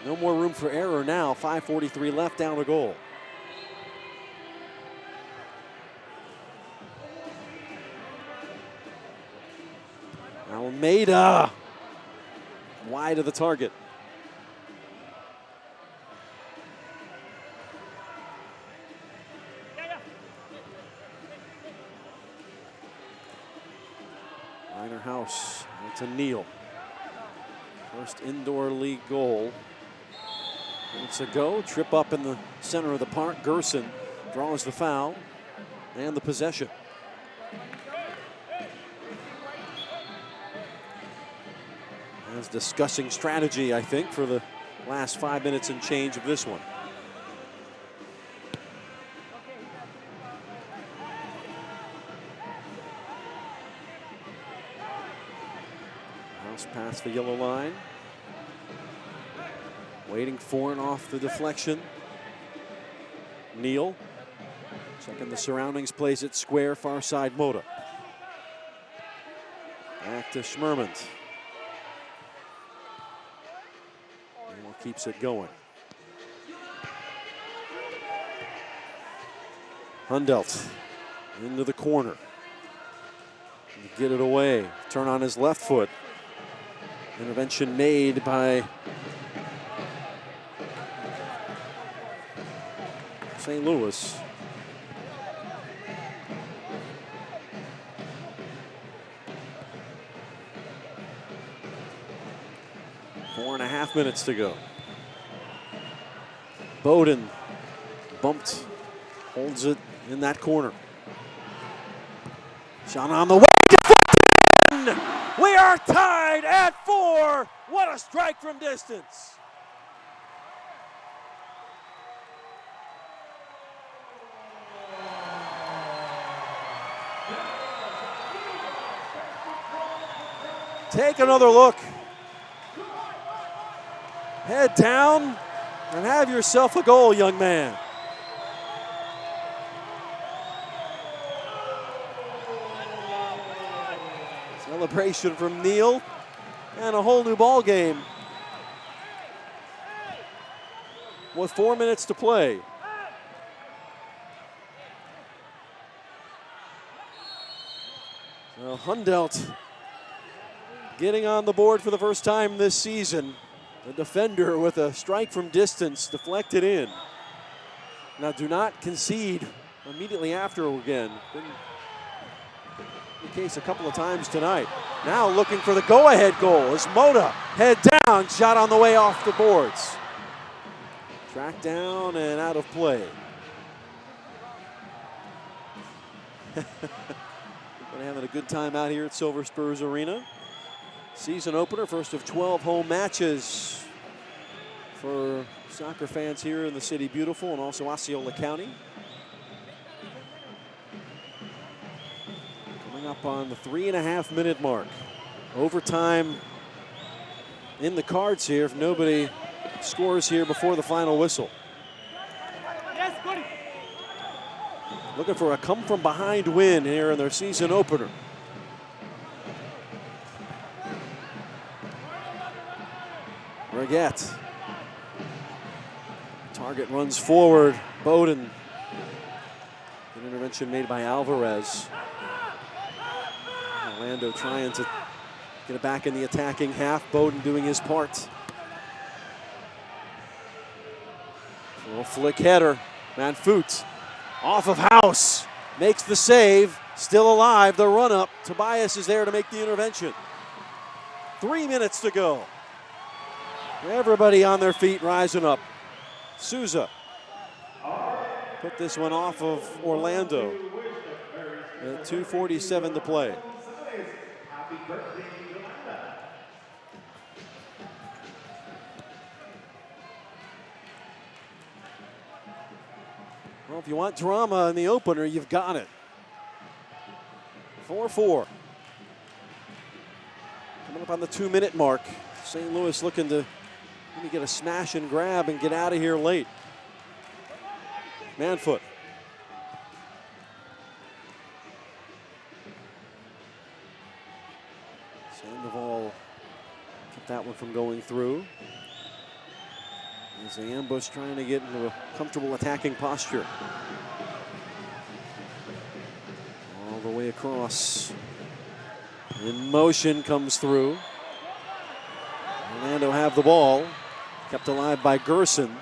No more room for error now. 5:43 left, down a goal. Almeida wide of the target. Minor House to Neal. First indoor league goal. It's a go. Trip up in the center of the park. Gerson draws the foul and the possession. As discussing strategy, I think, for the last 5 minutes and change of this one. House past the yellow line. Waiting for and off the deflection. Neal. Checking the surroundings, plays it square, far side Mota. Back to Schmermans. Neal keeps it going. Hundelt into the corner. Get it away. Turn on his left foot. Intervention made by St. Louis. Four and a half minutes to go. Bowden bumped, holds it in that corner. Shot on the way. We are tied at 4. What a strike from distance. Take another look. Head down and have yourself a goal, young man. Celebration from Neal and a whole new ball game with 4 minutes to play. So Hundelt getting on the board for the first time this season. The defender with a strike from distance deflected in. Now do not concede immediately after again. Been the case a couple of times tonight. Now looking for the go-ahead goal is Mota. Head down, shot on the way off the boards. Tracked down and out of play. Been having a good time out here at Silver Spurs Arena. Season opener, first of 12 home matches for soccer fans here in the City Beautiful and also Osceola County. Coming up on the 3.5 minute mark. Overtime in the cards here if nobody scores here before the final whistle. Looking for a come from behind win here in their season opener. Reget. Target runs forward. Bowden. An intervention made by Alvarez. Orlando trying to get it back in the attacking half. Bowden doing his part. A little flick header. Manfoot off of House. Makes the save. Still alive. The run up. Tobias is there to make the intervention. 3 minutes to go. Everybody on their feet rising up. Sousa put this one off of Orlando. 2:47 to play. Well, if you want drama in the opener, you've got it. 4-4. Coming up on the 2 minute mark. St. Louis looking to maybe get a smash and grab and get out of here late. Manfoot. Sandoval kept that one from going through. As the ambush trying to get into a comfortable attacking posture. All the way across. In motion comes through. Orlando have the ball. Kept alive by Gerson.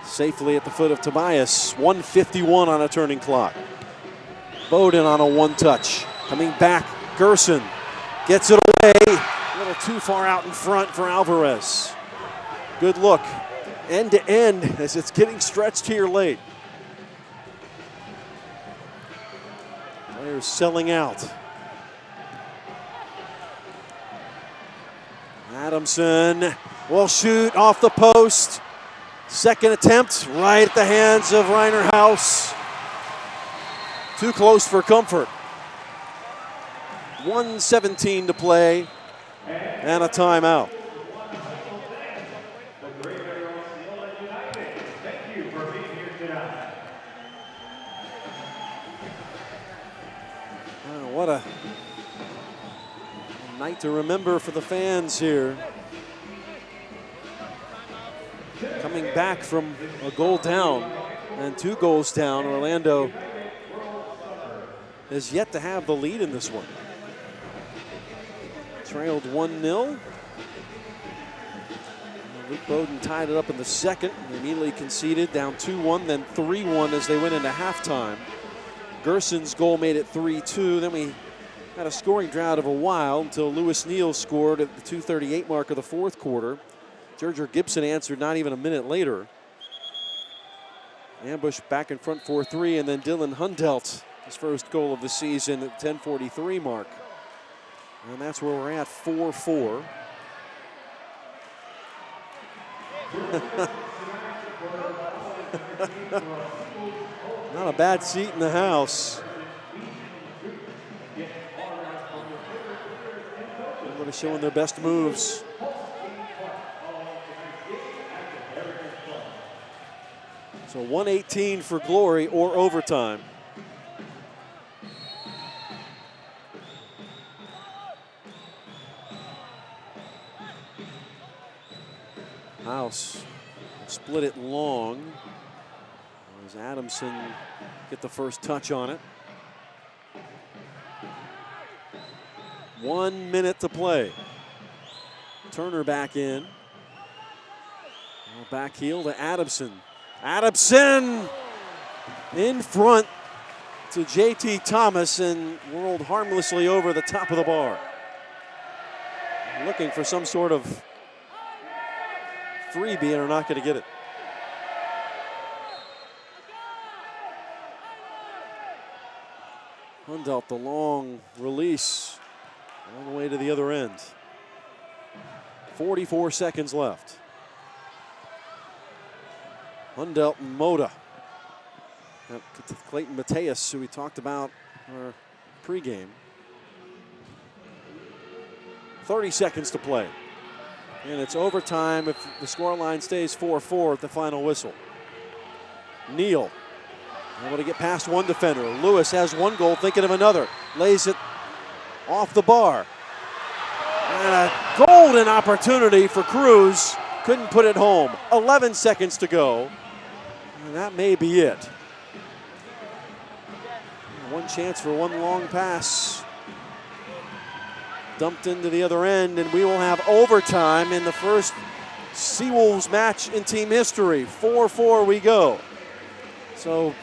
Safely at the foot of Tobias. 1:51 on a turning clock. Bowden on a one touch. Coming back, Gerson gets it away. A little too far out in front for Alvarez. Good look. End to end as it's getting stretched here late. Players selling out. Adamson will shoot off the post. Second attempt, right at the hands of Reiner House. Too close for comfort. 1:17 to play and a timeout. What a night to remember for the fans here. Coming back from a goal down and 2 goals down, Orlando has yet to have the lead in this one. Trailed 1-0. Luke Bowden tied it up in the second. They immediately conceded, down 2-1, then 3-1 as they went into halftime. Gerson's goal made it 3-2. Then we had a scoring drought of a while until Neal scored at the 2:38 mark of the fourth quarter. Gibson answered not even a minute later. Ambush back in front 4-3, and then Dylan Hundelt, his first goal of the season at the 10:43 mark. And that's where we're at, 4-4. Not a bad seat in the house. Everybody showing their best moves. So 1:18 for glory or overtime. House split it long. As Adamson get the first touch on it. 1 minute to play. Turner back in. Back heel to Adamson. Adamson in front to JT Thomas and whirled harmlessly over the top of the bar. Looking for some sort of freebie and are not going to get it. Hundelt, the long release all the way to the other end. 44 seconds left. Hundelt and Moda. Clayton Mateus, who we talked about our pregame. 30 seconds to play. And it's overtime if the scoreline stays 4-4 at the final whistle. Neal able to get past one defender. Lewis has one goal, thinking of another. Lays it off the bar. And a golden opportunity for Cruz. Couldn't put it home. 11 seconds to go. And that may be it. One chance for one long pass. Dumped into the other end, and we will have overtime in the first SeaWolves match in team history. 4-4 we go. So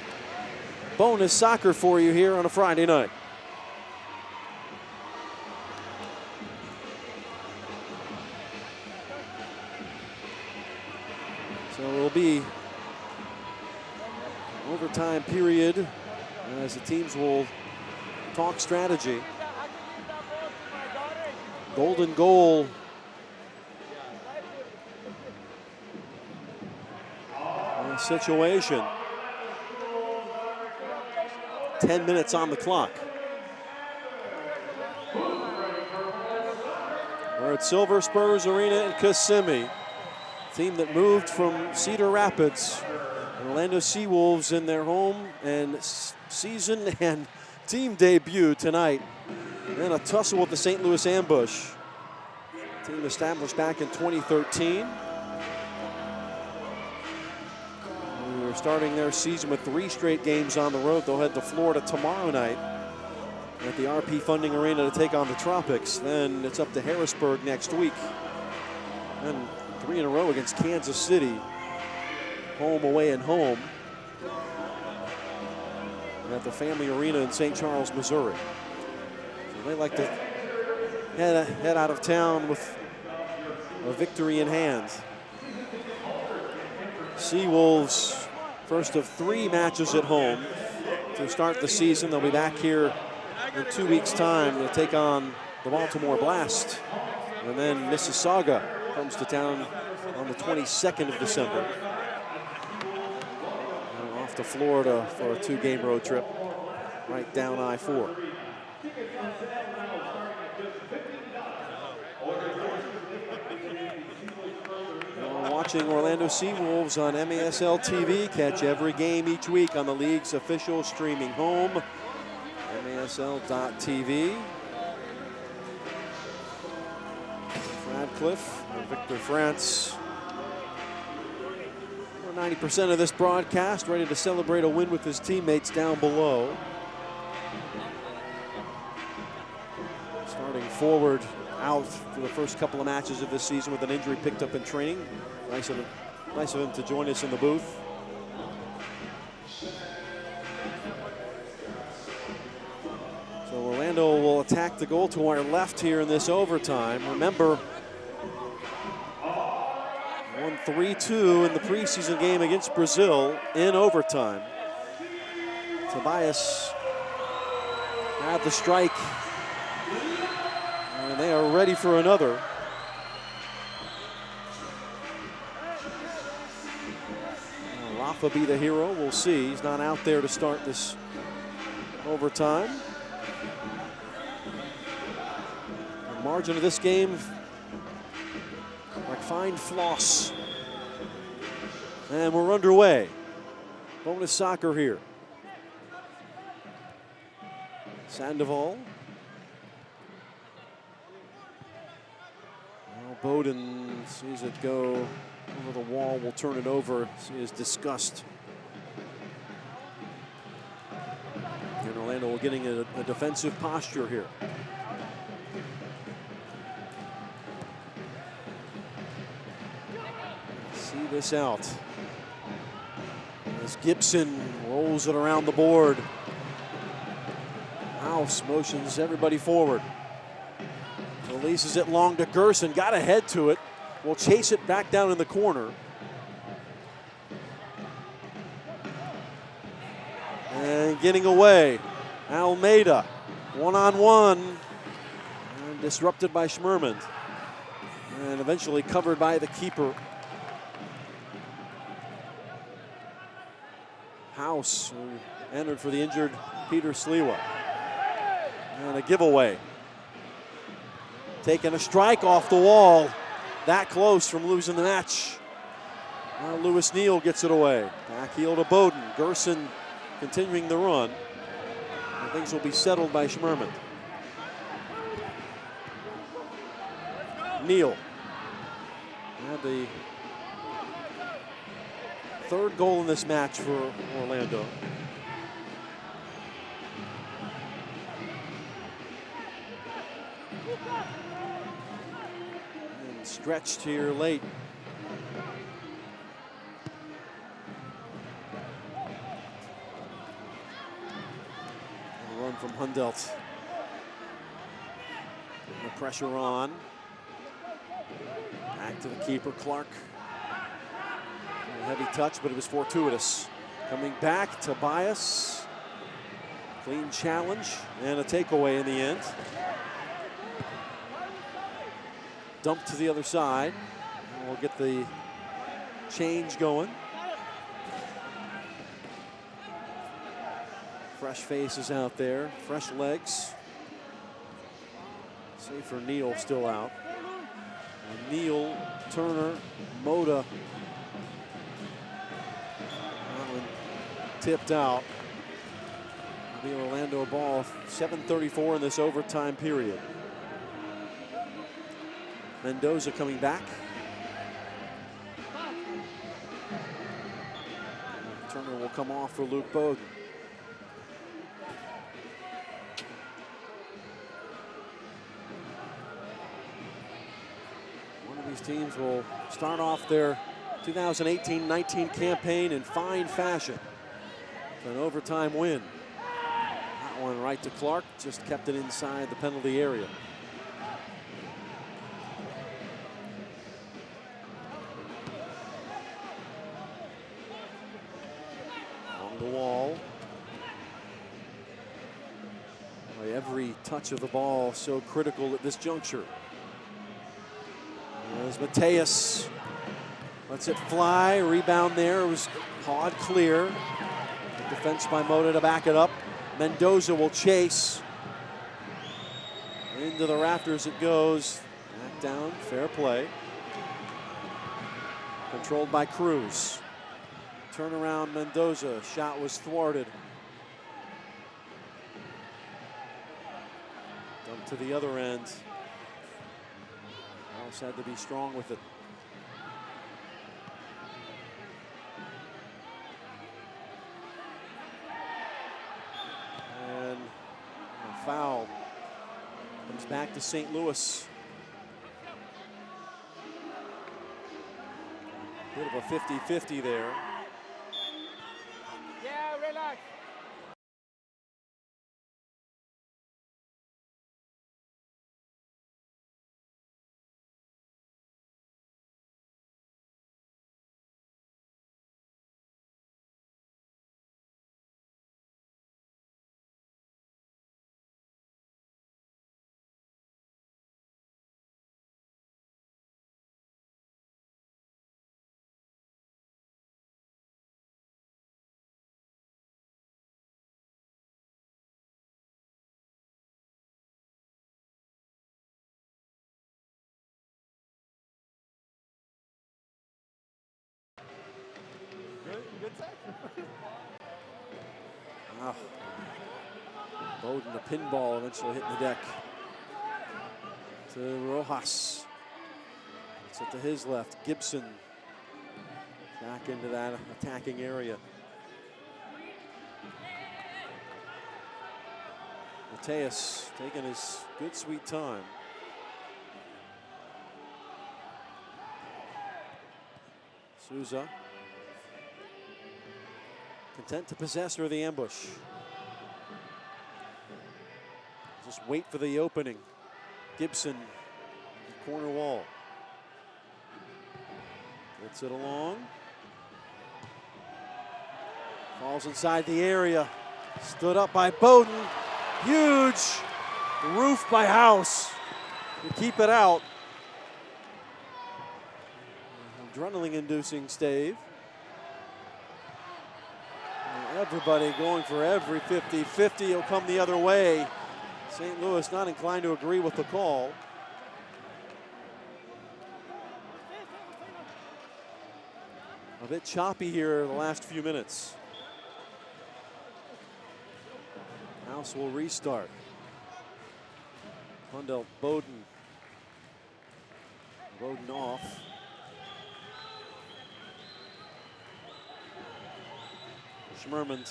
bonus soccer for you here on a Friday night. So it will be overtime period as the teams will talk strategy. Golden goal. Situation. 10 minutes on the clock. We're at Silver Spurs Arena in Kissimmee. Team that moved from Cedar Rapids. Orlando SeaWolves in their home and season and team debut tonight. And a tussle with the St. Louis Ambush. Team established back in 2013. They're starting their season with 3 straight games on the road. They'll head to Florida tomorrow night at the RP Funding Arena to take on the Tropics. Then it's up to Harrisburg next week. And 3 in a row against Kansas City. Home, away, and home. At the Family Arena in St. Charles, Missouri. So they like to head out of town with a victory in hand. SeaWolves, first of 3 matches at home to start the season. They'll be back here in 2 weeks' time to take on the Baltimore Blast And then Mississauga comes to town on the 22nd of December. Off to Florida for a 2-game road trip, right down I-4. You're watching Orlando SeaWolves on MASL TV. Catch every game each week on the league's official streaming home, MASL.tv. Radcliffe, Victor France. 90% of this broadcast ready to celebrate a win with his teammates down below. Starting forward out for the first couple of matches of this season with an injury picked up in training. Nice of him to join us in the booth. So Orlando will attack the goal to our left here in this overtime. Remember, won 3-2 in the preseason game against Brazil in overtime. Tobias had the strike, and they are ready for another. Rafa be the hero, we'll see. He's not out there to start this overtime. The margin of this game, like fine floss. And we're underway. Bonus soccer here. Sandoval. Well, Bowden sees it go over the wall, will turn it over. He is disgust. And Orlando will getting a defensive posture here. See this out. As Gibson rolls it around the board. House motions everybody forward. Releases it long to Gerson. Got ahead to it. Will chase it back down in the corner. And getting away. Almeida. One-on-one. And disrupted by Schmerman. And eventually covered by the keeper. House, who entered for the injured Peter Sliwa. And a giveaway. Taking a strike off the wall. That close from losing the match. Now Lewis Neal gets it away. Back heel to Bowden. Gerson continuing the run. And things will be settled by Schmerman. Neal. Had the third goal in this match for Orlando. And stretched here late. And a run from Hundelt. The pressure on. Back to the keeper, Clark. A heavy touch, but it was fortuitous. Coming back, Tobias. Clean challenge and a takeaway in the end. Dump to the other side. And we'll get the change going. Fresh faces out there, fresh legs. Save for Neal still out. And Neal, Turner, Moda. Tipped out. The Orlando ball, 7:34 in this overtime period. Mendoza coming back. Turner will come off for Luke Bowden. One of these teams will start off their 2018-19 campaign in fine fashion. An overtime win. That one right to Clark, just kept it inside the penalty area. On the wall. Boy, every touch of the ball so critical at this juncture. As Mateus lets it fly, rebound there, it was pawed clear. Defense by Moda to back it up. Mendoza will chase. Into the rafters it goes. Back down, fair play. Controlled by Cruz. Turnaround Mendoza, shot was thwarted. Dump to the other end. House had to be strong with it. And a foul comes back to St. Louis. Bit of a 50-50 there. Yeah, relax. Wow. Bowden, a pinball eventually hitting the deck. To Rojas. It's it to his left. Gibson back into that attacking area. Mateus taking his good sweet time. Sousa. Content to possess her the ambush. Just wait for the opening. Gibson, corner wall. Gets it along. Falls inside the area. Stood up by Bowden. Huge roof by House to keep it out. Adrenaline-inducing stave. Everybody going for every 50-50 will come the other way. St. Louis not inclined to agree with the call. A bit choppy here the last few minutes. House will restart. Hundell, Bowden. Bowden off. Schmerman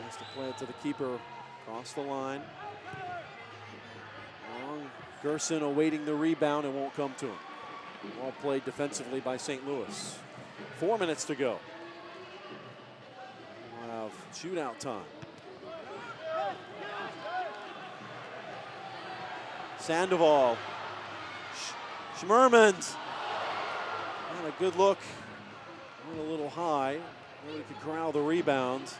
has to play it to the keeper across the line. Long. Gerson awaiting the rebound and won't come to him. Well played defensively by St. Louis. 4 minutes to go. We'll have shootout time. Sandoval. Schmerman. Not a good look. Went a little high. Really could corral the rebound.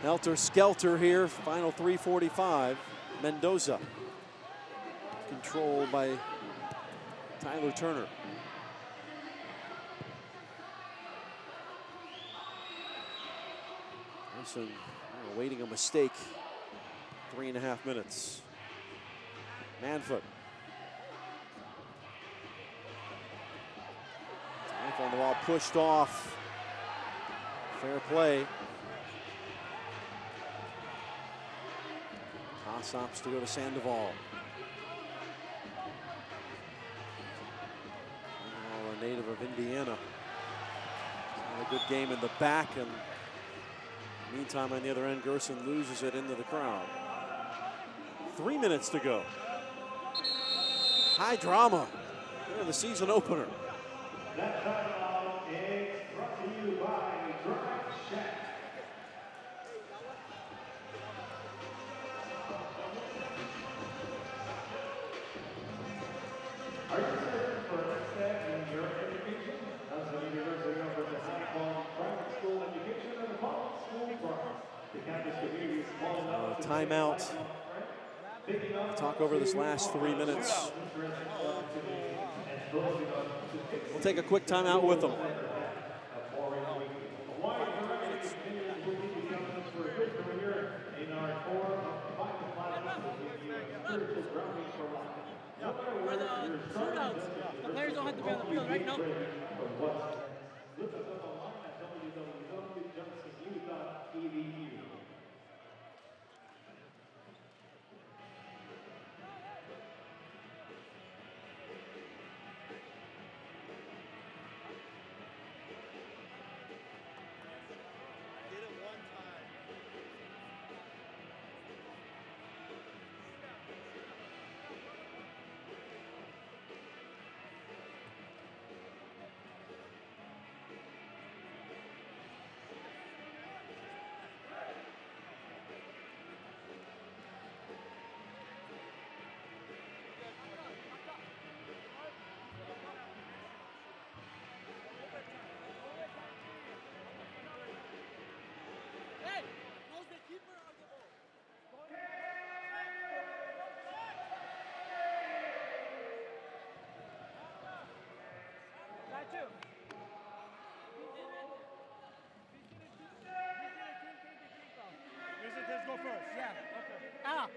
Helter Skelter here, final 3:45. Mendoza. Controlled by Tyler Turner. Gerson awaiting a mistake. 3.5 minutes. Manfoot. Knife on the wall, pushed off. Fair play. Toss-ups to go to Sandoval. Sandoval, a native of Indiana. Had a good game in the back, and meantime on the other end, Gerson loses it into the crowd. 3 minutes to go. High drama here in the season opener. That timeout is brought to you by Traxler. Are you ready for the next step in your education? Hudson University offers a high-quality private school education and a public school program. The campus community is small enough to Timeout. Talk over this last 3 minutes. We'll take a quick timeout with them. The players don't have to be on the field right now.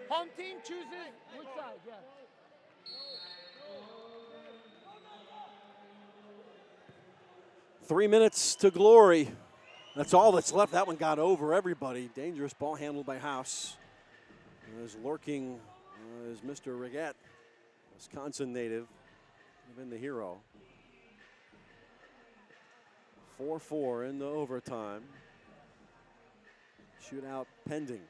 'Home team chooses which side, yeah. Three minutes to glory. That's all that's left. That one got over everybody. Dangerous ball handled by House. As lurking is Mr. Riggett, Wisconsin native, been the hero. 4-4 in the overtime. Shootout pending.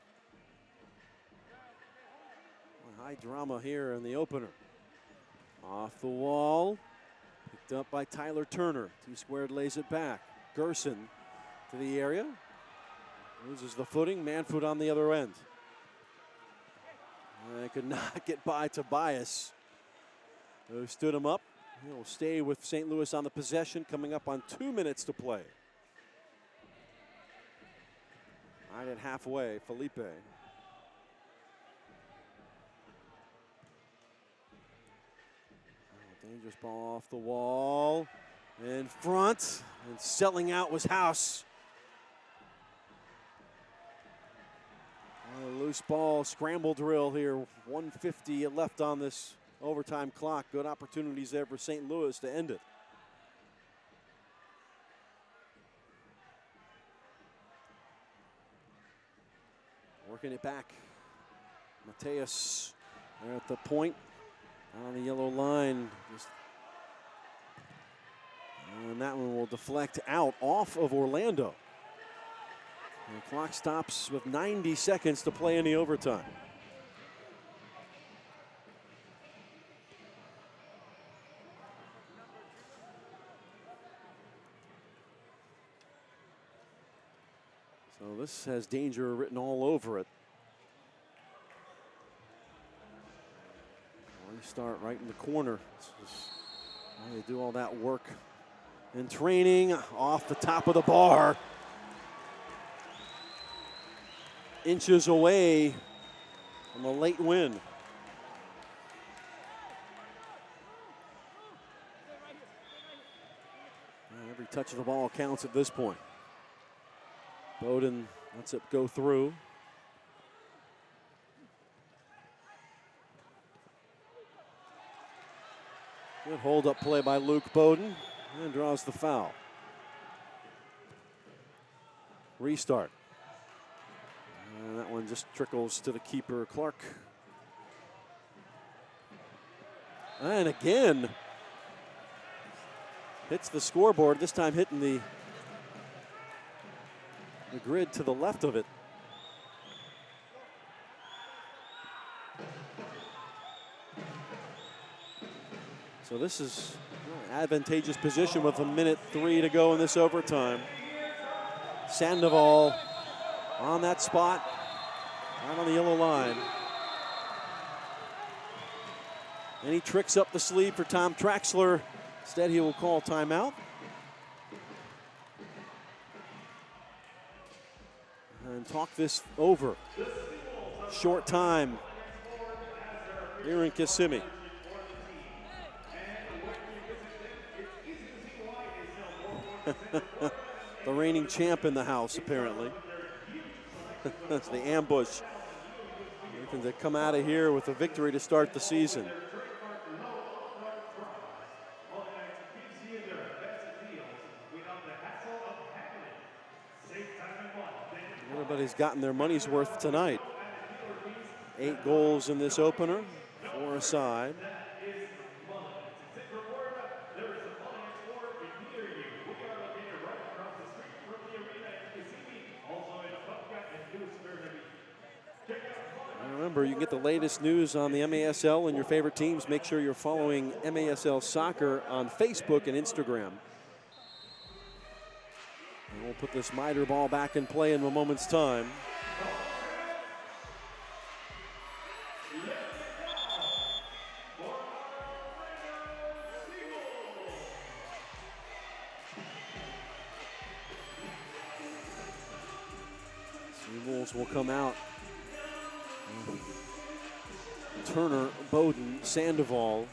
High drama here in the opener. Off the wall. Picked up by Tyler Turner. T-squared lays it back. Gerson to the area. Loses the footing. Manfoot on the other end. And could not get by Tobias, who stood him up. He'll stay with St. Louis on the possession, coming up on 2 minutes to play. Right at halfway, Felipe. Dangerous ball off the wall. In front, and selling out was House. A loose ball, scramble drill here. 1:50 left on this overtime clock. Good opportunities there for St. Louis to end it. Working it back. Mateus there at the point. On the yellow line. And that one will deflect out off of Orlando. And the clock stops with 90 seconds to play in the overtime. So this has danger written all over it. Start right in the corner. They do all that work in training off the top of the bar. Inches away from a late win. And every touch of the ball counts at this point. Bowden lets it go through. Good hold-up play by Luke Bowden and draws the foul. Restart. And that one just trickles to the keeper, Clark. And again, hits the scoreboard, this time hitting the grid to the left of it. So this is an advantageous position with 1:03 to go in this overtime. Sandoval on that spot, right on the yellow line. And he tricks up the sleeve for Tom Traxler. Instead, he will call timeout. And talk this over. Short time here in Kissimmee. The reigning champ in the house, apparently. That's the ambush. Looking to come out of here with a victory to start the season. Everybody's gotten their money's worth tonight. 8 goals in this opener, 4 aside. Remember, you can get the latest news on the MASL and your favorite teams. Make sure you're following MASL Soccer on Facebook and Instagram. And we'll put this miter ball back in play in a moment's time. SeaWolves will come out. Turner, Bowden, Sandoval,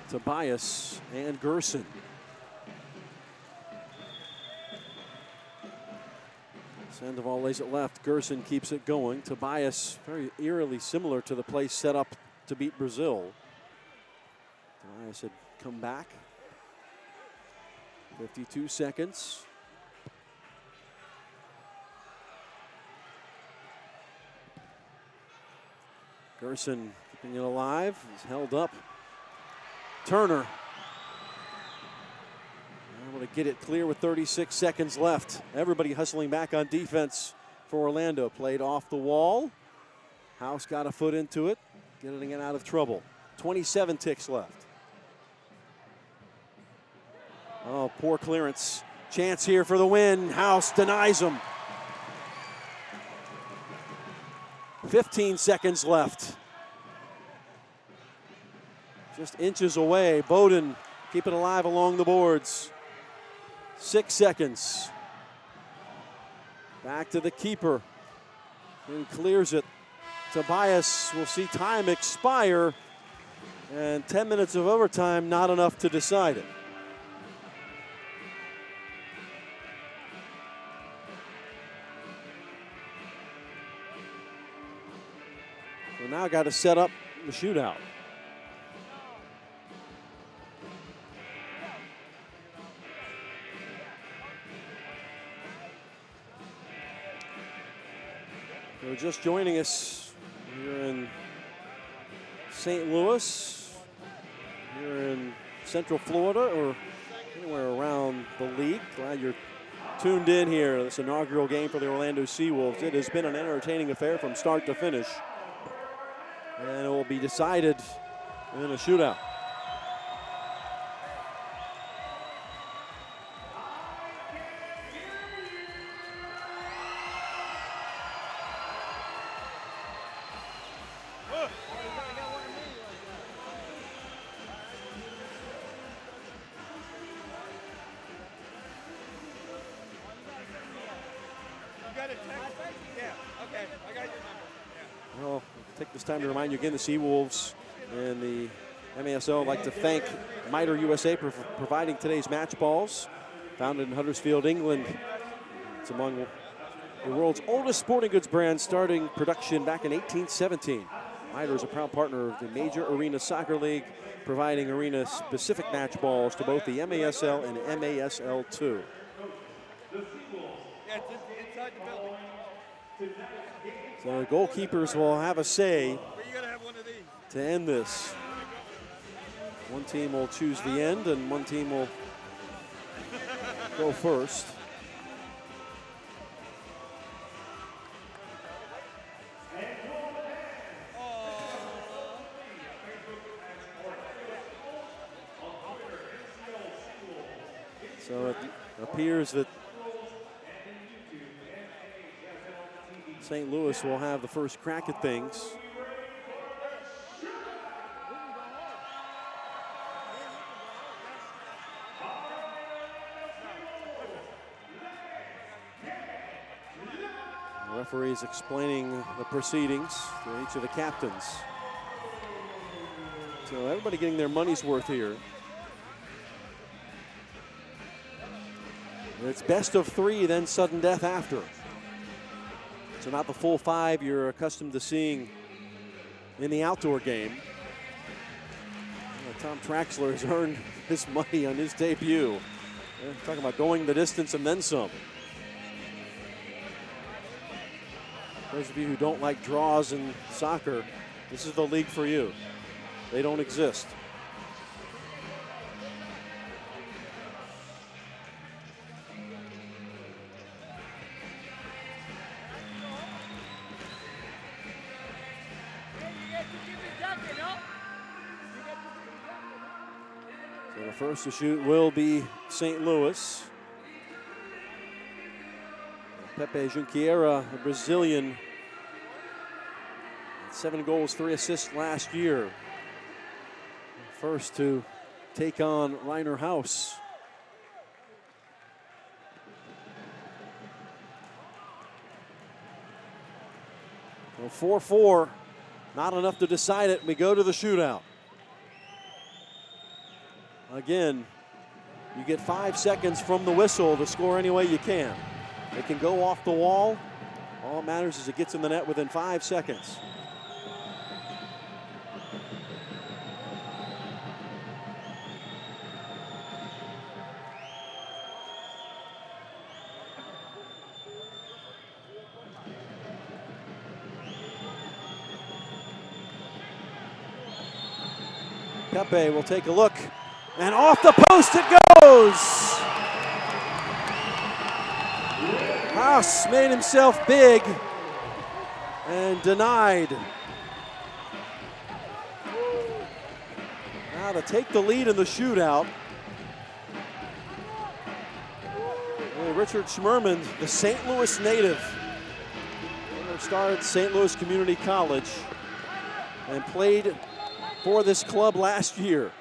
Tobias, and Gerson. Sandoval lays it left. Gerson keeps it going. Tobias, very eerily similar to the play set up to beat Brazil. Tobias had come back. 52 seconds. Gerson keeping it alive. He's held up. Turner able to get it clear with 36 seconds left. Everybody hustling back on defense for Orlando. Played off the wall. House got a foot into it, getting it out of trouble. 27 ticks left. Oh, poor clearance. Chance here for the win. House denies him. 15 seconds left. Just inches away. Bowden keep it alive along the boards. 6 seconds. Back to the keeper. And clears it. Tobias will see time expire. And 10 minutes of overtime, not enough to decide it. So now got to set up the shootout. We're just joining us here in St. Louis, here in Central Florida, or anywhere around the league. Glad you're tuned in here. This inaugural game for the Orlando SeaWolves. It has been an entertaining affair from start to finish. And it will be decided in a shootout. Well, take this time to remind you again, the SeaWolves and the MASL would like to thank Miter USA for providing today's match balls. Founded in Huddersfield, England. It's among the world's oldest sporting goods brands, starting production back in 1817. Miter is a proud partner of the Major Arena Soccer League, providing arena-specific match balls to both the MASL and MASL2. Yeah, it's inside the building. So the goalkeepers will have a say to end this. One team will choose the end and one team will go first. So it appears that St. Louis will have the first crack at things. The referee is explaining the proceedings to each of the captains. So everybody getting their money's worth here. It's best of 3, then sudden death after. So not the full 5 you're accustomed to seeing in the outdoor game. Tom Traxler has earned his money on his debut. Talking about going the distance and then some. Those of you who don't like draws in soccer, this is the league for you. They don't exist. So the first to shoot will be St. Louis. Pepe Junqueira, a Brazilian, 7 goals, 3 assists last year. First to take on Reiner House. Well, 4-4, not enough to decide it. We go to the shootout. Again, you get 5 seconds from the whistle to score any way you can. It can go off the wall. All that matters is it gets in the net within 5 seconds. Pepe will take a look, and off the post it goes! House made himself big and denied. Now to take the lead in the shootout. Richard Schmerman, the St. Louis native, started St. Louis Community College and played for this club last year.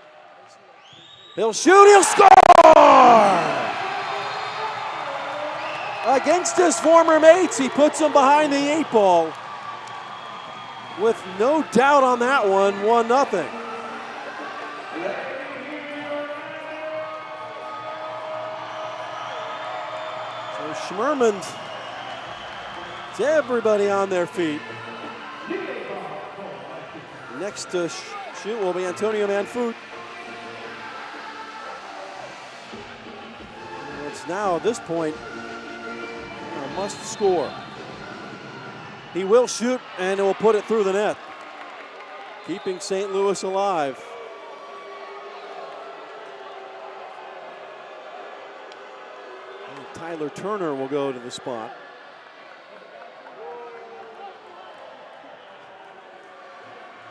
He'll shoot, he'll score! Against his former mates, he puts him behind the 8 ball. With no doubt on that one, 1-0. So Schmerman, it's everybody on their feet. Next to shoot will be Antonio Manfut. It's now at this point a must score. He will shoot and will put it through the net, keeping St. Louis alive. And Tyler Turner will go to the spot.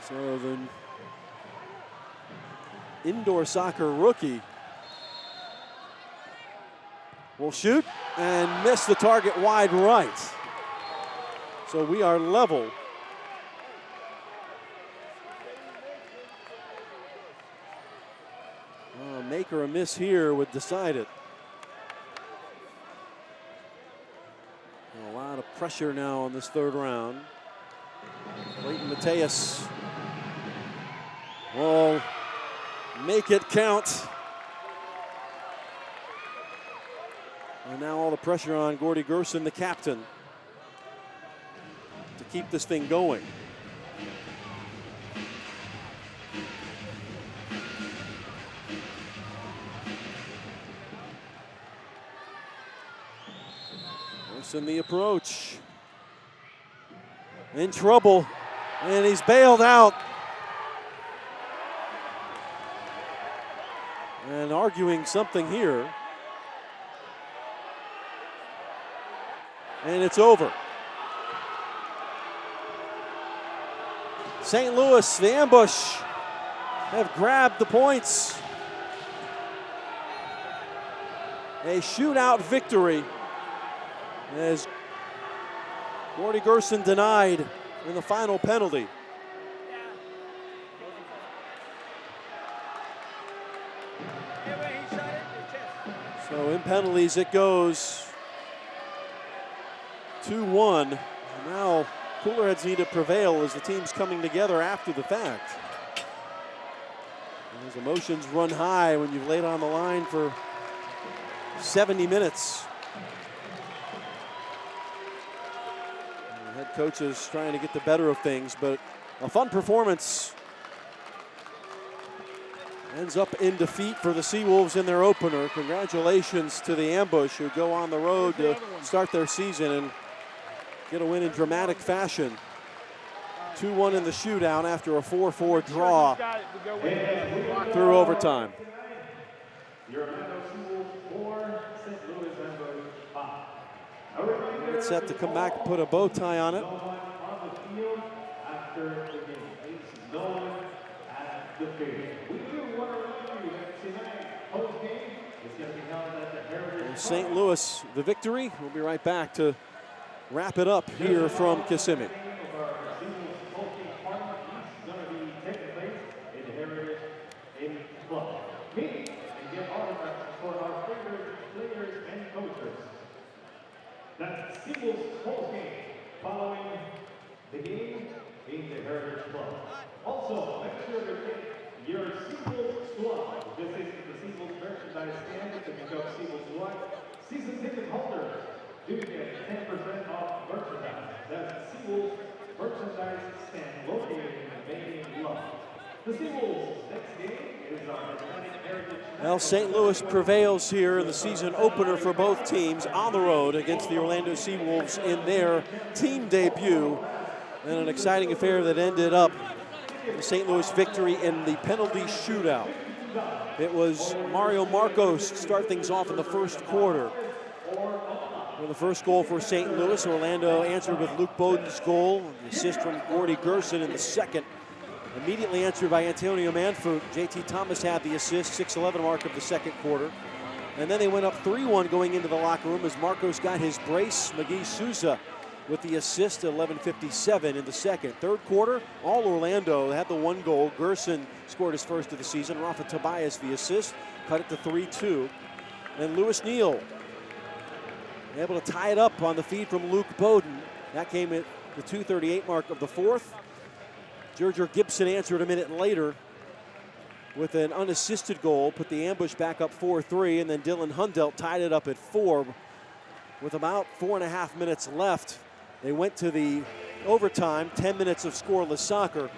So the indoor soccer rookie will shoot and miss the target wide right. So we are level. A make or a miss here would decide it. A lot of pressure now on this 3rd round. Clayton Mateus will make it count. And now all the pressure on Gordie Gerson, the captain, to keep this thing going. Gerson the approach. In trouble, and he's bailed out. And arguing something here. And it's over. St. Louis, the ambush, have grabbed the points. A shootout victory as Gordie Gerson denied in the final penalty. So in penalties it goes 2-1. Now cooler heads need to prevail as the team's coming together after the fact. As emotions run high when you've laid on the line for 70 minutes. The head coach is trying to get the better of things, but a fun performance. Ends up in defeat for the SeaWolves in their opener. Congratulations to the Ambush, who go on the road to start their season and get a win in dramatic fashion. 2-1 in the shootout after a 4-4 draw through overtime. It's set to come back and put a bow tie on it. St. Louis, the victory. We'll be right back to wrap it up here from Kissimmee. That's SeaWolves post game following the game in the Heritage Club. Also, make sure to get your SeaWolves squad. This is the SeaWolves merchandise stand to pick up SeaWolves squad. Season ticket holders do get 10% off merchandise. That's SeaWolves merchandise stand located in Making Love. The SeaWolves next game is our Atlantic Heritage. Well, St. Louis prevails here in the season opener for both teams on the road against the Orlando SeaWolves in their team debut. And an exciting affair that ended up the St. Louis victory in the penalty shootout. It was Mario Markos to start things off in the first quarter. For the first goal for St. Louis, Orlando answered with Luke Bowden's goal, the assist from Gordie Gerson in the second. Immediately answered by Antonio Manford. JT Thomas had the assist, 6:11 mark of the second quarter. And then they went up 3-1 going into the locker room as Markos got his brace. Magee Sousa with the assist at 11:57 in the second. Third quarter, all Orlando had the one goal. Gerson scored his first of the season. Rafa Tobias the assist, cut it to 3-2. And Neal able to tie it up on the feed from Luke Bowden. That came at the 2:38 mark of the fourth. Gibson answered a minute later with an unassisted goal, put the Ambush back up 4-3, and then Dylan Hundelt tied it up at 4 with about 4.5 minutes left. They went to the overtime, 10 minutes of scoreless soccer,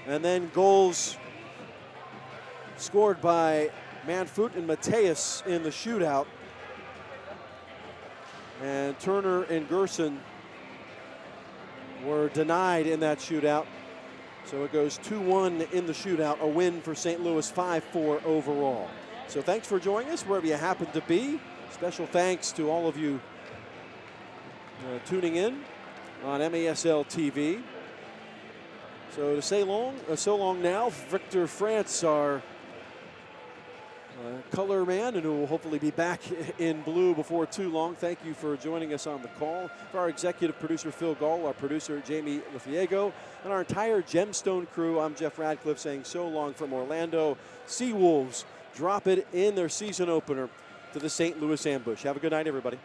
and then goals scored by Manfut and Mateus in the shootout. And Turner and Gerson were denied in that shootout. So it goes 2-1 in the shootout, a win for St. Louis, 5-4 overall. So thanks for joining us wherever you happen to be. Special thanks to all of you tuning in on MASL TV. So to say so long now, Victor France, our color man, and who will hopefully be back in blue before too long. Thank you for joining us on the call. For our executive producer, Phil Gall, our producer, Jamie Lefiego, and our entire Gemstone crew, I'm Jeff Radcliffe saying so long from Orlando. SeaWolves drop it in their season opener to the St. Louis Ambush. Have a good night, everybody.